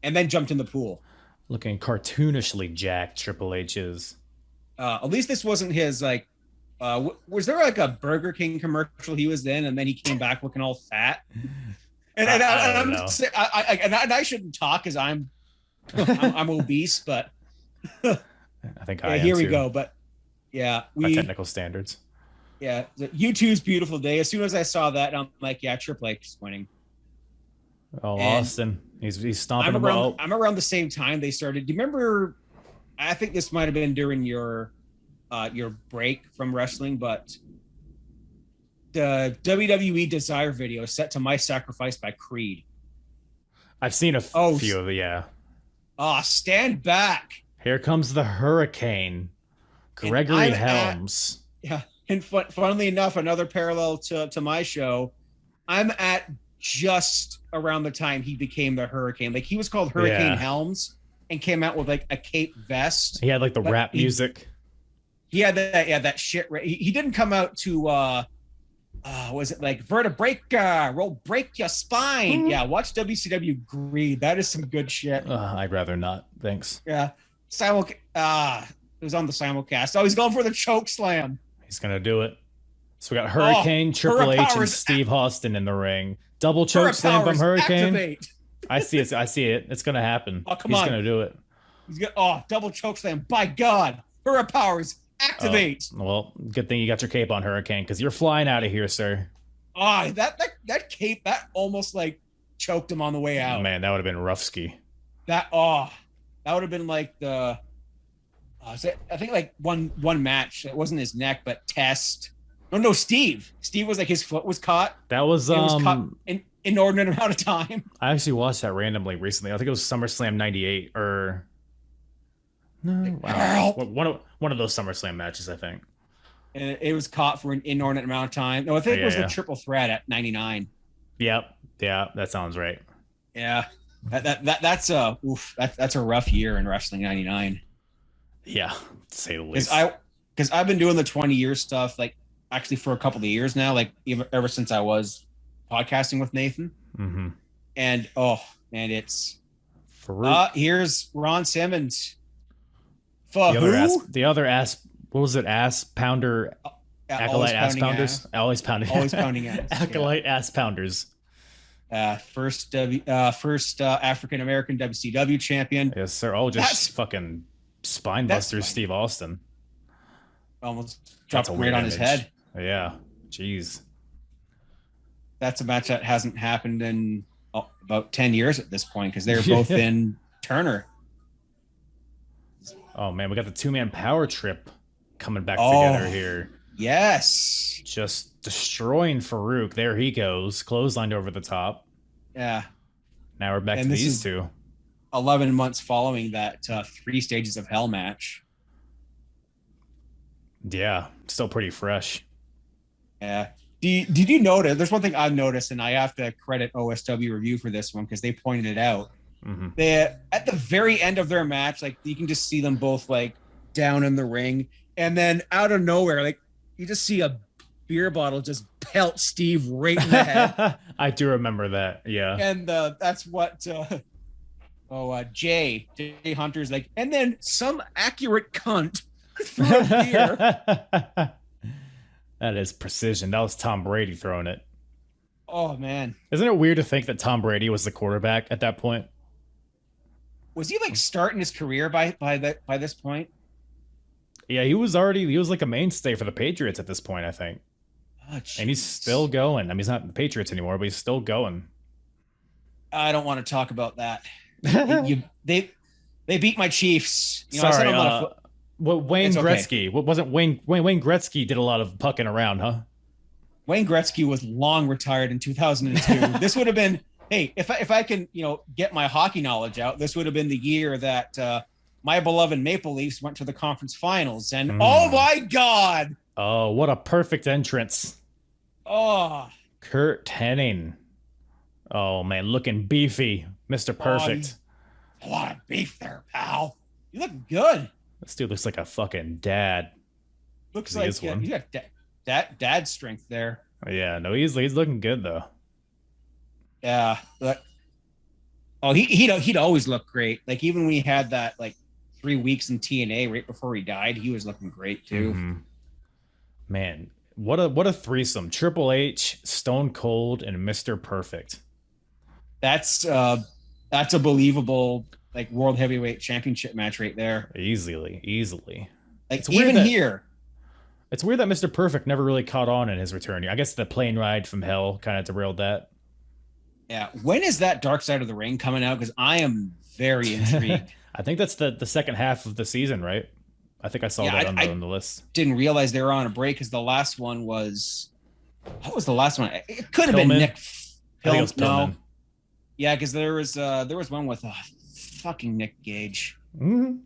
and then jumped in the pool. Looking cartoonishly jacked, Triple H is. At least this wasn't his like was there like a Burger King commercial he was in and then he came back looking all fat? And I shouldn't talk because I'm obese, but I think I am here we too. go. But yeah, by technical standards. Yeah, U2's Beautiful Day. As soon as I saw that, I'm like, yeah, Triple H is winning. Oh, and Austin, he's stomping I'm them out. I'm around the same time they started. Do you remember? I think this might have been during your break from wrestling, but the WWE Desire video set to My Sacrifice by Creed. I've seen a few of it, yeah. Oh, stand back. Here comes the hurricane. Gregory Helms. And funnily enough, another parallel to my show, I'm at just around the time he became the Hurricane. Like, he was called Hurricane Helms and came out with like a cape vest. He had like the rap music. He had that shit. He didn't come out to was it like vertebrae, roll break your spine? Yeah, watch WCW Greed. That is some good shit. I'd rather not. Thanks. Yeah. It was on the simulcast. Oh, he's going for the choke slam. He's gonna do it. So we got Hurricane, Triple H, and Steve Austin in the ring. Double choke slam from Hurricane. Activate. I see it. It's gonna happen. Oh, come on. He's gonna do it. Double choke slam. By God. Hurrah powers. Activate. Well, good thing you got your cape on, Hurricane, because you're flying out of here, sir. That cape, that almost like choked him on the way out. Man, that would have been rough ski. That would have been like the I think like one match. It wasn't his neck, but Test. No, Steve. Steve was like, his foot was caught. That was caught in inordinate amount of time. I actually watched that randomly recently. I think it was SummerSlam '98 or no, wow. One of those SummerSlam matches, I think. And it was caught for an inordinate amount of time. No, I think it was a triple threat at '99. Yep. Yeah, that sounds right. Yeah. That's a rough year in wrestling '99. Yeah, to say the least. Because I've been doing the 20-year stuff, like actually for a couple of years now, like ever since I was podcasting with Nathan. Mm-hmm. And it's here's Ron Simmons. The other ass. What was it? Ass pounder. Acolyte ass pounders. Always pounding. Always pounding ass. Acolyte ass pounders. First African American WCW champion. Yes, sir. Oh, just fucking spine busters. Steve Austin. Almost dropped right on his head. Yeah. Jeez. That's a match that hasn't happened in about 10 years at this point because they're both in Turner. Oh man, we got the 2-man power trip coming back together here. Yes. Just destroying Farouk. There he goes. Clotheslined over the top. Yeah. Now we're back to these two. 11 months following that 3 Stages of Hell match. Yeah, still pretty fresh. Yeah. Did you notice? There's one thing I've noticed, and I have to credit OSW Review for this one because they pointed it out. Mm-hmm. They at the very end of their match, like you can just see them both like down in the ring, and then out of nowhere, like you just see a beer bottle just pelt Steve right in the head. I do remember that. Yeah. And that's what. Jay Hunter's like, and then some accurate cunt threw a beer. That is precision. That was Tom Brady throwing it. Oh man, isn't it weird to think that Tom Brady was the quarterback at that point? Was he like starting his career by this point? Yeah, he was like a mainstay for the Patriots at this point, I think. Oh, and he's still going. I mean, he's not the Patriots anymore, but he's still going. I don't want to talk about that. They beat my Chiefs. You know, Sorry, I said I'm Wayne Gretzky. Okay. What wasn't Wayne Gretzky did a lot of pucking around, huh? Wayne Gretzky was long retired in 2002. This would have been, hey, if I can, get my hockey knowledge out, this would have been the year that my beloved Maple Leafs went to the conference finals. And oh my God. Oh, what a perfect entrance. Oh. Kurt Hennig. Oh man, looking beefy. Mr. Perfect. A lot of beef there, pal. You look good. This dude looks like a fucking dad. Looks like you got dad strength there. Yeah, no, he's looking good though. Yeah, but he'd always look great. Like even when he had that like 3 weeks in TNA right before he died, he was looking great too. Mm-hmm. Man, what a threesome! Triple H, Stone Cold, and Mr. Perfect. That's a believable like world heavyweight championship match right there. Easily. Like even here. It's weird that Mr. Perfect never really caught on in his return. I guess the plane ride from hell kind of derailed that. Yeah. When is that Dark Side of the Ring coming out? Because I am very intrigued. I think that's the second half of the season, right? I think I saw that on the list. Didn't realize they were on a break because the last one was... What was the last one? It could have been Nick... I think it was Pillman. No. Yeah, because there was one with fucking Nick Gage. Mm-hmm.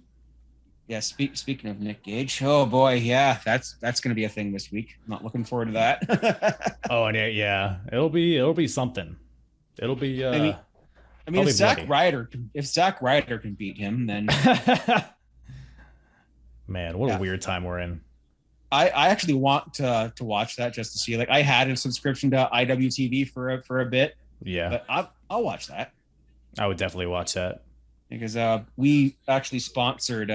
Yeah, speaking of Nick Gage, oh boy, yeah, that's going to be a thing this week. I'm not looking forward to that. Oh, and yeah, it'll be something. It'll be. I mean, if Zack Ryder can beat him, then. Man, what a weird time we're in. I actually want to watch that just to see. Like, I had a subscription to IWTV for a bit. Yeah, but I'll watch that. I would definitely watch that because we actually sponsored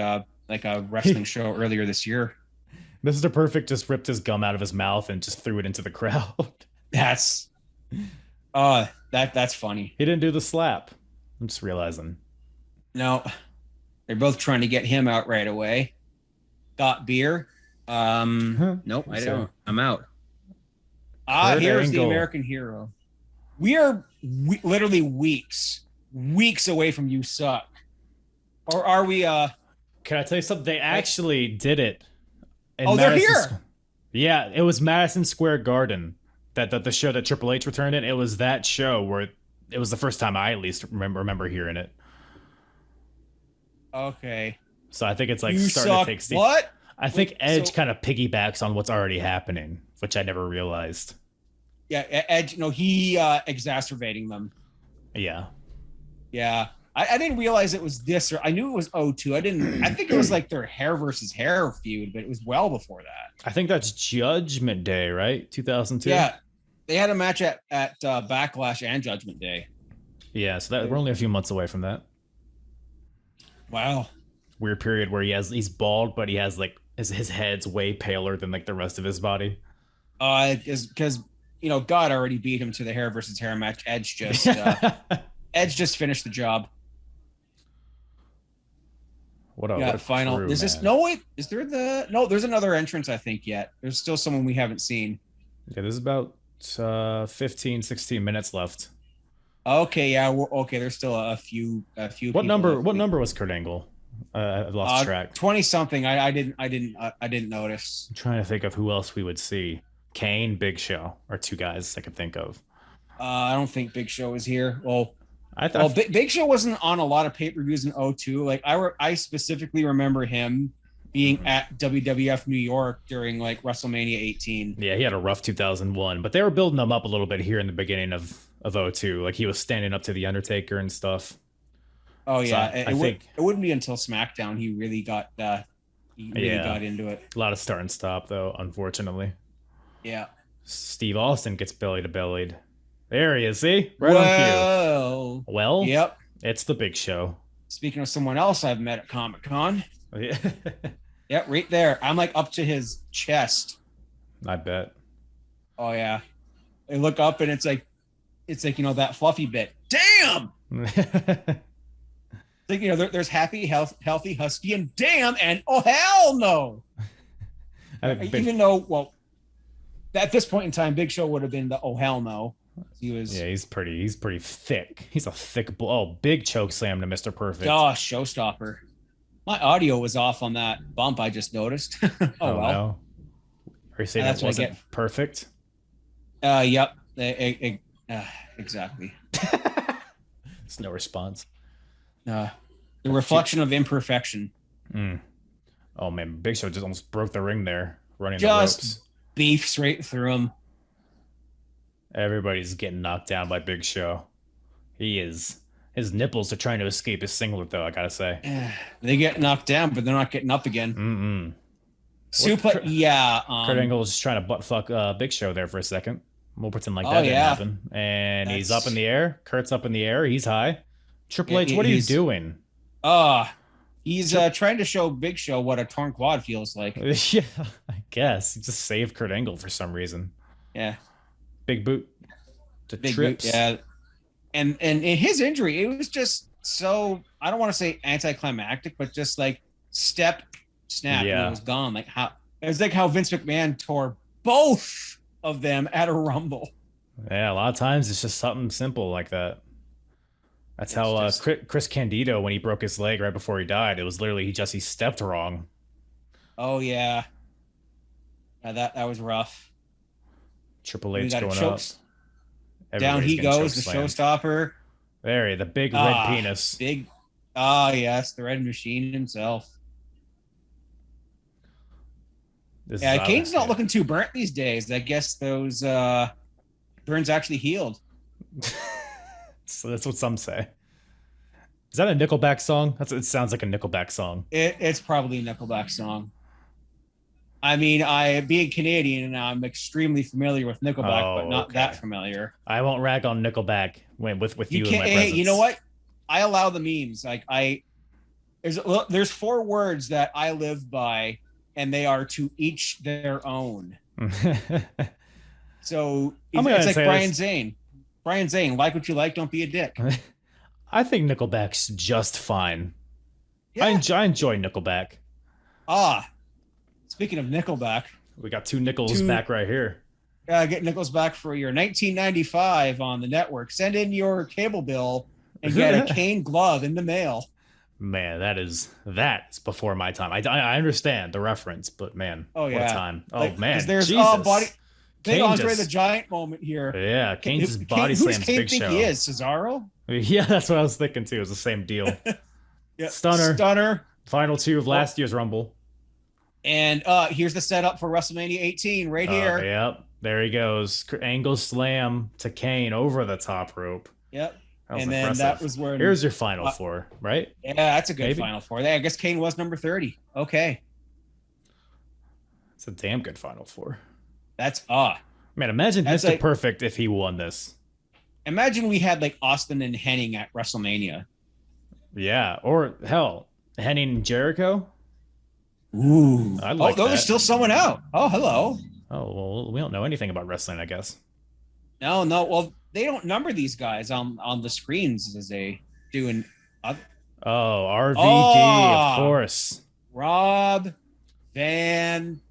like a wrestling show earlier this year. Mr. Perfect just ripped his gum out of his mouth and just threw it into the crowd. That's funny. He didn't do the slap. I'm just realizing. No, they're both trying to get him out right away. Got beer? Nope, I don't. I'm out. Here's the American Hero. We are literally weeks away from You Suck. Or are we? Can I tell you something? They actually did it. They're here. Yeah, it was Madison Square Garden. That the show that Triple H returned in. It was that show where it was the first time I at least remember hearing it. Okay. So I think it's like You starting Suck. to take steam. What? I think Edge kind of piggybacks on what's already happening, which I never realized. Yeah, Edge. No, he exacerbating them. Yeah. Yeah. I didn't realize it was this, or I knew it was O2. I think it was like their hair versus hair feud, but it was well before that. I think that's Judgment Day, right? 2002. Yeah. They had a match at Backlash and Judgment Day. Yeah, so we're only a few months away from that. Wow. weird period where he's bald, but he has like his head's way paler than like the rest of his body. Because God already beat him to the hair versus hair match. Edge just finished the job. What a final. Crew, is this no wait? Is there there's another entrance I think yet. There's still someone we haven't seen. Yeah, there's about 15, 16 minutes left. Okay, yeah, there's still a few. What number was Kurt Angle? I've lost track. 20 something. I didn't notice. I'm trying to think of who else we would see. Kane, Big Show are two guys I could think of. I don't think Big Show is here. Well, Big Show wasn't on a lot of pay-per-views in 2002. Like I specifically remember him being at WWF New York during like WrestleMania 18. Yeah, he had a rough 2001, but they were building him up a little bit here in the beginning of 2002. Like he was standing up to the Undertaker and stuff. Oh yeah, so it wouldn't be until SmackDown he really got got into it. A lot of start and stop though, unfortunately. Yeah. Steve Austin gets belly to bellied. There he is. See, right on cue. Well, yep. It's the Big Show. Speaking of someone else I've met at Comic-Con. Yeah. Yep, right there. I'm like up to his chest. I bet. Oh yeah. I look up and it's like that fluffy bit. Damn. Like, there's happy, healthy, husky, and damn, and oh hell no. Even though, at this point in time, Big Show would have been the oh hell no. He was. Yeah, he's pretty thick. He's a thick. Big choke slam to Mr. Perfect. Gosh, showstopper. My audio was off on that bump. I just noticed. oh well. No. Are you saying that wasn't perfect? Yep. Exactly. There's no response. The reflection of imperfection. Oh man, Big Show just almost broke the ring there, running just the ropes. Beefs right through him. Everybody's getting knocked down by Big Show. His nipples are trying to escape his singlet, though. I gotta say, they get knocked down, but they're not getting up again. Kurt Angle was just trying to butt fuck Big Show there for a second. We'll pretend like that didn't happen. And he's up in the air. Kurt's up in the air. He's high. Triple H, what are you doing? He's trying to show Big Show what a torn quad feels like. Yeah, I guess. He just saved Kurt Angle for some reason. Yeah. Big boot to trips. Boot, yeah. And in his injury, it was just so, I don't want to say anticlimactic, but just like step, snap, and it was gone. It was like how Vince McMahon tore both of them at a Rumble. Yeah, a lot of times it's just something simple like that. That's how Chris Candido, when he broke his leg right before he died, it was literally he stepped wrong. Oh yeah, that was rough. Triple H going up. Down he goes, the showstopper. There, the big red penis. Yes, the Red Machine himself. Kane's not looking too burnt these days. I guess those burns actually healed. So that's what some say. Is that a Nickelback song? It sounds like a Nickelback song. It's probably a Nickelback song. I mean, being Canadian, I'm extremely familiar with Nickelback, but not that familiar. I won't rag on Nickelback with you in my presence. Hey, you know what? I allow the memes. Like there's 4 words that I live by, and they are to each their own. So it's like Brian Zane. Brian Zane, like what you like, don't be a dick. I think Nickelback's just fine. Yeah. I enjoy Nickelback. Speaking of Nickelback, we got 2 nickels back right here. Get nickels back for your 1995 on the network. Send in your cable bill and get a Kane glove in the mail. Man, that is before my time. I understand the reference, but man, what a time. Man, there's Jesus. Big Andre the Giant moment here. Yeah, Kane just body slams Big Show. Who does Kane think he is? Cesaro? Yeah, that's what I was thinking too. It was the same deal. Yeah, Stunner. Final 2 of last year's Rumble. And here's the setup for WrestleMania 18 right here. Yep, there he goes. Angle slam to Kane over the top rope. Yep. And then that was where. Here's your final 4, right? Yeah, that's a good final 4. I guess Kane was number 30. Okay. It's a damn good final 4. That's man, imagine Mr. Perfect if he won this. Imagine we had like Austin and Hennig at WrestleMania. Yeah, or hell, Henning and Jericho. Ooh. I'd like there's that. still someone out. Oh, hello. Oh, well, we don't know anything about wrestling, I guess. No. Well, they don't number these guys on the screens as they do in. Oh, RVD, of Oh. course. Rob Van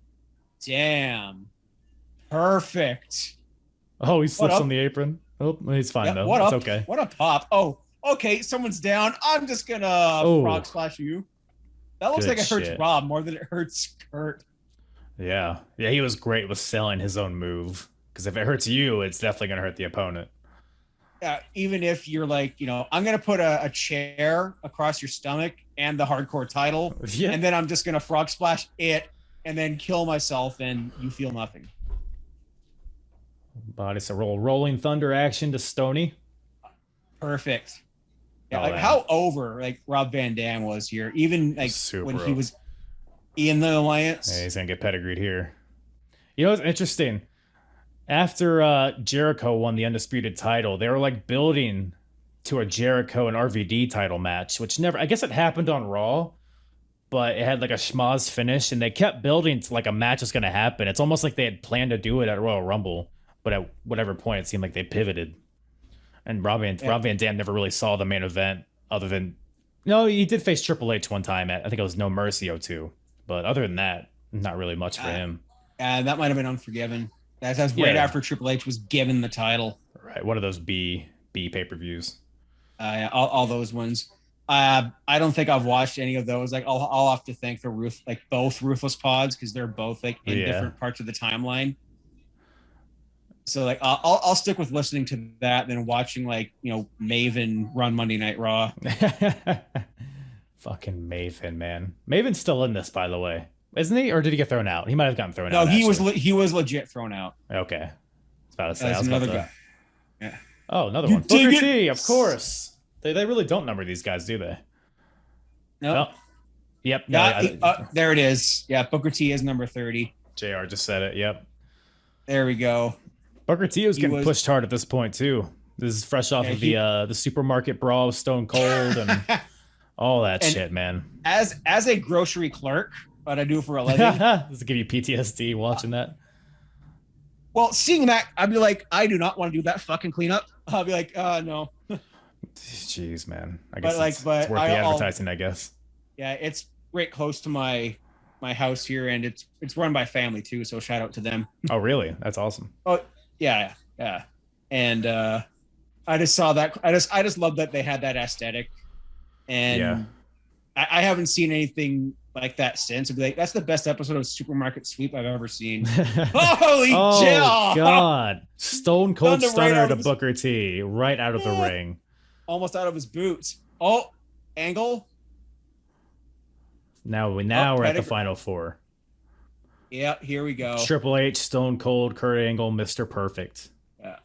Dam. Perfect. Oh, he slips up? on the apron. Oh, he's fine, though. What It's up? okay. What a pop. Oh, okay. Someone's down. I'm just going to frog splash you. That looks Good like it hurts shit. Rob more than it hurts Kurt. Yeah. Yeah, he was great with selling his own move. Because if it hurts you, it's definitely going to hurt the opponent. Yeah, even if you're like, I'm going to put a chair across your stomach and the hardcore title, Yeah. and then I'm just going to frog splash it and then kill myself, and you feel nothing. Body so rolling thunder action to Stoney. Perfect. Yeah, Oh, yeah. how over Rob Van Dam was here, even Super when he was in the Alliance. Yeah, he's gonna get pedigreed here. You know what's interesting? After Jericho won the Undisputed title, they were building to a Jericho and RVD title match, which never, I guess it happened on Raw, but it had a schmoz finish, and they kept building to a match was gonna happen. It's almost like they had planned to do it at Royal Rumble, but at whatever point it seemed like they pivoted. And Rob Van Dam never really saw the main event other than, no, he did face Triple H one time at, I think it was No Mercy 02. But other than that, not really much for him. That might have been Unforgiven. That was right after Triple H was given the title. Right, one of those B pay-per-views. All those ones. I don't think I've watched any of those. I'll have to thank the both Ruthless Pods, because they're both in different parts of the timeline. So I'll stick with listening to that than watching Maven run Monday Night Raw. Fucking Maven, man. Maven's still in this, by the way, isn't he? Or did he get thrown out? He might have gotten thrown out. No, he was legit thrown out. Okay, I was about to say. That's another guy. Yeah. Oh, another one. Booker T, of course. They really don't number these guys, do they? No. Oh. Yep. There it is. Yeah, Booker T is number 30. JR just said it. Yep. There we go. Booker T was getting pushed hard at this point too. This is fresh off of the supermarket brawl with Stone Cold and all that shit, man. As a grocery clerk, what I do for a living. Does it give you PTSD watching that? Well, seeing that, I'd be like, I do not want to do that fucking cleanup. I'll be like, no. Jeez, man. I guess it's worth the advertising, I guess. Yeah, it's right close to my house here, and it's run by family too, so shout out to them. Oh, really? That's awesome. Oh, yeah. And I just saw that. I just love that they had that aesthetic, and I haven't seen anything like that since. I'd be like, that's the best episode of Supermarket Sweep I've ever seen. Holy God! Stone Cold Stunner to Booker T right out of the ring, almost out of his boots. Oh, Angle. Now we're at the final four. Yeah, here we go. Triple H, Stone Cold, Kurt Angle, Mr. Perfect. Yeah.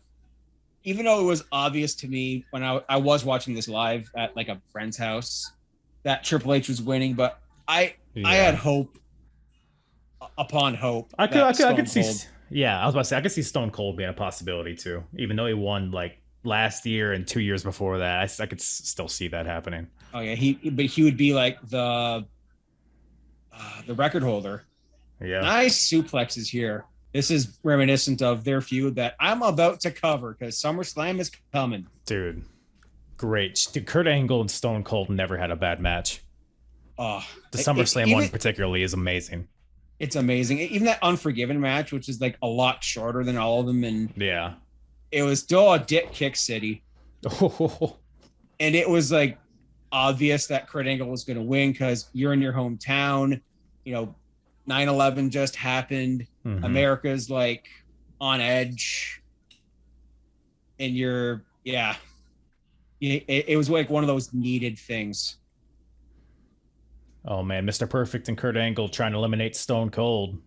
Even though it was obvious to me when I was watching this live at a friend's house that Triple H was winning, but I had hope upon hope. I could see. Yeah, I was about to say I could see Stone Cold being a possibility too, even though he won last year and 2 years before that. I could still see that happening. Oh yeah, he would be the record holder. Yeah. Nice suplexes here. This is reminiscent of their feud that I'm about to cover because SummerSlam is coming. Dude, great. Dude, Kurt Angle and Stone Cold never had a bad match. Oh, the SummerSlam one particularly is amazing. It's amazing. Even that Unforgiven match, which is a lot shorter than all of them, and it was still a dick kick city. And it was obvious that Kurt Angle was going to win because you're in your hometown. 9/11 just happened. Mm-hmm. America's on edge, and it was one of those needed things. Oh man, Mr. Perfect and Kurt Angle trying to eliminate Stone Cold.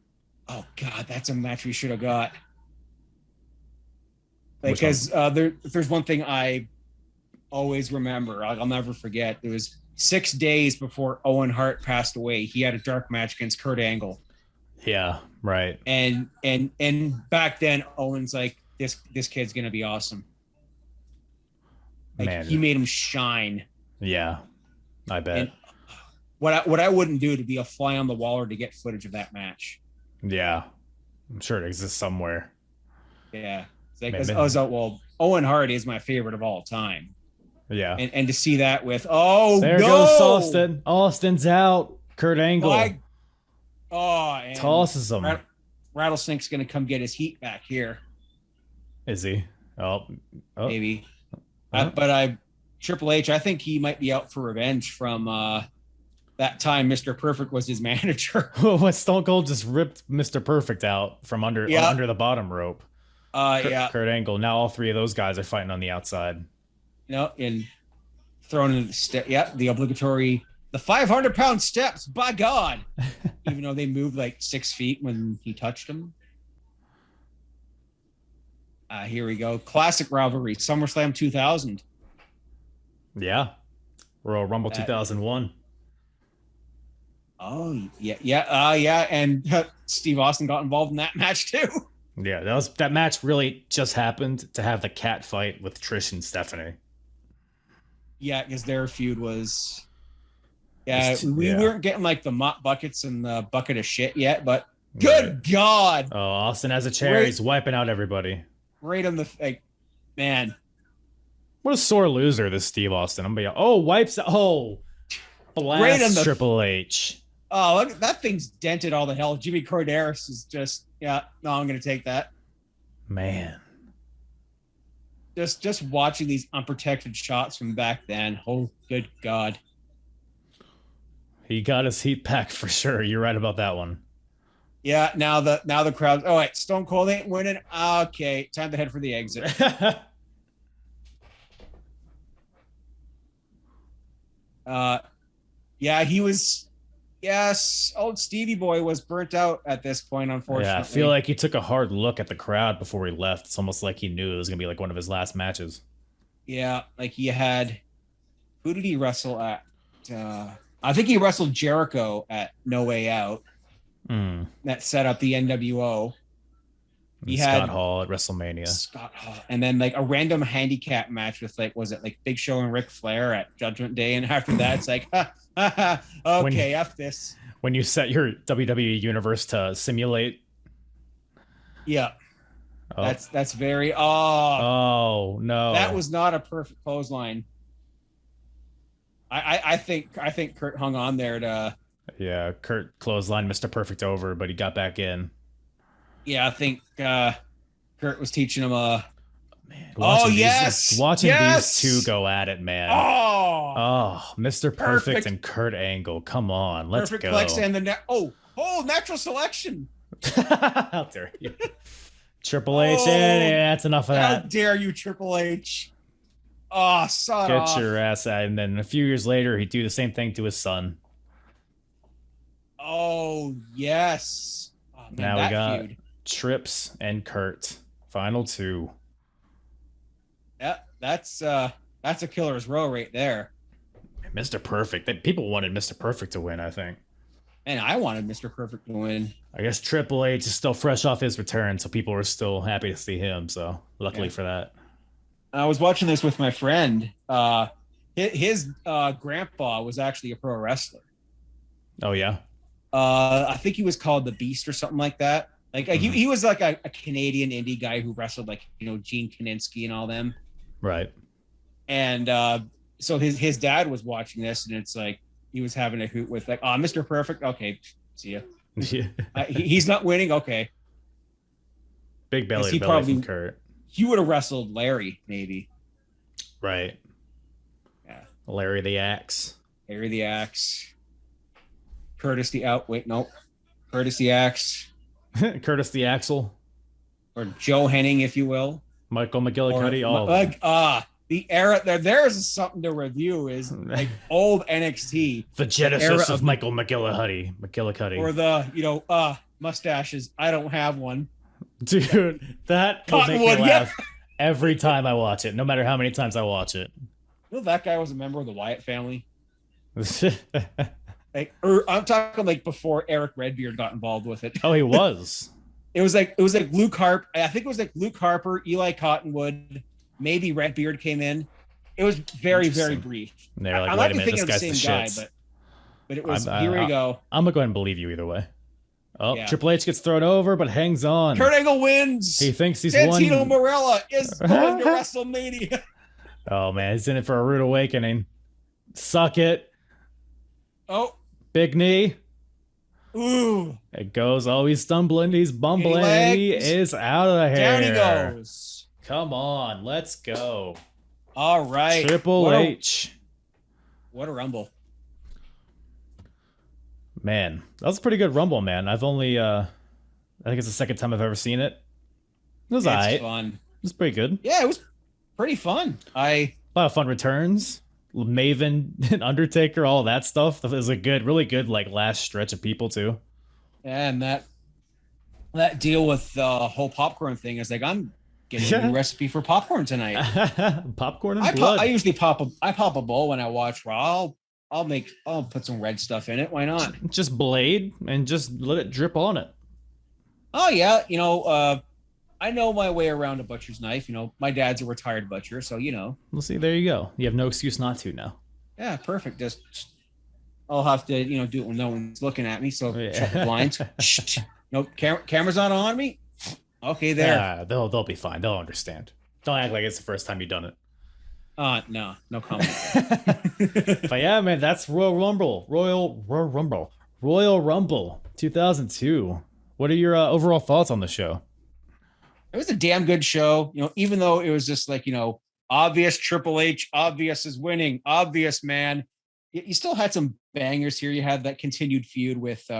Oh god, that's a match we should have got. Because there's one thing I always remember. I'll never forget. It was 6 days before Owen Hart passed away. He had a dark match against Kurt Angle. Yeah, right. And back then, Owen's this kid's gonna be awesome. Man, he made him shine. Yeah, I bet. what I wouldn't do to be a fly on the wall or to get footage of that match. Yeah, I'm sure it exists somewhere. Yeah, it's like well, Owen Hart is my favorite of all time. Yeah, and to see that with there goes Austin. Austin's out. Kurt Angle and tosses him. Rattlesnake's gonna come get his heat back here. Is he? Oh. Maybe. But Triple H, I think he might be out for revenge from that time Mr. Perfect was his manager. When Stone Cold just ripped Mr. Perfect out from under the bottom rope. Kurt Angle. Now all three of those guys are fighting on the outside. And thrown into the step. Yeah, the obligatory, the 500-pound steps. By God, even though they moved like 6 feet when he touched them. Here we go. Classic rivalry. SummerSlam 2000. Yeah. Royal Rumble 2001. Oh yeah. And Steve Austin got involved in that match too. Yeah, that match really just happened to have the cat fight with Trish and Stephanie. Yeah, because their feud was. Yeah, we weren't getting like the mop buckets and the bucket of shit yet, but good God! Oh, Austin has a chair. He's wiping out everybody. Right on the man. What a sore loser, this Steve Austin. Wipes. Oh, blast right on Triple H. Oh, look, that thing's dented all the hell. Jimmy Corderas is just, I'm going to take that. Man. Just watching these unprotected shots from back then. Oh, good God. He got his heat back for sure. You're right about that one. Yeah, now the crowd. Oh, wait, Stone Cold ain't winning. Okay, time to head for the exit. Yeah, he was. Yes, old Stevie Boy was burnt out at this point, unfortunately. Yeah, I feel like he took a hard look at the crowd before he left. It's almost like he knew it was going to be like one of his last matches. Yeah, like he had... Who did he wrestle at? I think he wrestled Jericho at No Way Out. That set up the NWO. He had Scott Hall at WrestleMania. Scott Hall. And then like a random handicap match with like Big Show and Ric Flair at Judgment Day. And after that, it's like, okay, F this. When you set your WWE universe to simulate. Yeah. Oh. That's very, oh no. That was not a perfect clothesline. I think Kurt hung on there to. Yeah, Kurt clotheslined Mr. Perfect over, but he got back in. Yeah, I think Kurt was teaching him watching these two go at it, man. Oh, Mr. Perfect and Kurt Angle. Come on, let's go. Perfect and the natural selection. How dare you? Triple H, that's enough of that. How dare you, Triple H? Oh, son off. Get your ass out. And then a few years later, he'd do the same thing to his son. Oh, yes. Oh, man, now we got Trips and Kurt. Final two. Yeah, that's a killer's row right there. Mr. Perfect. People wanted Mr. Perfect to win, I think. And I wanted Mr. Perfect to win. I guess Triple H is still fresh off his return, so people were still happy to see him. So luckily for that. I was watching this with my friend. His grandpa was actually a pro wrestler. Oh, yeah? I think he was called the Beast or something like that. Like he was like a Canadian indie guy who wrestled like, Gene Kaninsky and all them. Right. And so his dad was watching this, and it's like he was having a hoot with like, Mr. Perfect. Okay, see ya. Yeah. He's not winning. Okay. Big belly to belly from Kurt. He would have wrestled Larry, maybe. Right. Yeah. Larry the Axe. Larry the Axe. Curtis the Curtis the Axe. Curtis the Axel. Or Joe Henning, if you will. Michael McGillicuddy. The era there is something to review is like old NXT. The genesis of Michael McGillicuddy. Or the, mustaches. I don't have one. Dude, that will make me laugh every time I watch it, no matter how many times I watch it. That guy was a member of the Wyatt family. I'm talking like before Eric Redbeard got involved with it. Oh, he was. It was like Luke Harper. I think it was like Luke Harper, Eli Cottonwood, maybe Redbeard came in. It was very, very brief. And they were like, wait a minute, this guy's the shit. But it was, here we go. I'm going to go ahead and believe you either way. Oh, Yeah. Triple H gets thrown over, but hangs on. Kurt Angle wins. He thinks he's Santino won. Marella is going to WrestleMania. Oh, man. He's in it for a rude awakening. Suck it. Oh. Big knee. Ooh. It goes. Oh, he's stumbling. He's bumbling. And he is out of here. Down he goes. Come on. Let's go. All right. Triple H. What a rumble. Man, that was a pretty good rumble, man. I've only, I think it's the second time I've ever seen it. It was alright. Fun. It was pretty good. Yeah, it was pretty fun. A lot of fun returns. Maven and Undertaker, all that stuff. It was a really good, like, last stretch of people, too. And that deal with the whole popcorn thing is like, I'm getting a new recipe for popcorn tonight. Popcorn and blood. I usually pop a bowl when I watch Raw. I'll put some red stuff in it. Why not? Just blade and just let it drip on it. Oh yeah, I know my way around a butcher's knife. My dad's a retired butcher, so Well, see, there you go. You have no excuse not to now. Yeah, perfect. Just I'll have to do it when no one's looking at me. So shut the blinds. Shh. No camera's not on me. Okay, there. Yeah, they'll be fine. They'll understand. Don't act like it's the first time you've done it. No comment. But yeah, man, that's Royal Rumble 2002. What are your overall thoughts on the show? It was a damn good show. Even though it was just like, obvious Triple H, obvious is winning, obvious, man. You still had some bangers here. You had that continued feud with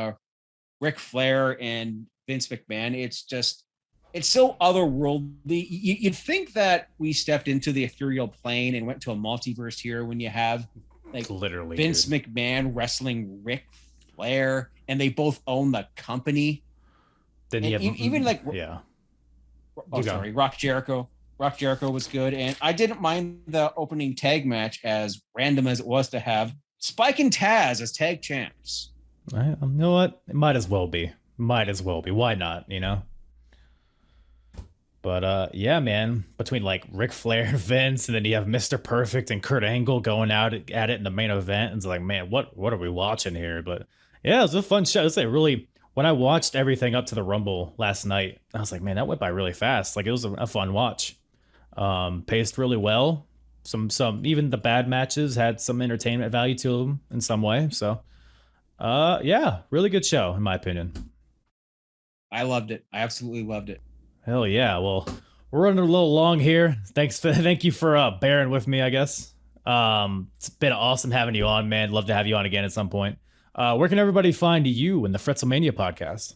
Ric Flair and Vince McMahon. It's so otherworldly. You'd think that we stepped into the ethereal plane and went to a multiverse here when you have like literally Vince McMahon wrestling Ric Flair, and they both own the company. Then you have even like Rock Jericho. Rock Jericho was good, and I didn't mind the opening tag match, as random as it was to have Spike and Taz as tag champs. You know what? It might as well be. Why not? But yeah, man, between like Ric Flair and Vince, and then you have Mr. Perfect and Kurt Angle going out at it in the main event, and it's like, man, what are we watching here? But yeah, it was a fun show. It's like really, when I watched everything up to the Rumble last night, I was like, man, that went by really fast. Like, it was a fun watch. Paced really well. Some even the bad matches had some entertainment value to them in some way. So yeah, really good show in my opinion. I loved it. I absolutely loved it. Hell yeah. Well, we're running a little long here. Thank you for bearing with me, I guess. It's been awesome having you on, man. Love to have you on again at some point. Where can everybody find you in the Fretzelmania podcast?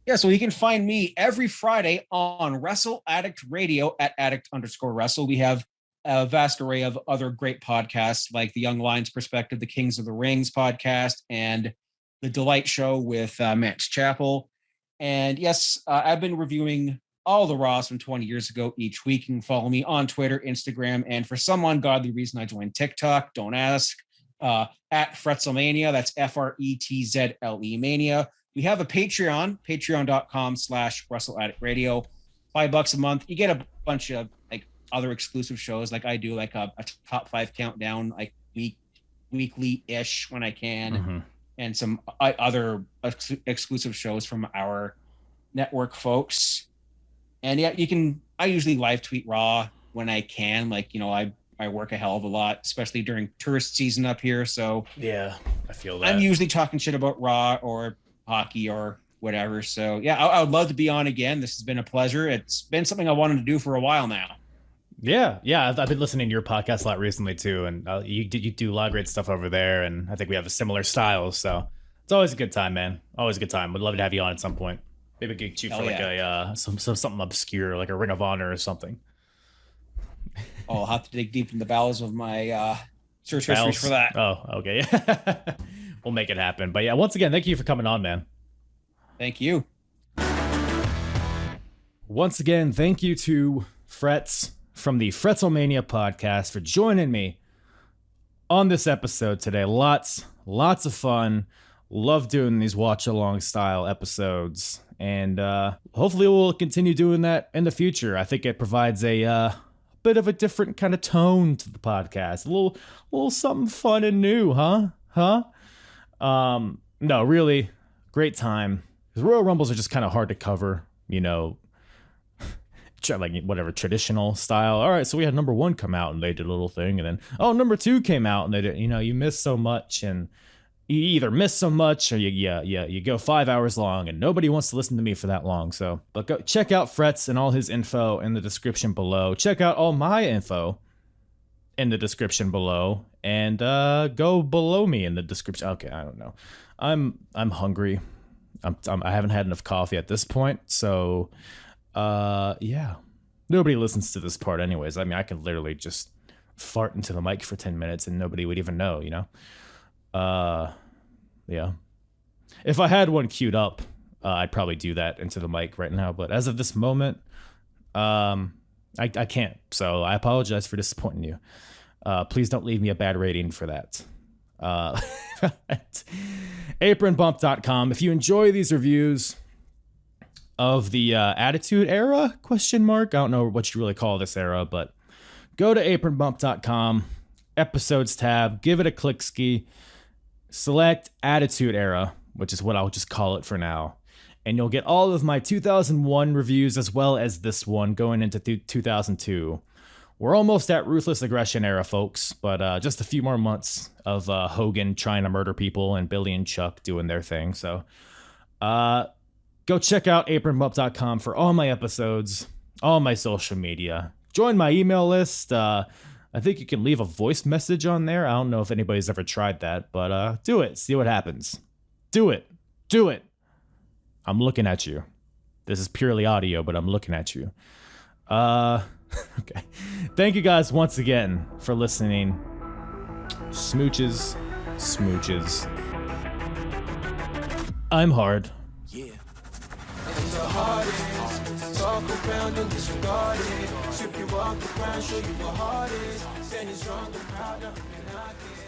Yeah, so you can find me every Friday on Wrestle Addict Radio at addict_wrestle. We have a vast array of other great podcasts like the Young Lions Perspective, the Kings of the Rings podcast, and the Delight Show with Max Chappell. And yes, I've been reviewing all the Raws from 20 years ago each week. You can follow me on Twitter, Instagram, and for some ungodly reason, I joined TikTok. Don't ask. At Fretzelmania, that's FRETZLE Mania. We have a Patreon, patreon.com/Wrestle Addict Radio. $5 a month. You get a bunch of like other exclusive shows, like I do, like a top 5 countdown, like weekly-ish when I can. Mm-hmm. And some other exclusive shows from our network folks. And yeah, I usually live tweet Raw when I can. Like, I work a hell of a lot, especially during tourist season up here. So yeah, I feel that. I'm usually talking shit about Raw or hockey or whatever. So yeah, I would love to be on again. This has been a pleasure. It's been something I wanted to do for a while now. Yeah. I've been listening to your podcast a lot recently too, and you do a lot of great stuff over there, and I think we have a similar style, so it's always a good time, man. Always a good time. Would love to have you on at some point. Maybe get you for something obscure, like a Ring of Honor or something. I'll have to dig deep in the bowels of my search histories for that. Oh, okay. We'll make it happen. But yeah, once again, thank you for coming on, man. Thank you. Once again, thank you to Frets from the Fretzelmania podcast for joining me on this episode today. Lots of fun. Love doing these watch-along style episodes. And hopefully we'll continue doing that in the future. I think it provides a bit of a different kind of tone to the podcast. A little something fun and new, huh? No, really, great time. Because Royal Rumbles are just kind of hard to cover, you know, like whatever traditional style. All right, so we had number 1 come out and they did a little thing, and then number 2 came out and they did. You know, you miss so much, and you either miss so much or you go 5 hours long, and nobody wants to listen to me for that long. So, but go check out Fretz and all his info in the description below. Check out all my info in the description below, and go below me in the description. Okay, I don't know. I'm hungry. I haven't had enough coffee at this point, so yeah. Nobody listens to this part anyways. I mean, I could literally just fart into the mic for 10 minutes and nobody would even know, you know? Yeah. If I had one queued up, I'd probably do that into the mic right now, but as of this moment, I can't, so I apologize for disappointing you. Please don't leave me a bad rating for that. Apronbump.com. If you enjoy these reviews of the Attitude Era, I don't know what you really call this era, but go to apronbump.com, episodes tab, give it a click ski, select Attitude Era, which is what I'll just call it for now, and you'll get all of my 2001 reviews as well as this one going into 2002. We're almost at Ruthless Aggression era, folks, but just a few more months of Hogan trying to murder people and Billy and Chuck doing their thing. So go check out apronbump.com for all my episodes, all my social media. Join my email list. I think you can leave a voice message on there. I don't know if anybody's ever tried that, but do it. See what happens. Do it. Do it. I'm looking at you. This is purely audio, but I'm looking at you. Okay. Thank you guys once again for listening. Smooches. I'm hard. Yeah. And the hardest. Talk around and disregard it. Strip you off the ground, show you what hard is. Standing strong and proud, nothing I can.